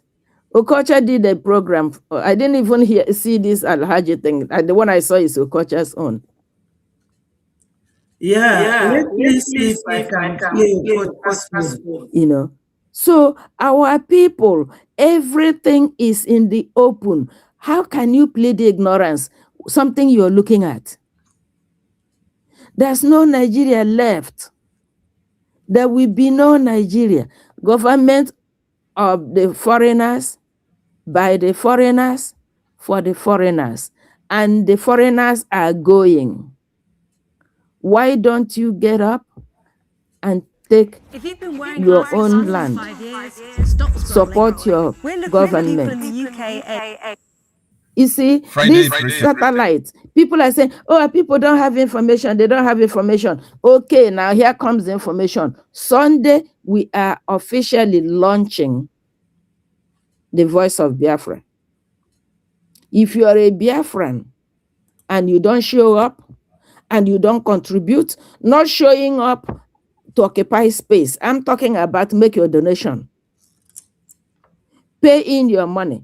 Okocha did a program. I didn't even see this Alhaji thing. The one I saw is Okocha's own. Yeah, let me see if I can play podcast. You know. So our people, everything is in the open. How can you plead ignorance? Something you're looking at. There's no Nigeria left. There will be no Nigeria. Government of the foreigners, by the foreigners, for the foreigners. And the foreigners are going. Why don't you get up and take your own land? Support your government. You see, this satellite, people are saying, oh, people don't have information. They don't have information. Okay, now here comes the information. Sunday, we are officially launching the Voice of Biafra. If you are a Biafran and you don't show up and you don't contribute, not showing up to occupy space, I'm talking about make your donation. Pay in your money.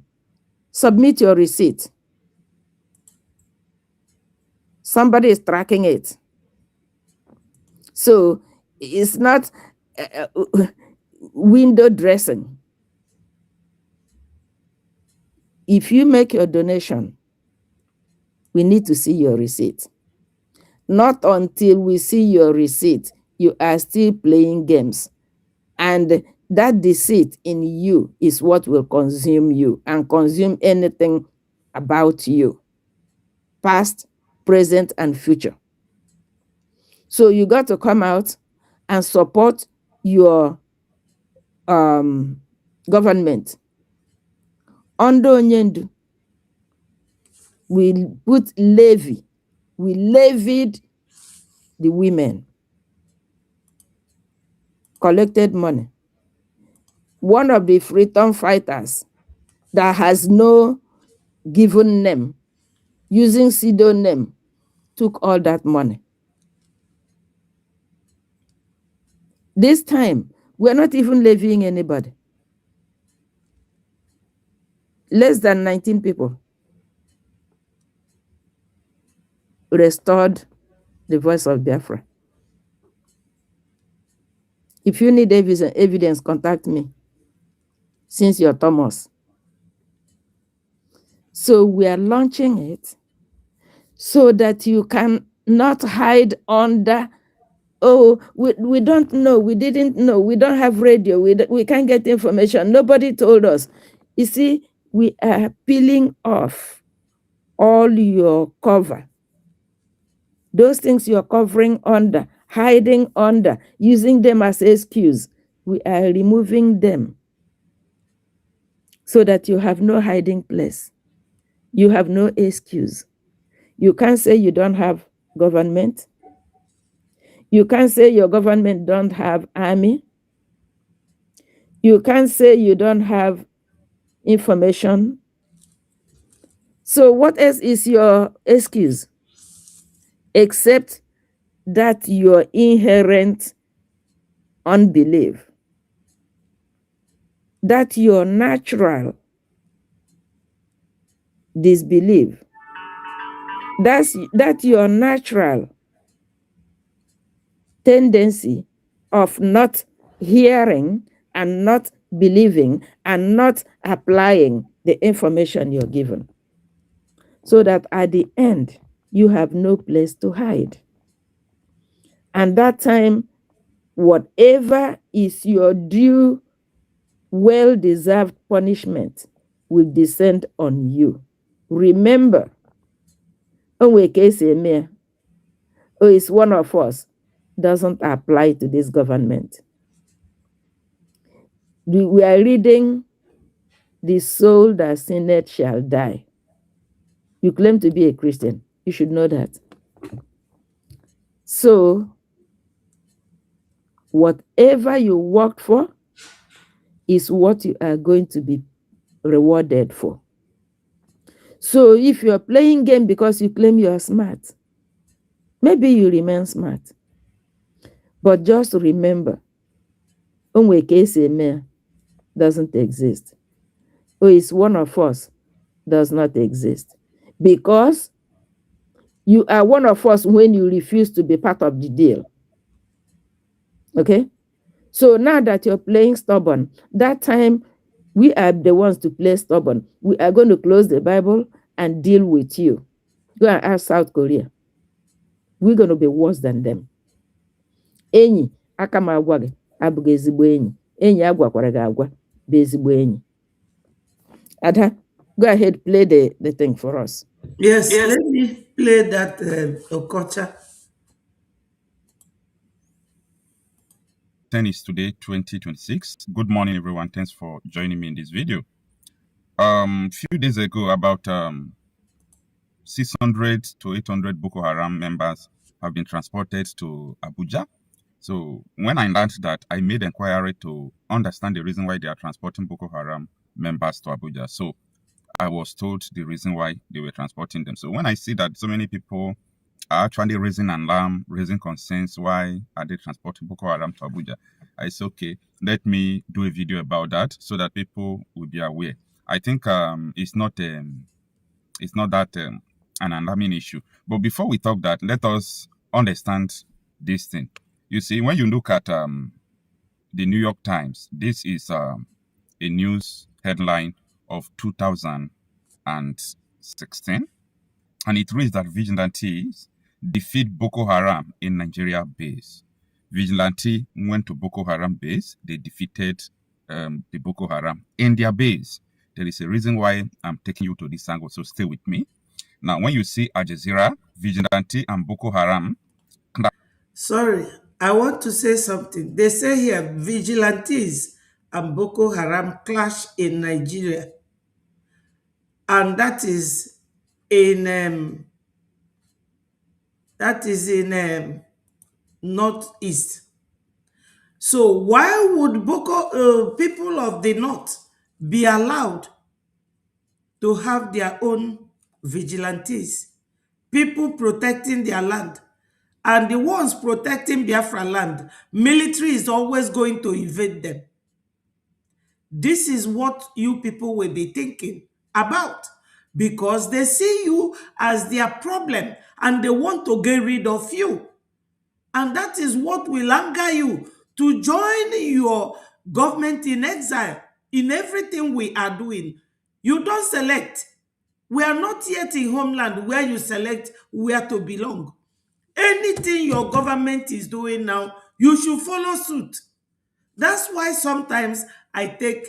Submit your receipt. Somebody is tracking it. So it's not window dressing. If you make your donation, we need to see your receipt. Not until we see your receipt, you are still playing games. And that deceit in you is what will consume you and consume anything about you, past, present, and future. So you got to come out and support your government. Ondo Onyendu, we put levy. We levied the women, collected money. One of the freedom fighters that has no given name, using pseudonym, took all that money. This time, we're not even levying anybody. Less than 19 people restored the Voice of Biafra. If you need evidence, contact me, since you're Thomas. So we are launching it so that you can not hide under, oh, we don't know, we didn't know, we don't have radio, we can't get information, nobody told us. You see, we are peeling off all your cover those things you're covering under, hiding under, using them as excuse, we are removing them so that you have no hiding place. You have no excuse. You can't say you don't have government. You can't say your government don't have army. You can't say you don't have information. So what else is your excuse? Except that your inherent unbelief, that your natural disbelief, that your natural tendency of not hearing and not believing and not applying the information you're given. So that at the end, you have no place to hide. And that time, whatever is your due, well-deserved punishment will descend on you. Remember, Onweke who is one of us, doesn't apply to this government. We are reading, the soul that sinneth shall die. You claim to be a Christian. You should know that. So, whatever you worked for is what you are going to be rewarded for. So, if you're playing game because you claim you are smart, maybe you remain smart. But just remember, Onweke doesn't exist. Who is one of us does not exist. Because you are one of us when you refuse to be part of the deal. Okay? So now that you're playing stubborn, that time we are the ones to play stubborn. We are going to close the Bible and deal with you. Go and ask South Korea. We're going to be worse than them. Enyi, aka m agwa gị, abụghị ezigbo enyi. Enyi agwakwara gị agwa bụ ezigbo enyi. Ada, go ahead, play the thing for us. Yes, let me play that Okocha. Is today 2026. Good morning, everyone. Thanks for joining me in this video. Few days ago, about 600 to 800 Boko Haram members have been transported to Abuja. So when I learned that, I made inquiry to understand the reason why they are transporting Boko Haram members to Abuja. So I was told the reason why they were transporting them. So when I see that so many people are actually raising alarm, raising concerns, why are they transporting Boko Haram to Abuja? I said, okay, let me do a video about that so that people will be aware. I think it's not that an alarming issue. But before we talk that, let us understand this thing. You see, when you look at the New York Times, this is a news headline of 2016, and it reads that vigilantes defeat Boko Haram in Nigeria base. Vigilante went to Boko Haram base. They defeated the Boko Haram in their base. There is a reason why I'm taking you to this angle, so stay with me. Now, when you see Al Jazeera, Vigilante, and Boko Haram... Sorry, I want to say something. They say here, vigilantes and Boko Haram clash in Nigeria. And that is in northeast. So why would people of the north be allowed to have their own vigilantes, people protecting their land? And the ones protecting Biafra land, military is always going to invade them. This is what you people will be thinking about, because they see you as their problem and they want to get rid of you. And that is what will anger you to join your government in exile in everything we are doing. You don't select. We are not yet in homeland where you select where to belong. Anything your government is doing now, you should follow suit. That's why sometimes I take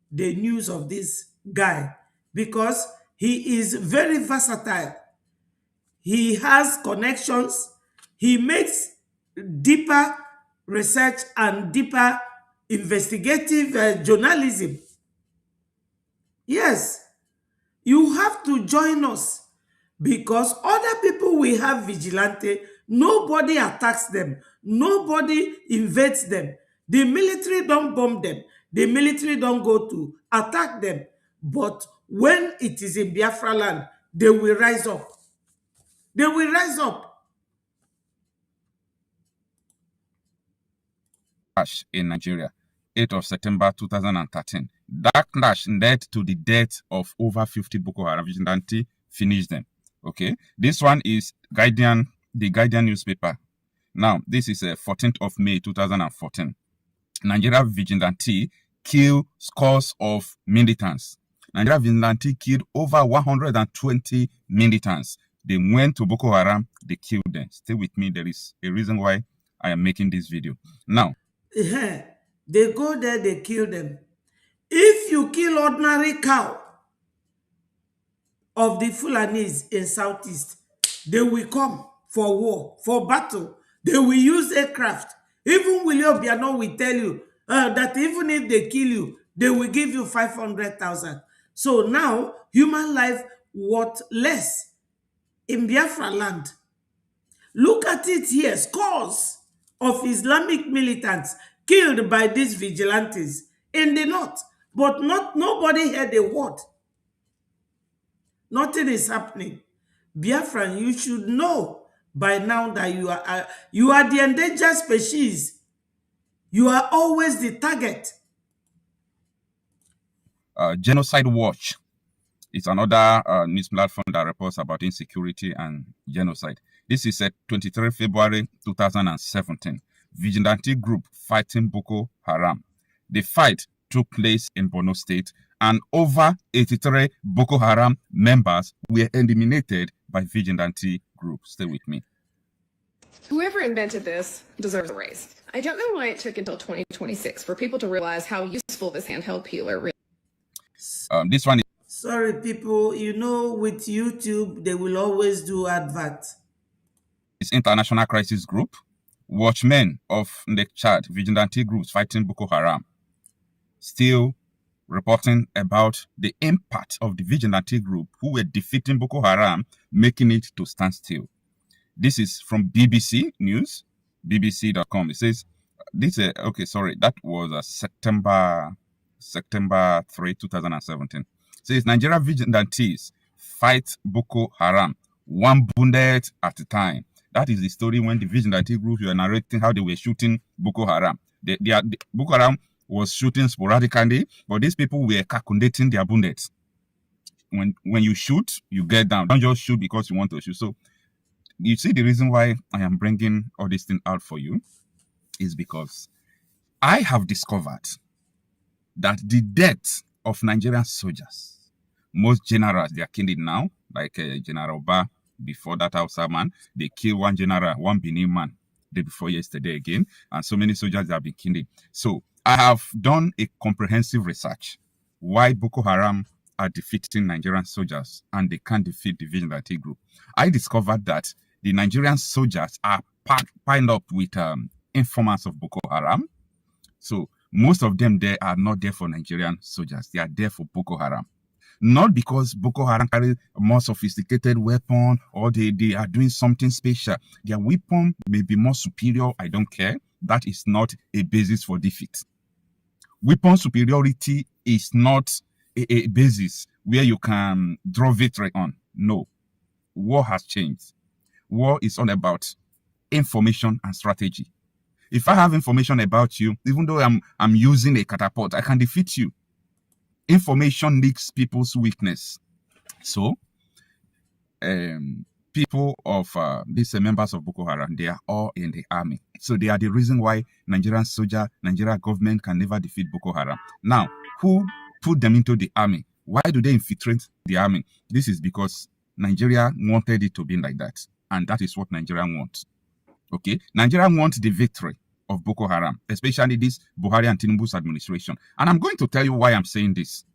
the news of this guy, because he is very versatile. He has connections. He makes deeper research and deeper investigative journalism. Yes, you have to join us because other people will have vigilante. Nobody attacks them. Nobody invades them. The military don't bomb them. The military don't go to attack them. But when it is in Biafra land, they will rise up. They will rise up. Clash in Nigeria, 8th of September 2013. That clash led to the death of over 50 Boko Haram vigilante, finished them. Okay, this one is the Guardian newspaper. Now, this is 14th of May 2014. Nigeria vigilante kill scores of militants. Nigeria vigilante killed over 120 militants. They went to Boko Haram, they killed them. Stay with me, there is a reason why I am making this video. Now, they go there, they kill them. If you kill ordinary cow of the Fulanis in Southeast, they will come for war, for battle. They will use aircraft. Even William Obiano will tell you that even if they kill you, they will give you 500,000. So now, human life worth less in Biafra land. Look at it here, scores of Islamic militants killed by these vigilantes in the north, but nobody heard a word. Nothing is happening. Biafran, you should know by now that you are the endangered species. You are always the target. Genocide Watch is another news platform that reports about insecurity and genocide. This is 23 February 2017. Vigilante group fighting Boko Haram. The fight took place in Borno State, and over 83 Boko Haram members were eliminated by vigilante group. Stay with me. Whoever invented this deserves a raise. I don't know why it took until 2026 for people to realize how useful this handheld peeler really is. This one is... Sorry, people, you know, with YouTube, they will always do advert. It's International Crisis Group, Watchmen of the Chad, vigilante groups fighting Boko Haram, still reporting about the impact of the vigilante group who were defeating Boko Haram, making it to stand still. This is from BBC News, bbc.com. It says, that was September 3, 2017. It says, Nigeria vigilantes fight Boko Haram, one wounded at a time. That is the story when the vigilante groups were narrating how they were shooting Boko Haram. Boko Haram was shooting sporadically, but these people were calculating their wounded. When you shoot, you get down. Don't just shoot because you want to shoot. So you see the reason why I am bringing all this thing out for you is because I have discovered that the death of Nigerian soldiers, most generals, they are killed now, like General Ba, before that Hausa man, they killed one general, one Benin man, day before yesterday again, and so many soldiers have been killed. So I have done a comprehensive research why Boko Haram are defeating Nigerian soldiers and they can't defeat the vigilante group. I discovered that the Nigerian soldiers are piled up with informants of Boko Haram. So most of them there are not there for Nigerian soldiers. They are there for Boko Haram. Not because Boko Haram carry a more sophisticated weapon or they are doing something special. Their weapon may be more superior. I don't care. That is not a basis for defeat. Weapon superiority is not a basis where you can draw victory on. No. War has changed. War is all about information and strategy. If I have information about you, even though I'm using a catapult, I can defeat you. Information leaks people's weakness. So, people of these members of Boko Haram, they are all in the army. So they are the reason why Nigerian government can never defeat Boko Haram. Now, who put them into the army? Why do they infiltrate the army? This is because Nigeria wanted it to be like that. And that is what Nigeria wants. Okay? Nigeria wants the victory of Boko Haram, especially this Buhari and Tinubu's administration. And I'm going to tell you why I'm saying this.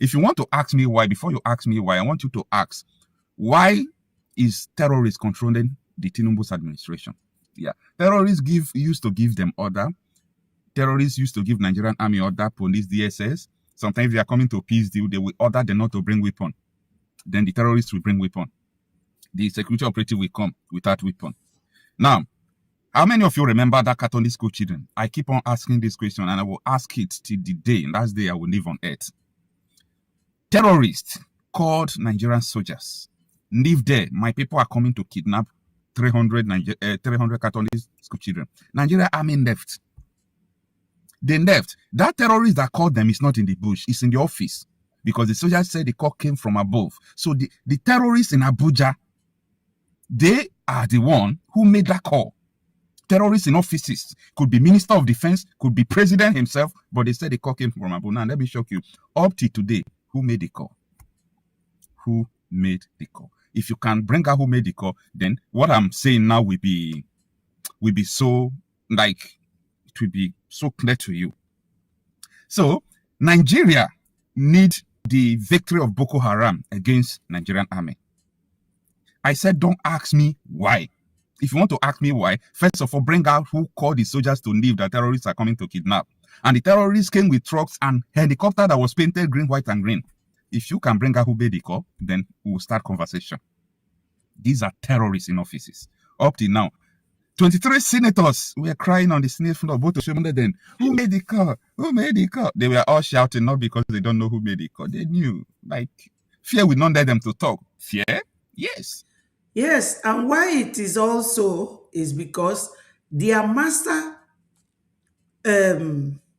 If you want to ask me why, before you ask me why, I want you to ask, why is terrorists controlling the Tinubu's administration. Yeah, terrorists used to give them order. Terrorists used to give Nigerian army order, police, DSS. Sometimes they are coming to a peace deal, they will order them not to bring weapon. Then the terrorists will bring weapon. The security operative will come without weapon. Now, how many of you remember that Catholic school children? I keep on asking this question and I will ask it till the day, last day I will live on earth. Terrorists called Nigerian soldiers. Live there. My people are coming to kidnap 300 Catholic school children. Nigeria army left. They left. That terrorist that called them is not in the bush. It's in the office. Because the soldiers said the call came from above. So the terrorists in Abuja, they are the one who made that call. Terrorists in offices, could be Minister of Defense, could be President himself, but they said the call came from above. Now, let me shock you. Up to today, who made the call? Who made the call? If you can bring out who made the call, then what I'm saying now will be so, like, it will be so clear to you. So, Nigeria need the victory of Boko Haram against Nigerian army. I said, don't ask me why. If you want to ask me why, first of all, bring out who called the soldiers to leave that terrorists are coming to kidnap. And the terrorists came with trucks and helicopter that was painted green, white, and green. If you can bring out who made the call, then we'll start conversation. These are terrorists in offices. Up till now, 23 senators were crying on the Senate floor. Then, who made the call? Who made the call? They were all shouting, not because they don't know who made the call. They knew. Like, fear will not let them to talk. Fear? Yes. Yes, and why it is also is because their master,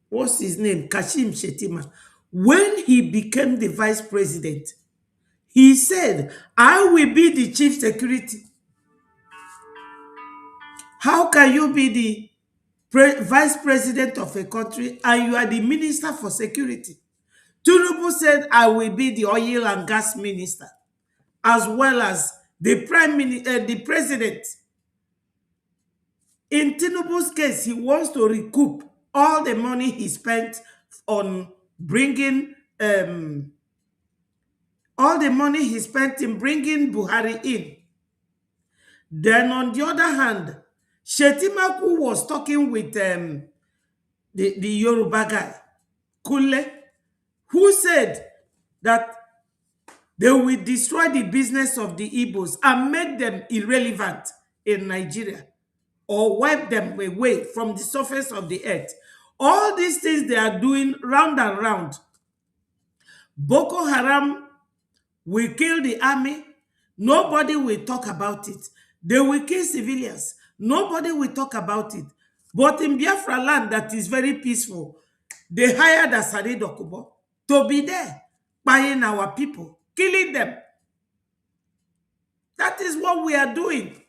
what's his name, Kashim Shetima, when he became the vice president, he said, I will be the chief security. How can you be the vice president of a country and you are the minister for security? Tinubu said, I will be the oil and gas minister, as well as the the president. In Tinubu's case, he wants to recoup all the money he spent on bringing all the money he spent in bringing Buhari in. Then on the other hand, Shetimaku was talking with the Yoruba guy, Kule, who said that they will destroy the business of the Igbos and make them irrelevant in Nigeria or wipe them away from the surface of the earth. All these things they are doing round and round. Boko Haram will kill the army. Nobody will talk about it. They will kill civilians. Nobody will talk about it. But in Biafra land that is very peaceful, they hired Asari Dokubo to be there, buying our people, killing them. That is what we are doing.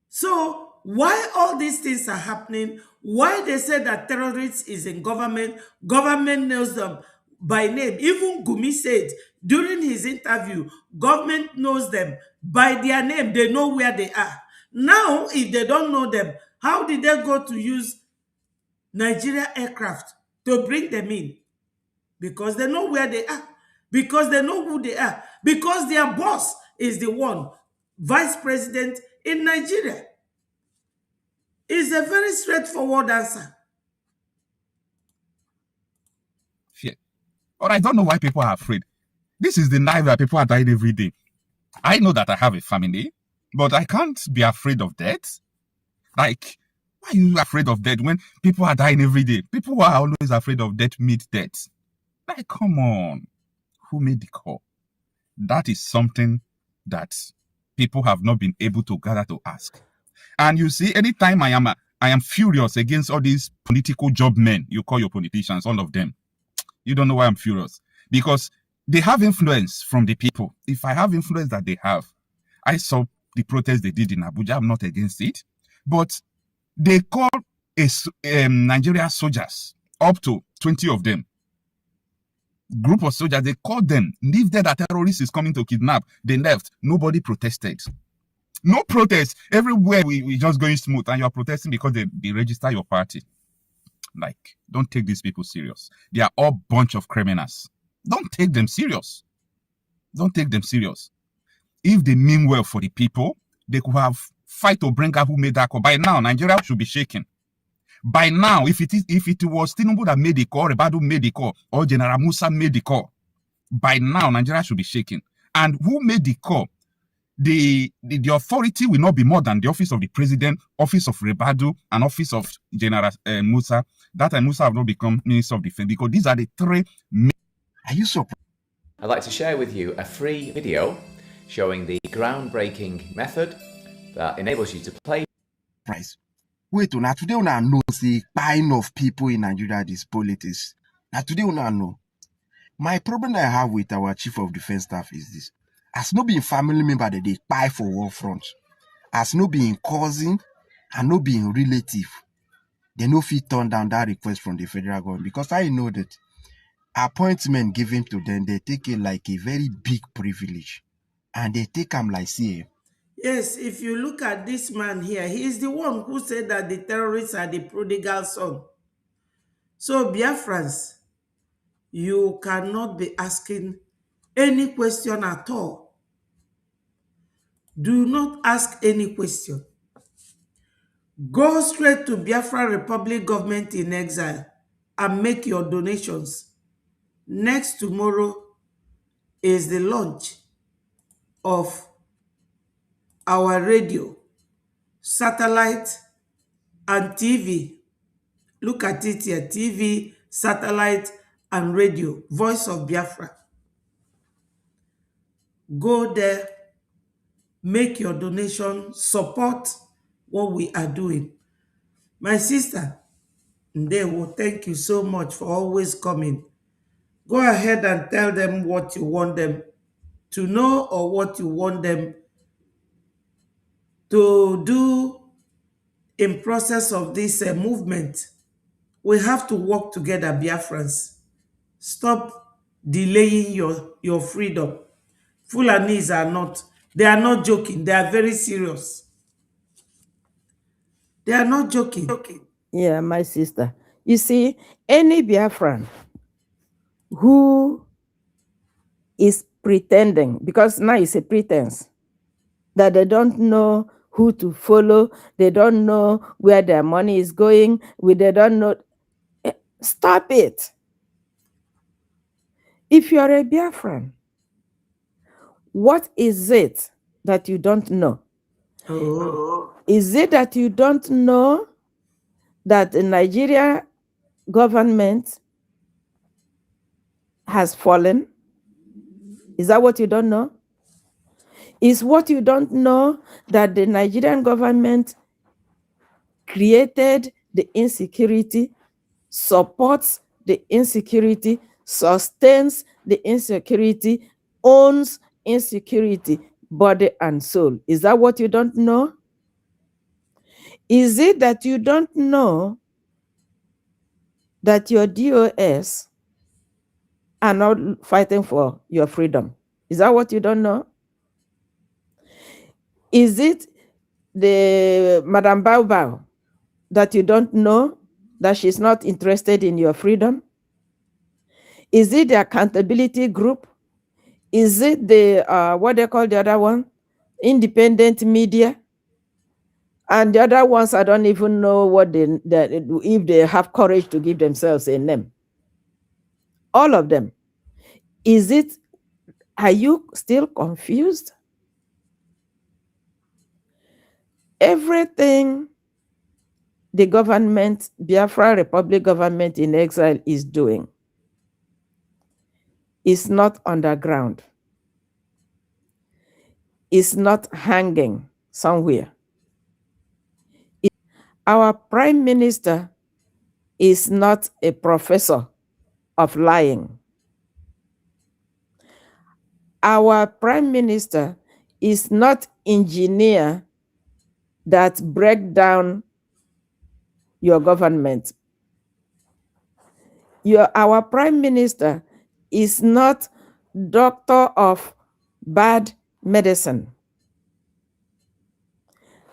So why all these things are happening? Why they say that terrorists is in government knows them by name. Even Gumi said during his interview, government knows them by their name. They know where they are. Now, if they don't know them, how did they go to use Nigeria aircraft to bring them in? Because they know where they are. Because they know who they are. Because their boss is the one, vice president in Nigeria. It's a very straightforward answer. Fear. But I don't know why people are afraid. This is the life that people are dying every day. I know that I have a family, but I can't be afraid of death. Like, why are you afraid of death when people are dying every day? People are always afraid of death, meet death. Like, come on. Who made the call? That is something that people have not been able to gather to ask. And you see, anytime I am furious against all these political job men, you call your politicians, all of them. You don't know why I'm furious. Because they have influence from the people. If I have influence that they have, I saw the protest they did in Abuja. I'm not against it. But they call Nigeria soldiers, up to 20 of them. Group of soldiers, they called them, leave there that terrorist is coming to kidnap. They left. Nobody protested. No protest. Everywhere we just going smooth and you're protesting because they register your party. Like, don't take these people serious. They are all bunch of criminals. Don't take them serious. Don't take them serious. if they mean well for the people, they could have fight to bring out who made that call. By now, Nigeria should be shaking. By now, if it was Tinubu that made the call, Rebadu made the call, or General Musa made the call, by now Nigeria should be shaking. And who made the call? The authority will not be more than the office of the president, office of Rebadu, and office of General Musa. That time Musa have not become Minister of Defense, because these are the three. Are you surprised? I'd like to share with you a free video showing the groundbreaking method that enables you to play. Price. Wait, now today we know the buying of people in Nigeria is politics. Now today we know. My problem I have with our chief of defense staff is this: as no being family member that they buy for war front, as no being cousin and no being relative, they no fit turn down that request from the federal government, because I know that appointment given to them, they take it like a very big privilege, and they take them like see. Yes, if you look at this man here, he is the one who said that the terrorists are the prodigal son. So, Biafrans, you cannot be asking any question at all. Do not ask any question. Go straight to Biafra Republic Government in Exile and make your donations. Next tomorrow is the launch of our radio, satellite, and TV. Look at it here: TV, satellite, and radio. Voice of Biafra. Go there, make your donation, support what we are doing. My sister, Ndewo, thank you so much for always coming. Go ahead and tell them what you want them to know, or what you want them to do in process of this movement. We have to work together, Biafrans. Stop delaying your freedom. Fulanis they are not joking. They are very serious. They are not joking. Yeah, my sister. You see, any Biafran who is pretending, because now it's a pretense, that they don't know who to follow, they don't know where their money is going, they don't know. Stop it. If you're a Biafran, what is it that you don't know? Is it that you don't know that the Nigeria government has fallen? Is that what you don't know? Is what you don't know that the Nigerian government created the insecurity, supports the insecurity, sustains the insecurity, owns insecurity, body and soul? Is that what you don't know? Is it that you don't know that your DOS are not fighting for your freedom? Is that what you don't know? Is it the Madame Bao that you don't know that she's not interested in your freedom? Is it the accountability group? Is it the, what they call the other one? Independent media? And the other ones, I don't even know what if they have courage to give themselves a name. All of them. Are you still confused? Everything the government, Biafra Republic government in exile is doing is not underground. It's not hanging somewhere. Our prime minister is not a professor of lying. Our prime minister is not engineer that break down your government. Our prime minister is not doctor of bad medicine.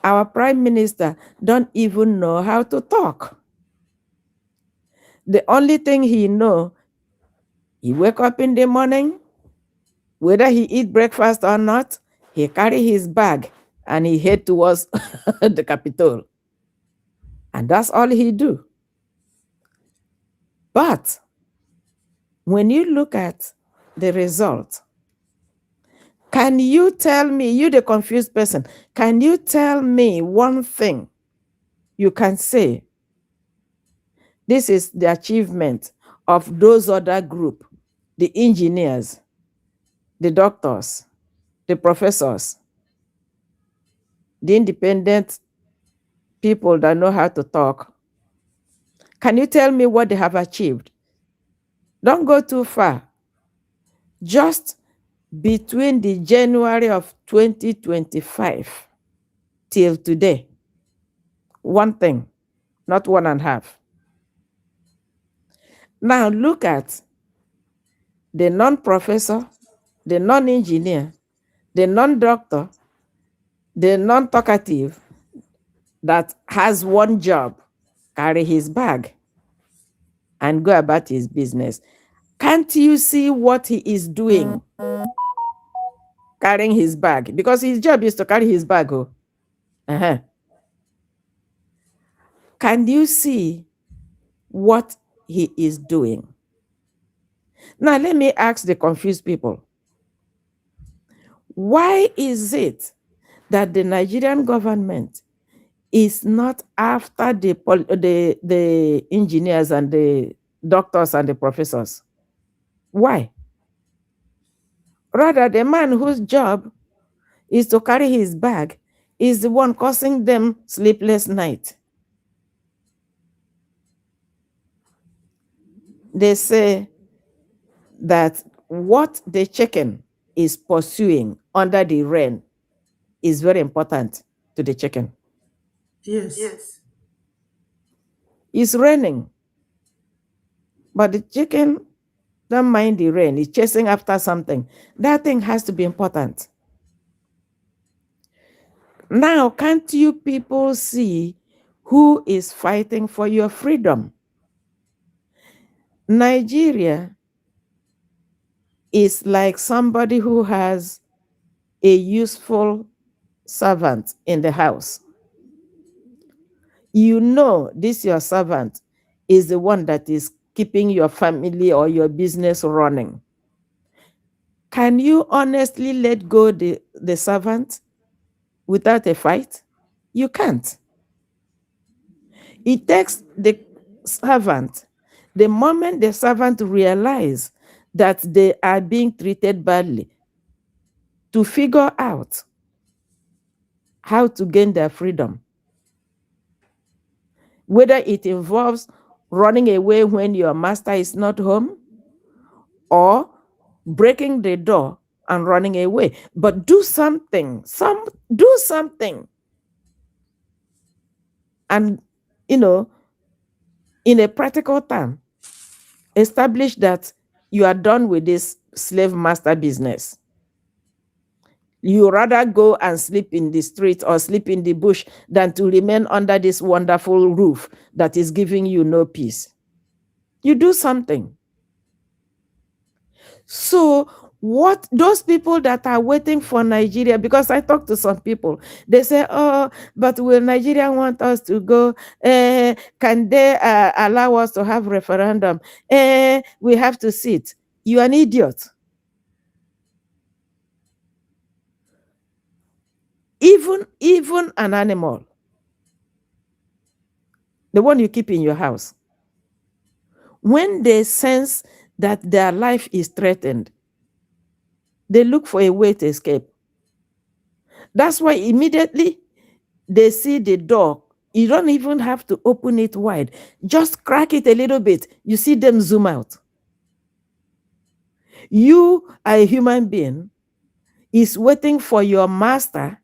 Our prime minister don't even know how to talk. The only thing he know, he wake up in the morning, whether he eat breakfast or not, He carried his bag and he head towards the Capitol. And that's all he do. But when you look at the result, can you tell me, you the confused person, can you tell me one thing you can say this is the achievement of those other group, the engineers, the doctors, the professors, the independent people that know how to talk? Can you tell me what they have achieved? Don't go too far. Just between the January of 2025 till today, one thing, not one and a half. Now look at the non-professor, the non-engineer, the non-doctor, the non-talkative that has one job, carry his bag and go about his business. Can't you see what he is doing? Carrying his bag, because his job is to carry his bag. Oh. Uh-huh. Can you see what he is doing? Now, let me ask the confused people. Why is it that the Nigerian government is not after the engineers and the doctors and the professors? Why? Rather, the man whose job is to carry his bag is the one causing them sleepless night. They say that what the chicken is pursuing under the rain is very important to the chicken. Yes. It's raining, but the chicken don't mind the rain. It's chasing after something. That thing has to be important. Now, can't you people see who is fighting for your freedom? Nigeria is like somebody who has a useful servant in the house. You know this your servant is the one that is keeping your family or your business running. Can you honestly let go the servant without a fight? You can't. It takes the servant, the moment the servant realizes that they are being treated badly, to figure out how to gain their freedom. Whether it involves running away when your master is not home or breaking the door and running away. But do something, do something. And, in a practical term, establish that you are done with this slave master business. You rather go and sleep in the street or sleep in the bush than to remain under this wonderful roof that is giving you no peace. You do something. So what those people that are waiting for Nigeria, because I talk to some people, they say, oh, but will Nigeria want us to go? Can they allow us to have referendum? We have to sit. You are an idiot. Even an animal, the one you keep in your house, when they sense that their life is threatened, they look for a way to escape. That's why immediately they see the door, you don't even have to open it wide. Just crack it a little bit. You see them zoom out. You are a human being, is waiting for your master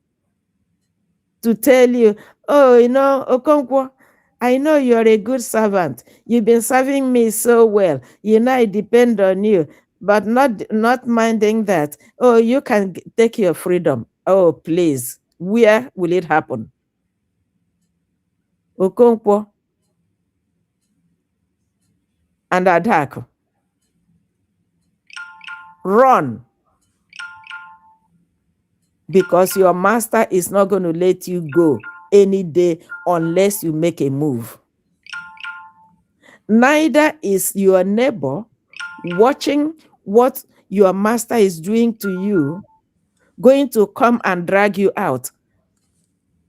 to tell you, oh, Okonkwo, I know you're a good servant. You've been serving me so well. I depend on you, but not minding that. Oh, you can take your freedom. Oh, please. Where will it happen? Okonkwo and Adako. Run. because your master is not going to let you go any day unless you make a move. Neither is your neighbor watching what your master is doing to you going to come and drag you out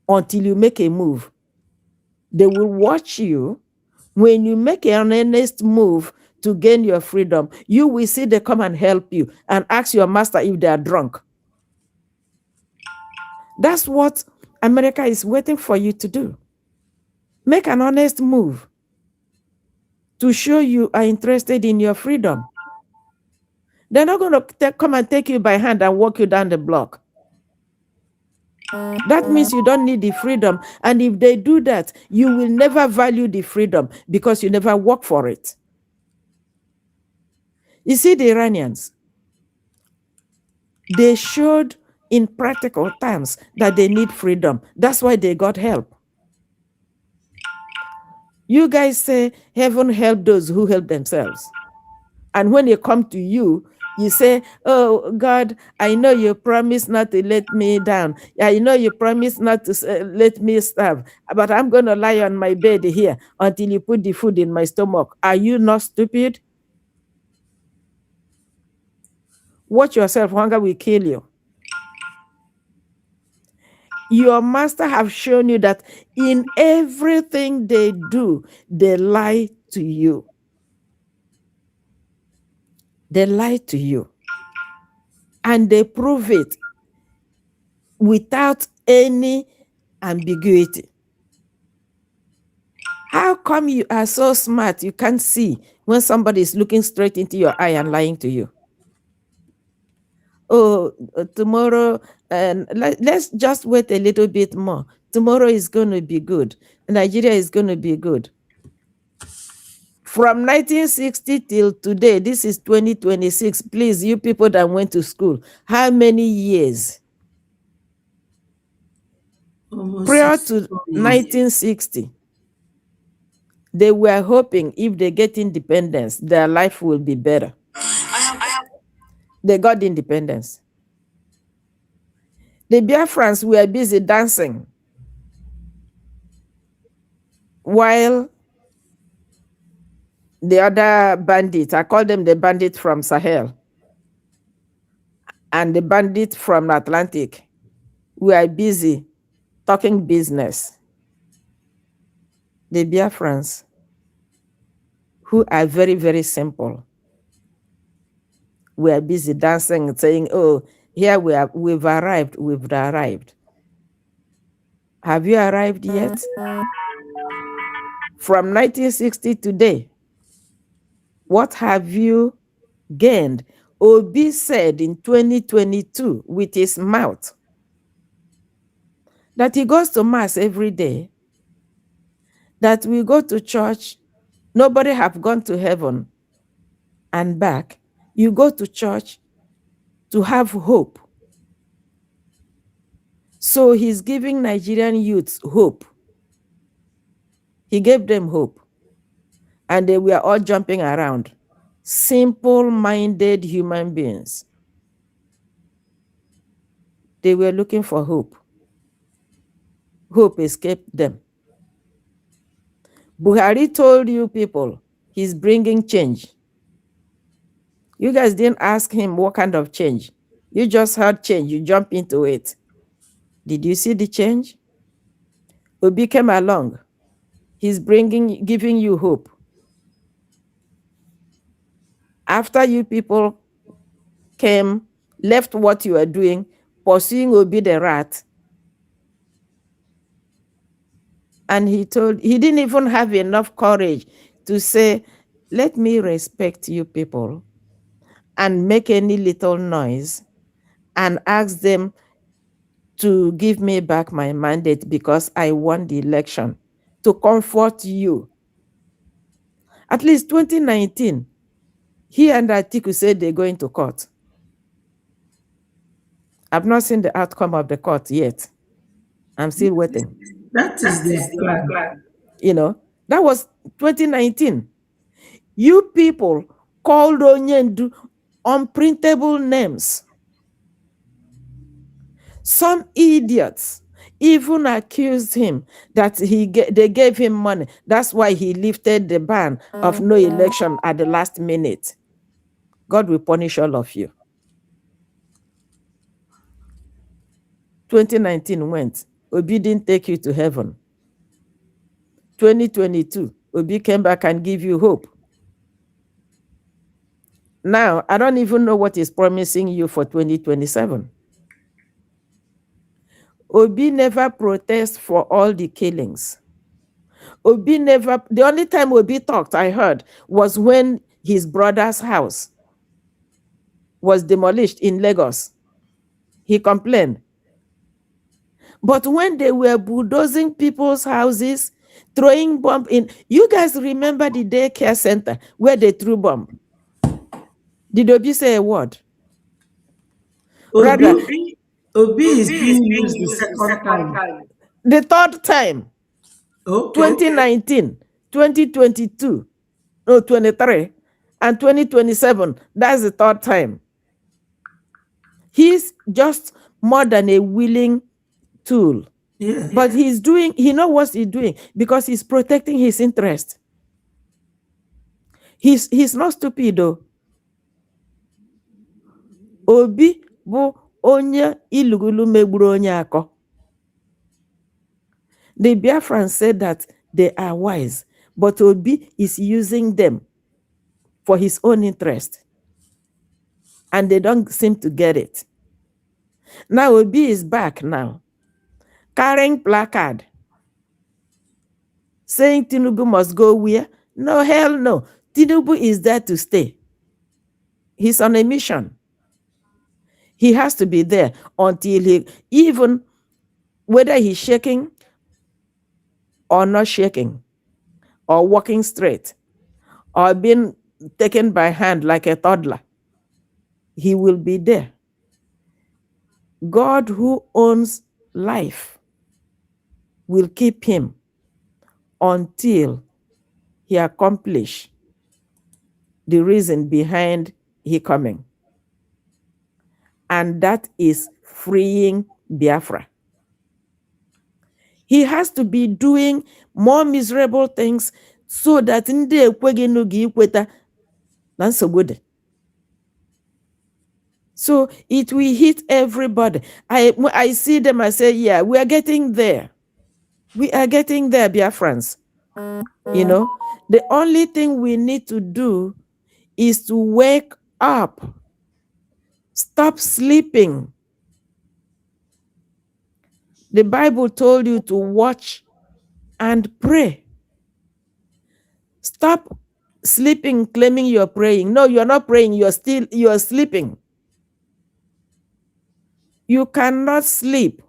until you make a move. They will watch you. When you make an earnest move to gain your freedom, you will see they come and help you and ask your master if they are drunk. That's what America is waiting for you to do. Make an honest move to show you are interested in your freedom. They're not going to come and take you by hand and walk you down the block. That means you don't need the freedom. And if they do that, you will never value the freedom because you never work for it. You see, the Iranians, they showed in practical terms that they need freedom. That's why they got help. You guys say heaven help those who help themselves. And when they come to you, you say, oh, God, I know you promised not to let me down. I know you promised not to let me starve, but I'm going to lie on my bed here until you put the food in my stomach. Are you not stupid? Watch yourself. Hunger will kill you. Your master have shown you that in everything they do, they lie to you. They lie to you. And they prove it without any ambiguity. How come you are so smart you can't see when somebody is looking straight into your eye and lying to you? Oh, tomorrow, and let's just wait a little bit more. Tomorrow is going to be good. Nigeria is going to be good. From 1960 till today, this is 2026. Please, you people that went to school, how many years? Almost Prior to 64 years. 1960, they were hoping if they get independence, their life will be better. They got independence. The Biafrans were busy dancing while the other bandits, I call them the bandits from Sahel and the bandits from Atlantic, were busy talking business. The Biafrans, who are very, very simple, were busy dancing and saying, oh, here we've arrived. Have you arrived yet? From 1960 today, what have you gained? Obi said in 2022 with his mouth that he goes to mass every day, that we go to church, nobody have gone to heaven and back. You go to church to have hope. So he's giving Nigerian youths hope. He gave them hope. And they were all jumping around. Simple-minded human beings. They were looking for hope. Hope escaped them. Buhari told you people he's bringing change. You guys didn't ask him what kind of change. You just heard change. You jump into it. Did you see the change? Obi came along. He's giving you hope. After you people came, left what you were doing, pursuing Obi the rat, and he didn't even have enough courage to say, let me respect you people and make any little noise and ask them to give me back my mandate because I won the election, to comfort you. At least 2019, he and Atiku said they're going to court. I've not seen the outcome of the court yet. I'm still waiting. That is their plan. You know, that was 2019. You people called Onyendu unprintable names. Some idiots even accused him that they gave him money. That's why he lifted the ban of no election at the last minute. God will punish all of you. 2019 went. Obi didn't take you to heaven. 2022, Obi came back and gave you hope. Now, I don't even know what is promising you for 2027. Obi never protests for all the killings. Obi never, the only time Obi talked, I heard, was when his brother's house was demolished in Lagos. He complained. But when they were bulldozing people's houses, throwing bomb in, you guys remember the daycare center where they threw bomb? Did Obi say a word? Rather, Obi is being used the second time. the third time, Okay. 2019, 2022, no, 23, and 2027, that's the third time. He's just more than a willing tool. Yeah. But he's doing, he knows what he's doing because he's protecting his interest. He's not stupid though. Obi bụ onye ilugulu megburu onye akọ. The Biafrans said that they are wise, but Obi is using them for his own interest. And they don't seem to get it. Now Obi is back now, carrying placard, saying Tinubu must go where? No, hell no. Tinubu is there to stay. He's on a mission. He has to be there until even whether he's shaking or not shaking, or walking straight, or being taken by hand like a toddler, he will be there. God who owns life will keep him until he accomplish the reason behind he coming. And that is freeing Biafra. He has to be doing more miserable things so that ndị ekweghị n'oge ikweta na nsogbu dị. So it will hit everybody. I see them, I say, yeah, we are getting there. We are getting there, Biafrans. You know, the only thing we need to do is to wake up. Stop sleeping. The Bible told you to watch and pray. Stop sleeping, claiming you're praying. No, you're not praying, you're sleeping. You cannot sleep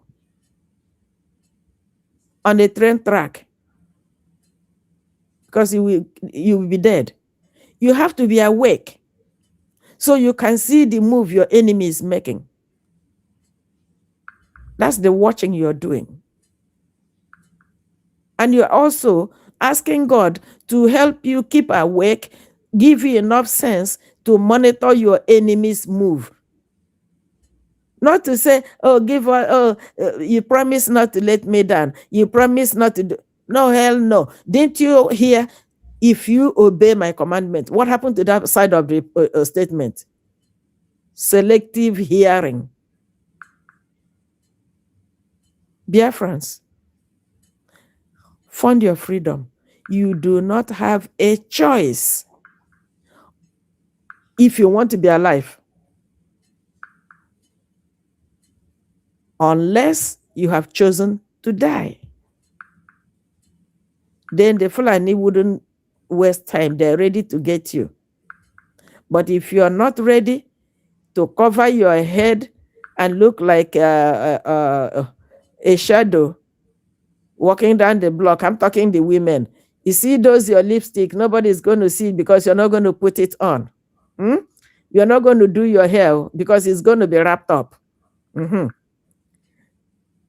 on a train track because you will be dead. You have to be awake so you can see the move your enemy is making. That's the watching you're doing. And you're also asking God to help you keep awake, give you enough sense to monitor your enemy's move. Not to say, you promise not to let me down. You promise not to do. No, hell no. Didn't you hear, if you obey my commandment? What happened to that side of the statement? Selective hearing. Biafrans, fund your freedom. You do not have a choice if you want to be alive. Unless you have chosen to die. Then the Fulani wouldn't waste time. They're ready to get you. But if you are not ready to cover your head and look like a shadow walking down the block, I'm talking the women. You see those, your lipstick, nobody's going to see because you're not going to put it on. You're not going to do your hair because it's going to be wrapped up.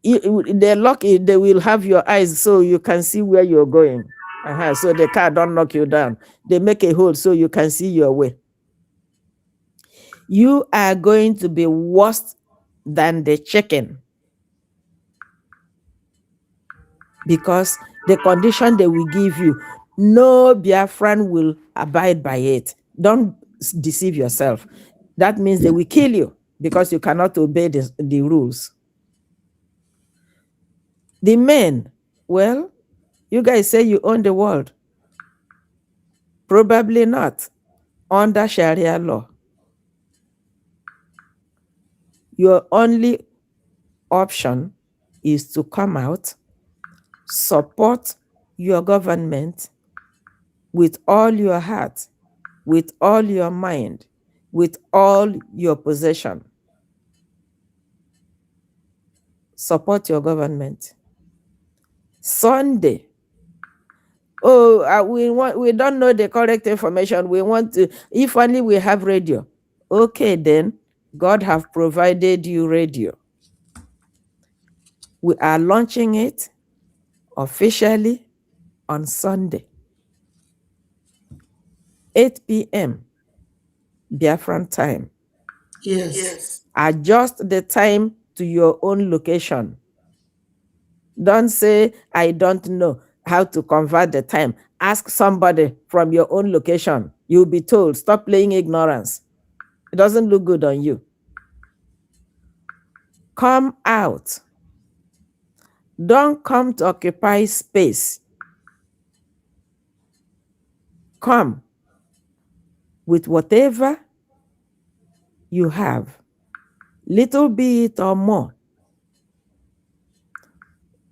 They're lucky they will have your eyes so you can see where you're going. So the car don't knock you down. They make a hole so you can see your way. You are going to be worse than the chicken because the condition they will give you, no Biafran will abide by it. Don't deceive yourself. That means they will kill you because you cannot obey the rules. The men, well, you guys say you own the world. Probably not under Sharia law. Your only option is to come out, support your government with all your heart, with all your mind, with all your possession. Support your government. Sunday. Oh, we don't know the correct information. We want to, if only we have radio. Okay, then God have provided you radio. We are launching it officially on Sunday, 8 p.m. Biafran time. Yes. Adjust the time to your own location. Don't say, I don't know how to convert the time. Ask somebody from your own location. You'll be told, stop playing ignorance. It doesn't look good on you. Come out. Don't come to occupy space. Come with whatever you have, little bit or more.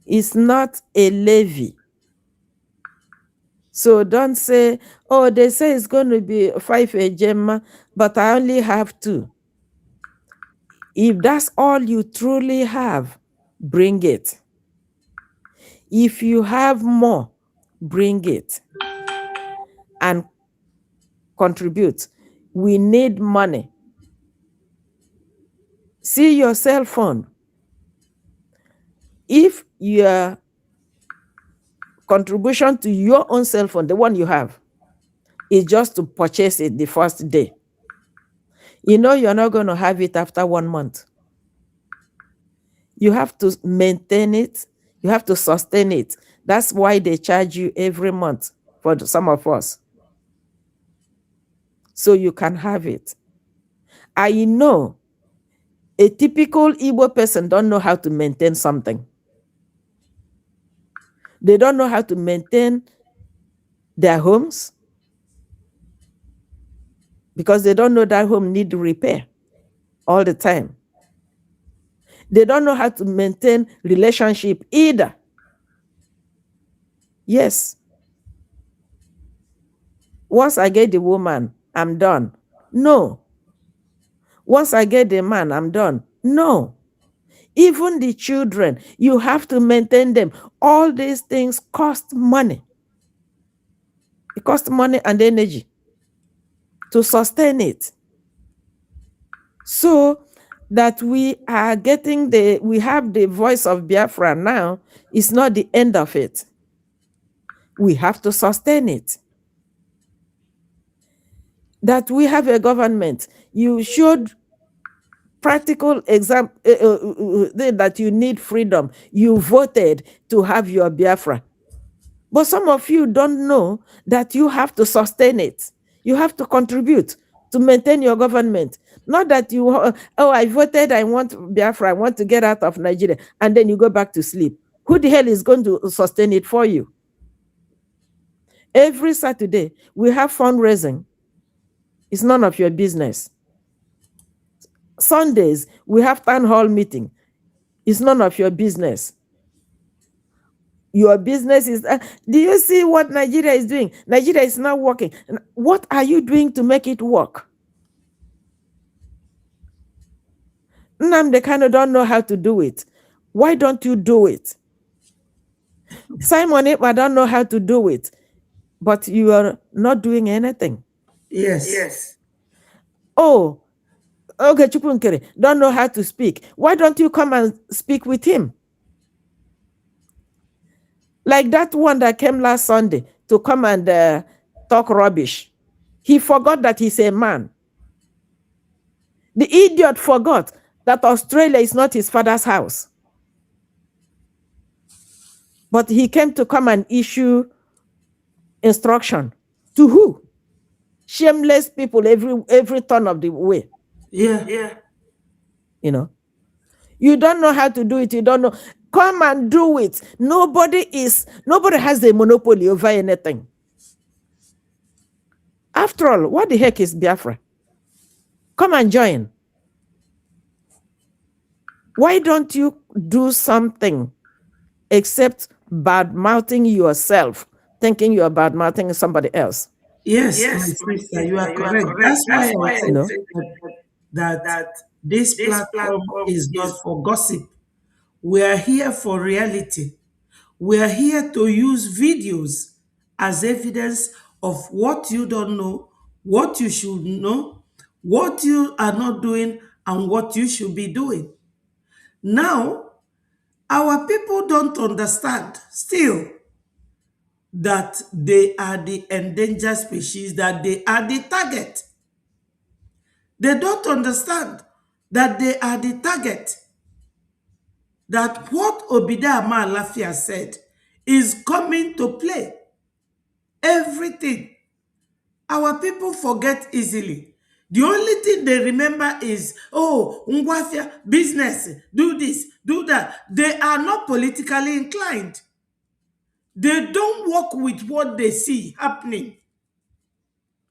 It's not a levy. So don't say, oh, they say it's going to be 5 ejema, but I only have 2. If that's all you truly have, bring it. If you have more, bring it and contribute. We need money. See your cell phone. If your contribution to your own cell phone, the one you have, is just to purchase it the first day, you know you're not going to have it after 1 month. You have to maintain it. You have to sustain it. That's why they charge you every month for some of us, so you can have it. I know a typical Igbo person don't know how to maintain something. They don't know how to maintain their homes because they don't know that home need repair all the time. They don't know how to maintain relationship either. Yes. Once I get the woman, I'm done. No. Once I get the man, I'm done. No. Even the children, you have to maintain them. All these things cost money. It costs money and energy to sustain it. So that we are getting we have the voice of Biafra now, is not the end of it. We have to sustain it. That we have a government. You showed practical example that you need freedom. You voted to have your Biafra. But some of you don't know that you have to sustain it. You have to contribute to maintain your government. Not that you, oh, I voted, I want Biafra, I want to get out of Nigeria, and then you go back to sleep. Who the hell is going to sustain it for you? Every Saturday, we have fundraising. It's none of your business. Sundays, we have town hall meeting. It's none of your business. Your business is, do you see what Nigeria is doing? Nigeria is not working. What are you doing to make it work? They kind of don't know how to do it. Why don't you do it? Simon, I don't know how to do it, but you are not doing anything. Yes. Oh, okay, Chupunkere, don't know how to speak. Why don't you come and speak with him? Like that one that came last Sunday to come and talk rubbish. He forgot that he's a man. The idiot forgot that Australia is not his father's house. But he came to come and issue instruction. To who? Shameless people every turn of the way. Yeah. You know, you don't know how to do it. You don't know. Come and do it. Nobody has a monopoly over anything. After all, what the heck is Biafra? Come and join. Why don't you do something except bad mouthing yourself, thinking you're bad mouthing somebody else? Yes, my sister, you are correct. That's why I You know, said that this platform is not for gossip. We are here for reality. We are here to use videos as evidence of what you don't know, what you should know, what you are not doing, and what you should be doing. Now, our people don't understand still that they are the endangered species, that they are the target. They don't understand that they are the target. That what Obida Lafia said is coming to play. Everything. Our people forget easily. The only thing they remember is, oh, Ngwafia, business, do this, do that. They are not politically inclined. They don't work with what they see happening.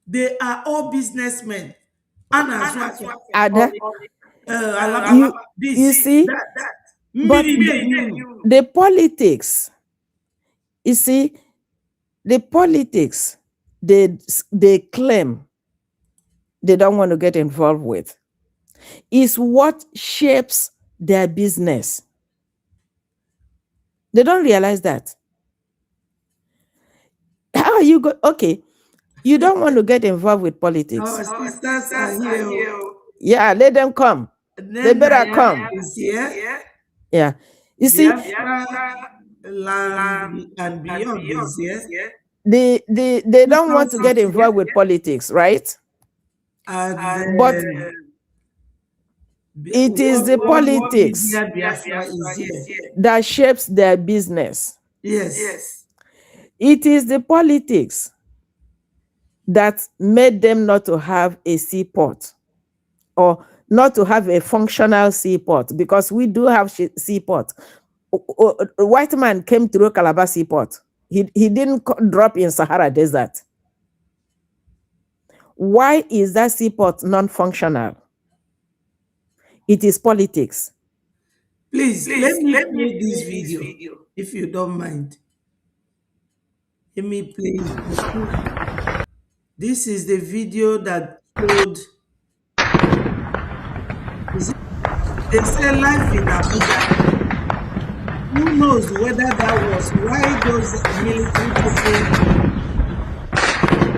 They are all businessmen. Anna Zwafia, Ada, Alaba, you this, see, that. but the politics, you see, the politics they claim they don't want to get involved with is what shapes their business. They don't realize that. How are you okay, you don't want to get involved with politics. Our sisters are here. Yeah, let them come. They better come. Is here. Yeah. You see, Biafra land and beyond is here. they don't want to get involved with politics, right? And But it is the politics Biafra is here. that shapes their business. Yes. It is the politics that made them not to have a seaport or not to have a functional seaport, because we do have seaport. A white man came through Calabar seaport. He didn't drop in Sahara Desert. Why is that seaport non-functional? It is politics. Please, let me play this video, if you don't mind. Let me play it. This is the video that showed. They say life in Abuja. Who knows whether that was why those military people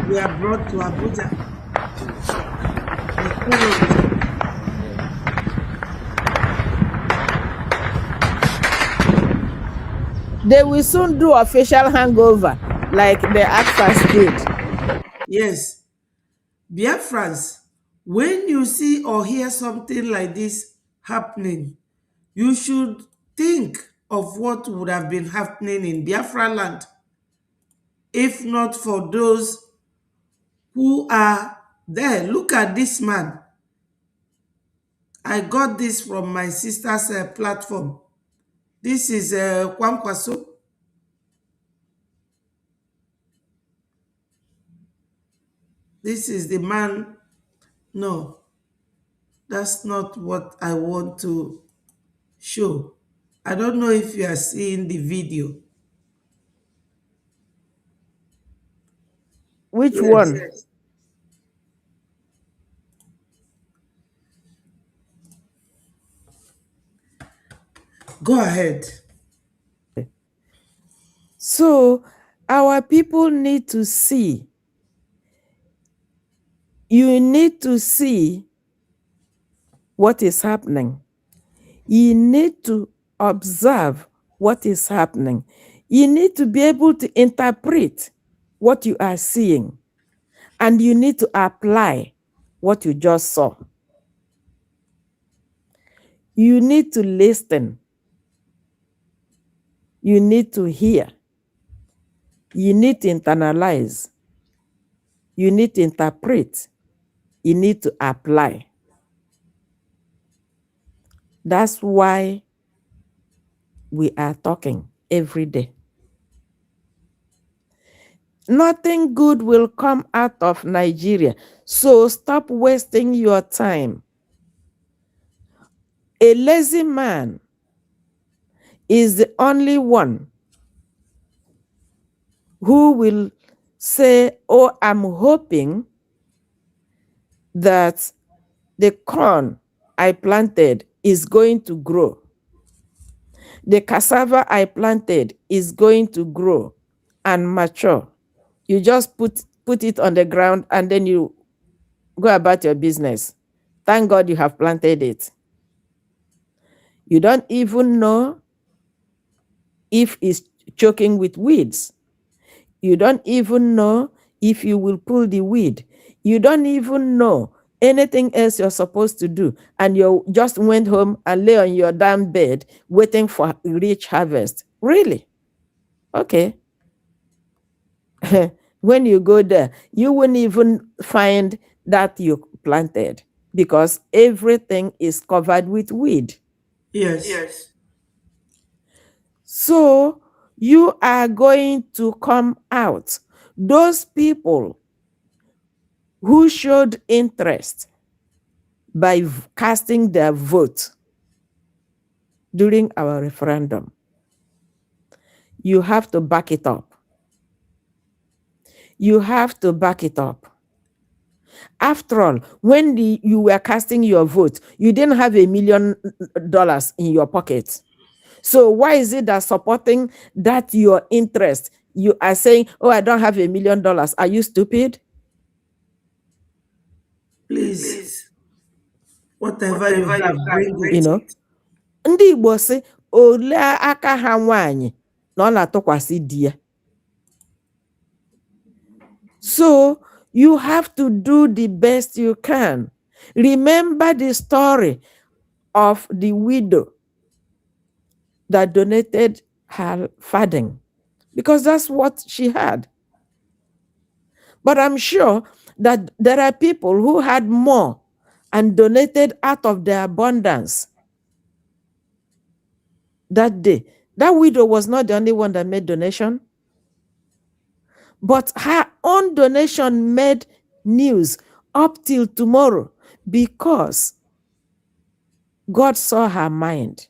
were brought to Abuja? They will soon do official hangover like the actors did. Yes. Biafrans, when you see or hear something like this happening, you should think of what would have been happening in Biafra land if not for those who are there. Look at this man. I got this from my sister's platform. This is Kwankwaso. This is the man. No, that's not what I want to show. I don't know if you are seeing the video. Which one? Go ahead. So our people need to see. You need to see what is happening. You need to observe what is happening. You need to be able to interpret what you are seeing. And you need to apply what you just saw. You need to listen. You need to hear. You need to internalize. You need to interpret. You need to apply. That's why we are talking every day. Nothing good will come out of Nigeria. So stop wasting your time. A lazy man is the only one who will say, oh, I'm hoping that the corn I planted is going to grow. The cassava I planted is going to grow and mature. You just put it on the ground and then you go about your business. Thank God you have planted it. You don't even know if it's choking with weeds. You don't even know if you will pull the weed. You don't even know anything else you're supposed to do. And you just went home and lay on your damn bed waiting for rich harvest. Really? Okay. When you go there, you won't even find that you planted because everything is covered with weed. Yes. So you are going to come out. Those people who showed interest by casting their vote during our referendum, you have to back it up. You have to back it up. After all, when you were casting your vote, you didn't have $1 million in your pocket. So why is it that supporting that your interest, you are saying, oh, I don't have $1 million. Are you stupid? Please. Whatever you have, bring it. You know, ndị Igbo sị ole aka ha nwanyị na ọ na-atụkwasị di ya. So you have to do the best you can. Remember the story of the widow that donated her farthing, because that's what she had. But I'm sure that there are people who had more and donated out of their abundance that day. That widow was not the only one that made donation, but her own donation made news up till tomorrow because God saw her mind.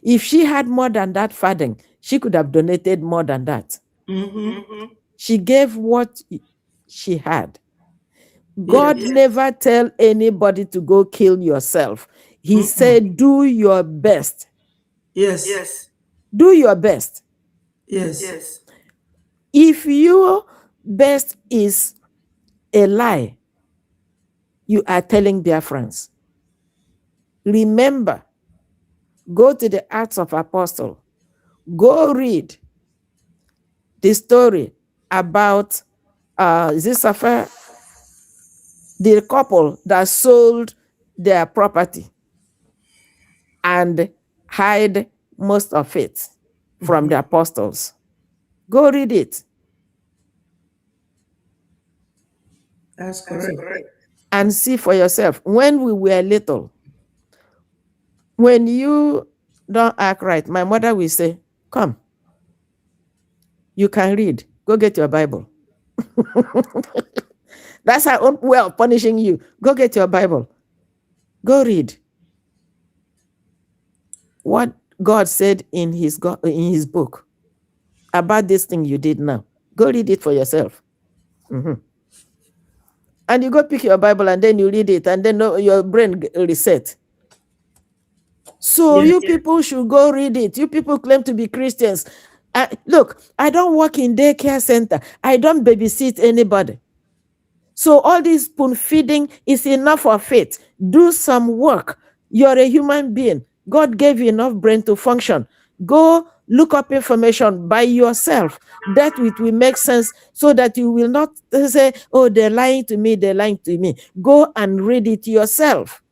If she had more than that farthing, she could have donated more than that. She gave what she had. God never tell anybody to go kill yourself. He said, do your best. Yes. Do your best. Yes. If your best is a lie, you are telling Biafrans. Remember, go to the Acts of Apostle. Go read the story about the couple that sold their property and hide most of it from the apostles. Go read it. That's correct. And see for yourself. When we were little, when you don't act right, my mother will say, come, you can read. Go get your Bible. That's her own way of punishing you. Go get your Bible. Go read what God said in his book about this thing you did now. Go read it for yourself. And you go pick your Bible and then you read it and then your brain reset. So you people should go read it. You people claim to be Christians. Look, I don't work in daycare center. I don't babysit anybody. So all this spoon feeding is enough of it. Do some work. You're a human being. God gave you enough brain to function. Go look up information by yourself. That it will make sense so that you will not say, oh, they're lying to me, they're lying to me. Go and read it yourself.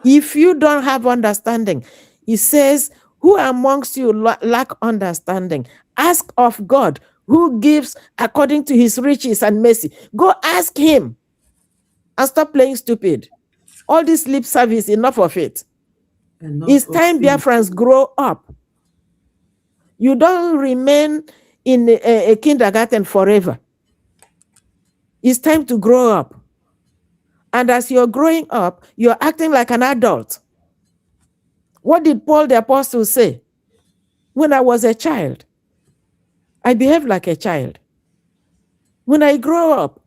If you don't have understanding, it says, Who amongst you lack understanding? Ask of God, who gives according to his riches and mercy. Go ask him and stop playing stupid. All this lip service, enough of it. It's time Biafrans grow up. You don't remain in a kindergarten forever. It's time to grow up. And as you're growing up, you're acting like an adult. What did Paul the Apostle say? When I was a child, I behaved like a child. When I grow up,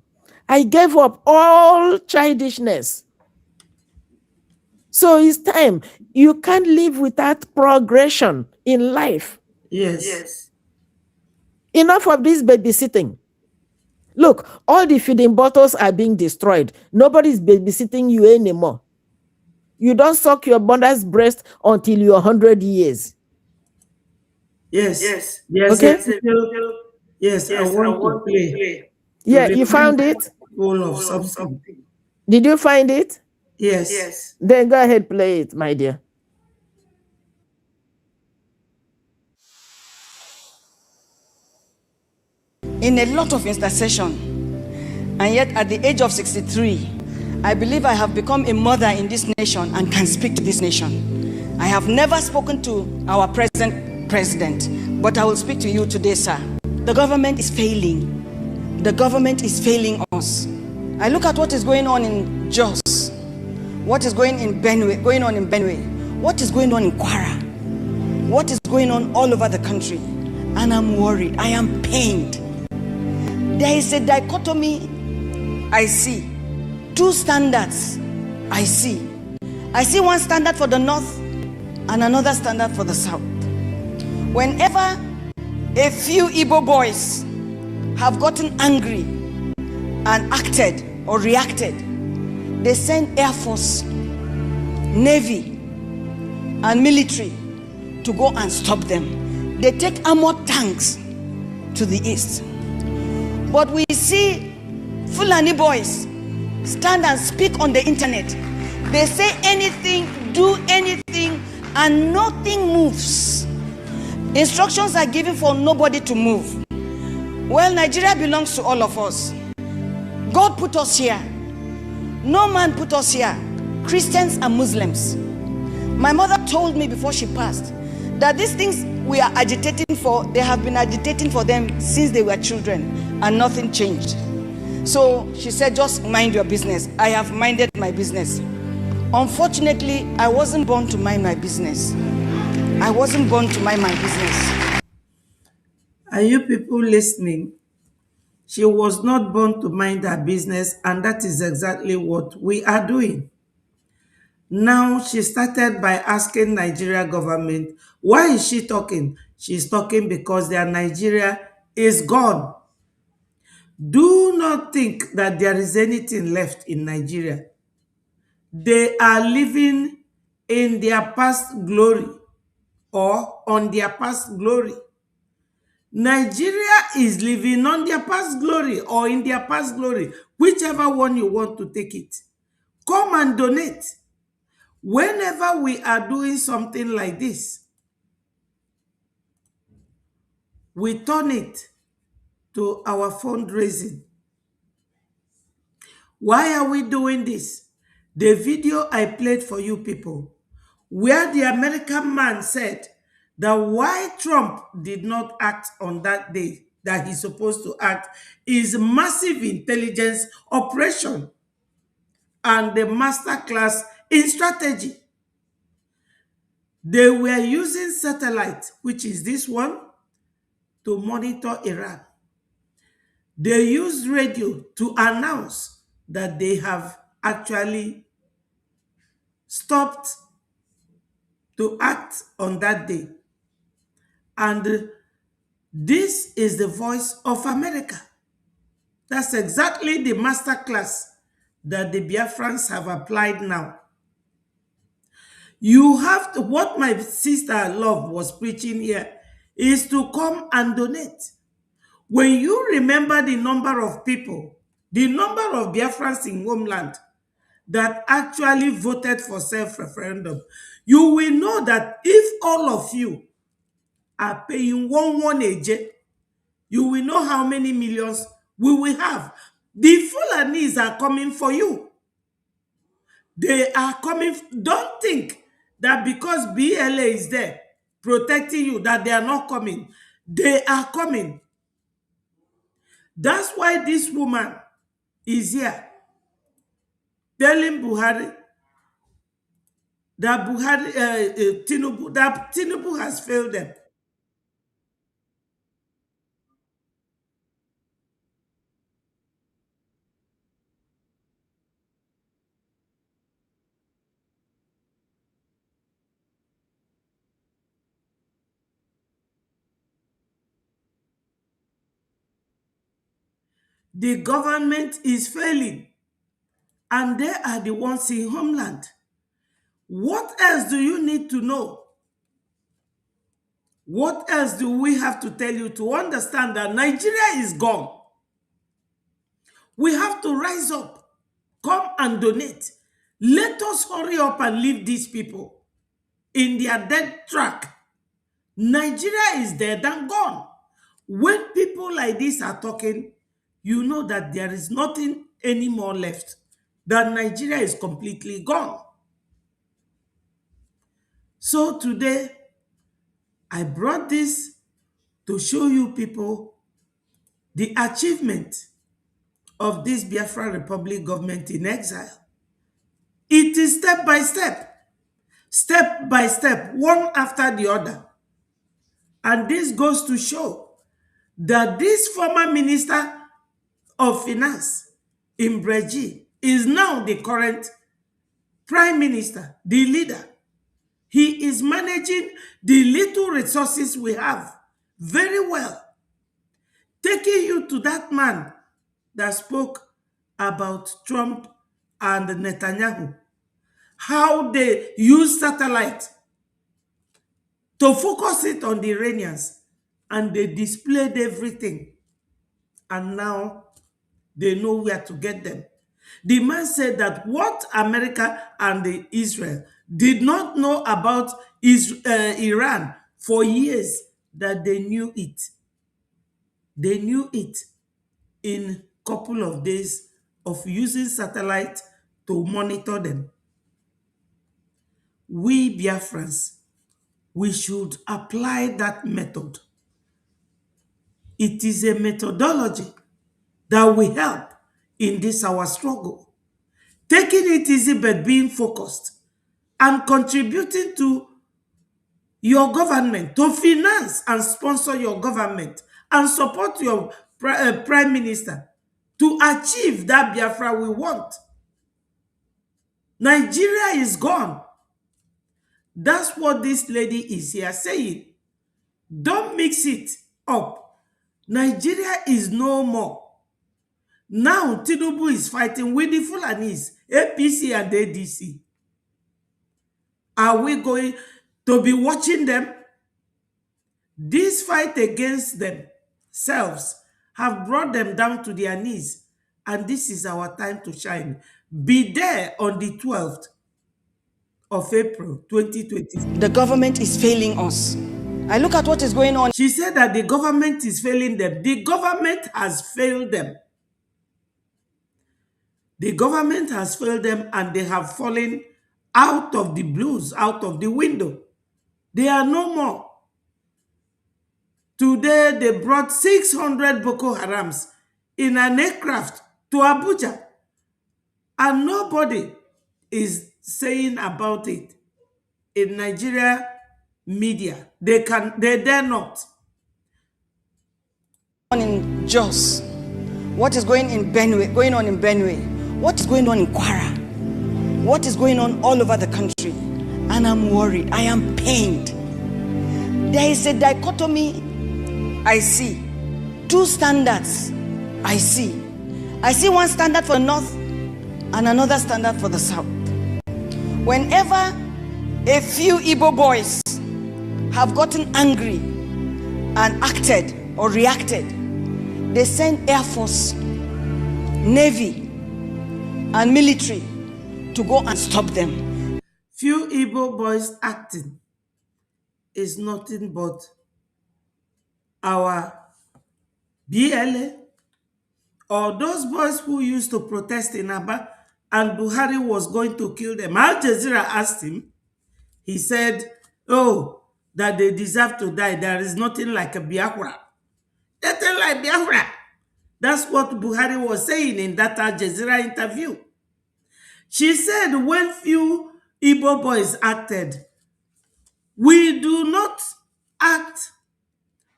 I gave up all childishness. So it's time. You can't live without progression in life. Yes. Enough of this babysitting. Look, all the feeding bottles are being destroyed. Nobody's babysitting you anymore. You don't suck your mother's breast until you're 100 years. Yes. Okay? Yes, I want to play. Yeah, you found it? Full of something. Did you find it? Yes. Then go ahead, play it, my dear. In a lot of intercession, and yet at the age of 63, I believe I have become a mother in this nation and can speak to this nation. I have never spoken to our present president, but I will speak to you today, sir. The government is failing. The government is failing us. I look at what is going on in Jos, what is going on in Benue, what is going on in Kwara, what is going on all over the country, and I'm worried. I am pained. There is a dichotomy I see. Two standards I see. I see one standard for the north and another standard for the south. Whenever a few Igbo boys have gotten angry and acted or reacted, they send Air Force, Navy, and military to go and stop them. They take armored tanks to the east. But we see Fulani boys stand and speak on the internet. They say anything, do anything, and nothing moves. Instructions are given for nobody to move. Well, Nigeria belongs to all of us. God put us here. No man put us here. Christians and Muslims. My mother told me before she passed that these things we are agitating for, they have been agitating for them since they were children, and nothing changed. So she said, just mind your business. I have minded my business. Unfortunately, I wasn't born to mind my business. I wasn't born to mind my business. Are you people listening? She was not born to mind her business, and that is exactly what we are doing. Now, she started by asking Nigeria government, why is she talking? She's talking because their Nigeria is gone. Do not think that there is anything left in Nigeria. They are living in their past glory or on their past glory. Nigeria is living on their past glory or in their past glory, whichever one you want to take it. Come and donate. Whenever we are doing something like this, we turn it to our fundraising. Why are we doing this? The video I played for you people, where the American man said that why Trump did not act on that day that he's supposed to act is massive intelligence operation and the masterclass in strategy. They were using satellite, which is this one, to monitor Iran. They used radio to announce that they have actually stopped to act on that day. And this is the voice of America. That's exactly the masterclass that the Biafrans have applied now. You have to, what my sister Love was preaching here is to come and donate. When you remember the number of people, the number of Biafrans in homeland that actually voted for self-referendum, you will know that if all of you are paying one AJ, you will know how many millions we will have. The Fulanis are coming for you. They are coming. Don't think that because BLA is there protecting you, that they are not coming. They are coming. That's why this woman is here telling Buhari that Tinubu has failed them. The government is failing, and they are the ones in homeland. What else do you need to know? What else do we have to tell you to understand that Nigeria is gone? We have to rise up, come and donate. Let us hurry up and leave these people in their dead track. Nigeria is dead and gone. When people like this are talking, you know that there is nothing anymore left, that Nigeria is completely gone. So today, I brought this to show you people the achievement of this Biafra Republic government in exile. It is step by step, one after the other. And this goes to show that this former Minister of Finance, Imbreji, is now the current Prime Minister, the leader. He is managing the little resources we have very well. Taking you to that man that spoke about Trump and Netanyahu, how they use satellite to focus it on the Iranians, and they displayed everything. And now they know where to get them. The man said that what America and Israel did not know about Iran for years, that they knew it. They knew it in a couple of days of using satellite to monitor them. We Biafrans, we should apply that method. It is a methodology that will help in this our struggle. Taking it easy but being focused and contributing to your government, to finance and sponsor your government and support your prime minister to achieve that Biafra we want. Nigeria is gone. That's what this lady is here saying. Don't mix it up. Nigeria is no more. Now Tinubu is fighting with the Fulanis, APC and ADC. Are we going to be watching them? This fight against themselves have brought them down to their knees, and this is our time to shine. Be there on the 12th of April 2020. The government is failing us. I look at what is going on. She said that the government is failing them. The government has failed them. The government has failed them, and they have fallen out of the blues, out of the window. They are no more. Today, they brought 600 Boko Harams in an aircraft to Abuja, and nobody is saying about it in Nigeria media. They dare not. In Jos, what is going on in Benue, what is going on in Kwara, what is going on all over the country, and I'm worried. I am pained. There is a dichotomy. I see two standards. I see one standard for the north and another standard for the south. Whenever a few Igbo boys have gotten angry and acted or reacted, they send Air Force, Navy, and military to go and stop them. few Igbo boys acting is nothing but our BLA, or those boys who used to protest in Aba and Buhari was going to kill them. Al Jazeera asked him, he said, oh, that they deserve to die. There is nothing like a Biafra. Nothing like Biafra. That's what Buhari was saying in that Al Jazeera interview. She said, when few Igbo boys acted, we do not act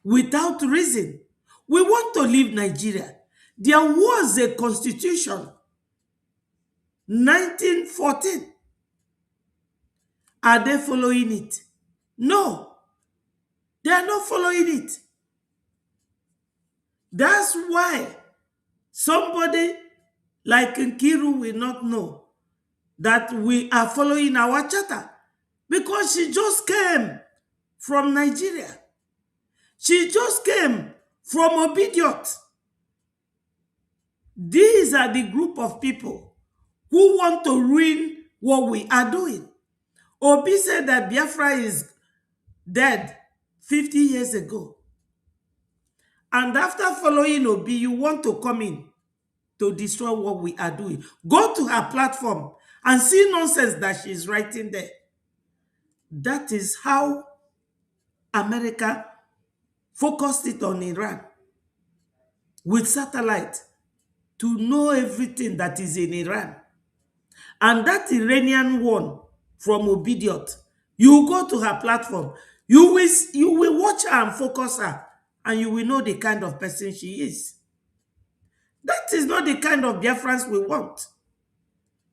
without reason. We want to leave Nigeria. There was a constitution, 1914. Are they following it? No, they are not following it. That's why somebody like Nkiru will not know that we are following our charter, because she just came from Nigeria. She just came from Obediot. These are the group of people who want to ruin what we are doing. Obi said that Biafra is dead 50 years ago. And after following Obi, you want to come in to destroy what we are doing. Go to her platform and see nonsense that she's writing there. That is how America focused it on Iran with satellite to know everything that is in Iran. And that Iranian one from Obediot, you go to her platform, you will watch her and focus her, and you will know the kind of person she is. That is not the kind of Biafrans we want.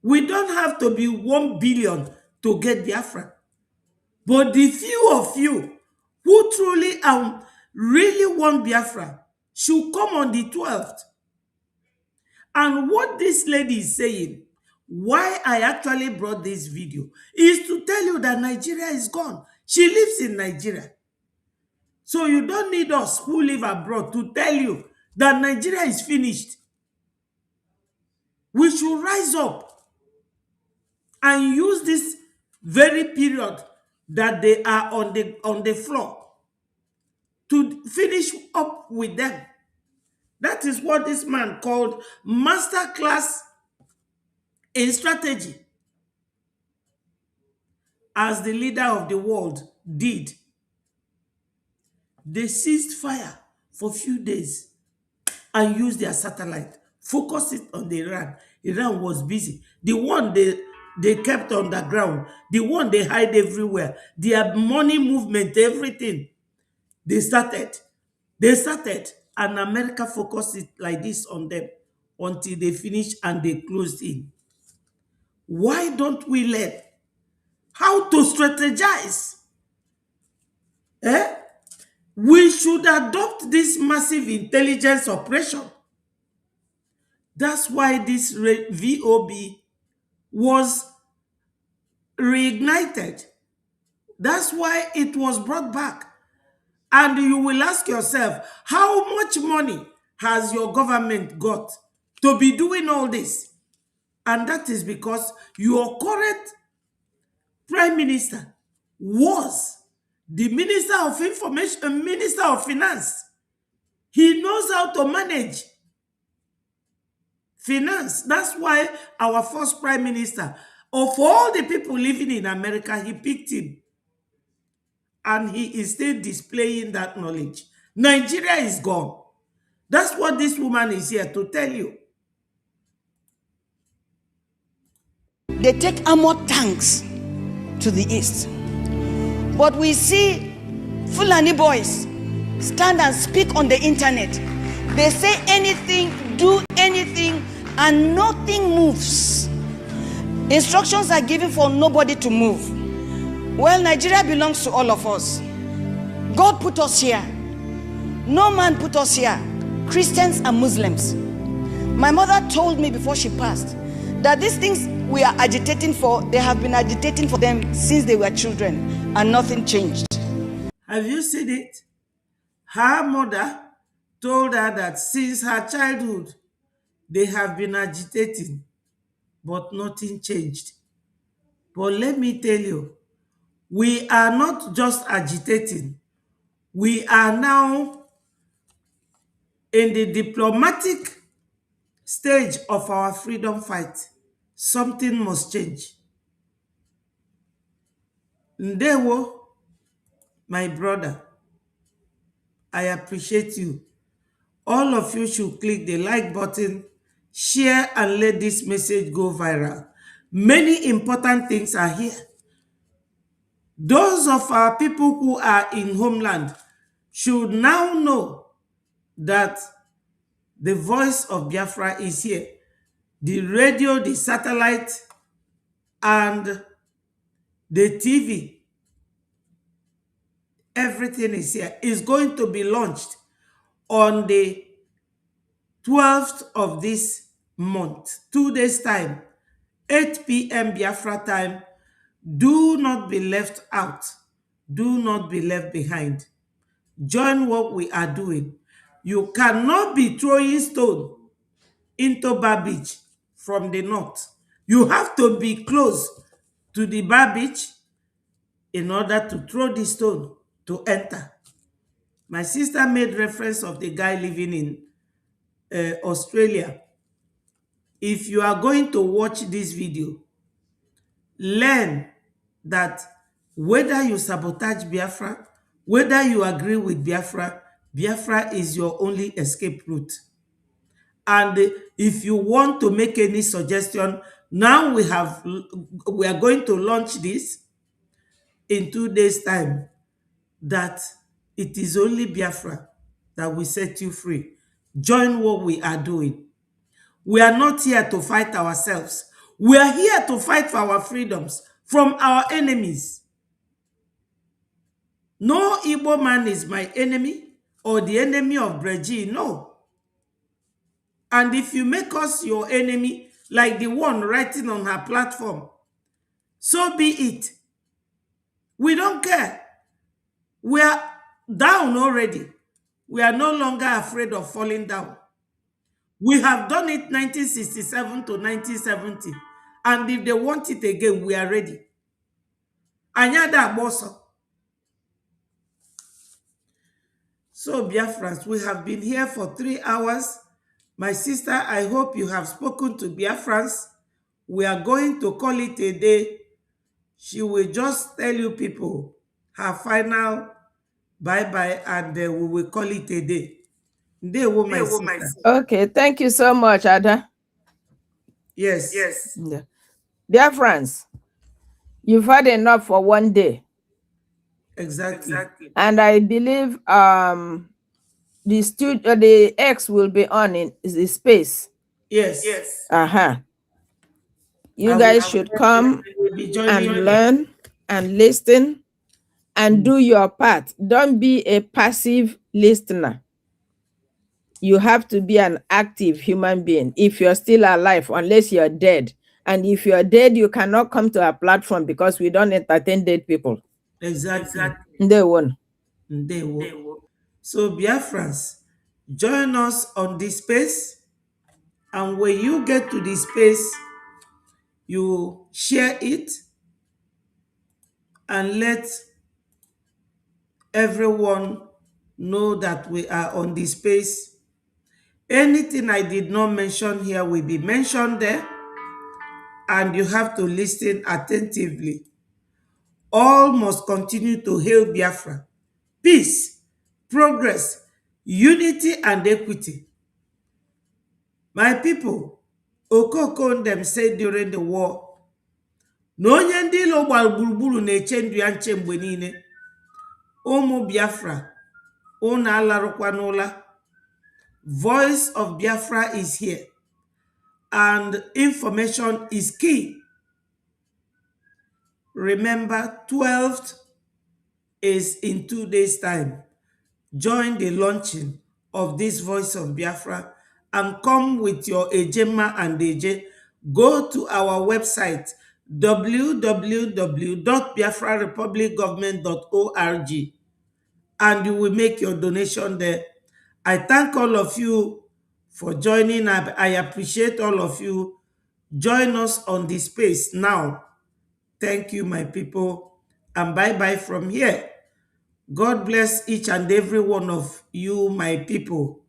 We don't have to be 1 billion to get Biafra. But the few of you who truly really want Biafra should come on the 12th. And what this lady is saying, why I actually brought this video, is to tell you that Nigeria is gone. She lives in Nigeria. So you don't need us who live abroad to tell you that Nigeria is finished. We should rise up and use this very period that they are on the floor to finish up with them. That is what this man called Masterclass in Strategy, as the leader of the world, did. They ceased fire for a few days and used their satellite, focused it on the Iran. Iran was busy. The one they kept on the ground, the one they hide everywhere, their money movement, everything. They started, and America focused it like this on them until they finished and they closed in. Why don't we learn how to strategize? We should adopt this massive intelligence operation. That's why this VOB was reignited. That's why it was brought back. And you will ask yourself, how much money has your government got to be doing all this? And that is because your current prime minister was the minister of information, minister of finance. He knows how to manage finance. That's why our first prime minister, of all the people living in America, he picked him. And he is still displaying that knowledge. Nigeria is gone. That's what this woman is here to tell you. They take armored tanks to the east. But we see Fulani boys stand and speak on the internet. They say anything, do anything, and nothing moves. Instructions are given for nobody to move. Well, Nigeria belongs to all of us. God put us here. No man put us here, Christians and Muslims. My mother told me before she passed that these things we are agitating for, they have been agitating for them since they were children, and nothing changed. Have you seen it? Her mother told her that since her childhood, they have been agitating, but nothing changed. But let me tell you, we are not just agitating. We are now in the diplomatic stage of our freedom fight. Something must change. Ndewo, my brother, I appreciate you. All of you should click the like button, share, and let this message go viral. Many important things are here. Those of our people who are in homeland should now know that the voice of Biafra is here. The radio, the satellite, and the TV, everything is here. It's going to be launched on the 12th of this month, 2 days time, 8 p.m. Biafra time. Do not be left out. Do not be left behind. Join what we are doing. You cannot be throwing stone into Bar Beach from the north. You have to be close to the Bar Beach in order to throw the stone to enter. My sister made reference of the guy living in Australia. If you are going to watch this video, learn that whether you sabotage Biafra, whether you agree with Biafra, Biafra is your only escape route. And if you want to make any suggestion, now we are going to launch this in 2 days time, that it is only Biafra that will set you free. Join what we are doing. We are not here to fight ourselves. We are here to fight for our freedoms from our enemies. No Igbo man is my enemy or the enemy of Breji, no. And if you make us your enemy, like the one writing on her platform, so be it. We don't care. We are down already. We are no longer afraid of falling down. We have done it 1967 to 1970. And if they want it again, we are ready. Anyada Boso. So, Biafrans, we have been here for 3 hours. My sister, I hope you have spoken to Biafrans. We are going to call it a day. She will just tell you people her final bye-bye, and we will call it a day. Ndewo, my sister. Okay, thank you so much, Ada. Yes. Yeah. Dear friends, you've had enough for one day. Exactly. And I believe the X will be on in the space. Yes. You guys should come and learn and listen and do your part. Don't be a passive listener. You have to be an active human being if you're still alive, unless you're dead. And if you're dead, you cannot come to our platform because we don't entertain dead people. Exactly. They won. So, Biafrans, join us on this space. And when you get to this space, you share it and let everyone know that we are on this space. Anything I did not mention here will be mentioned there, and you have to listen attentively. All must continue to hail Biafra. Peace, progress, unity, and equity. My people, Okoko them said during the war, na onye ndị ilo gbara gburugburu na-eche ndụ ya nche mgbe niile. Ụmụ Biafra, unu alarụkwa n'ụla. Voice of Biafra is here, and information is key. Remember, 12th is in 2 days' time. Join the launching of this Voice of Biafra and come with your Ejema and Eje. Go to our website www.biafrarepublicgovernment.org and you will make your donation there. I thank all of you for joining. I appreciate all of you. Join us on the space now. Thank you, my people. And bye-bye from here. God bless each and every one of you, my people.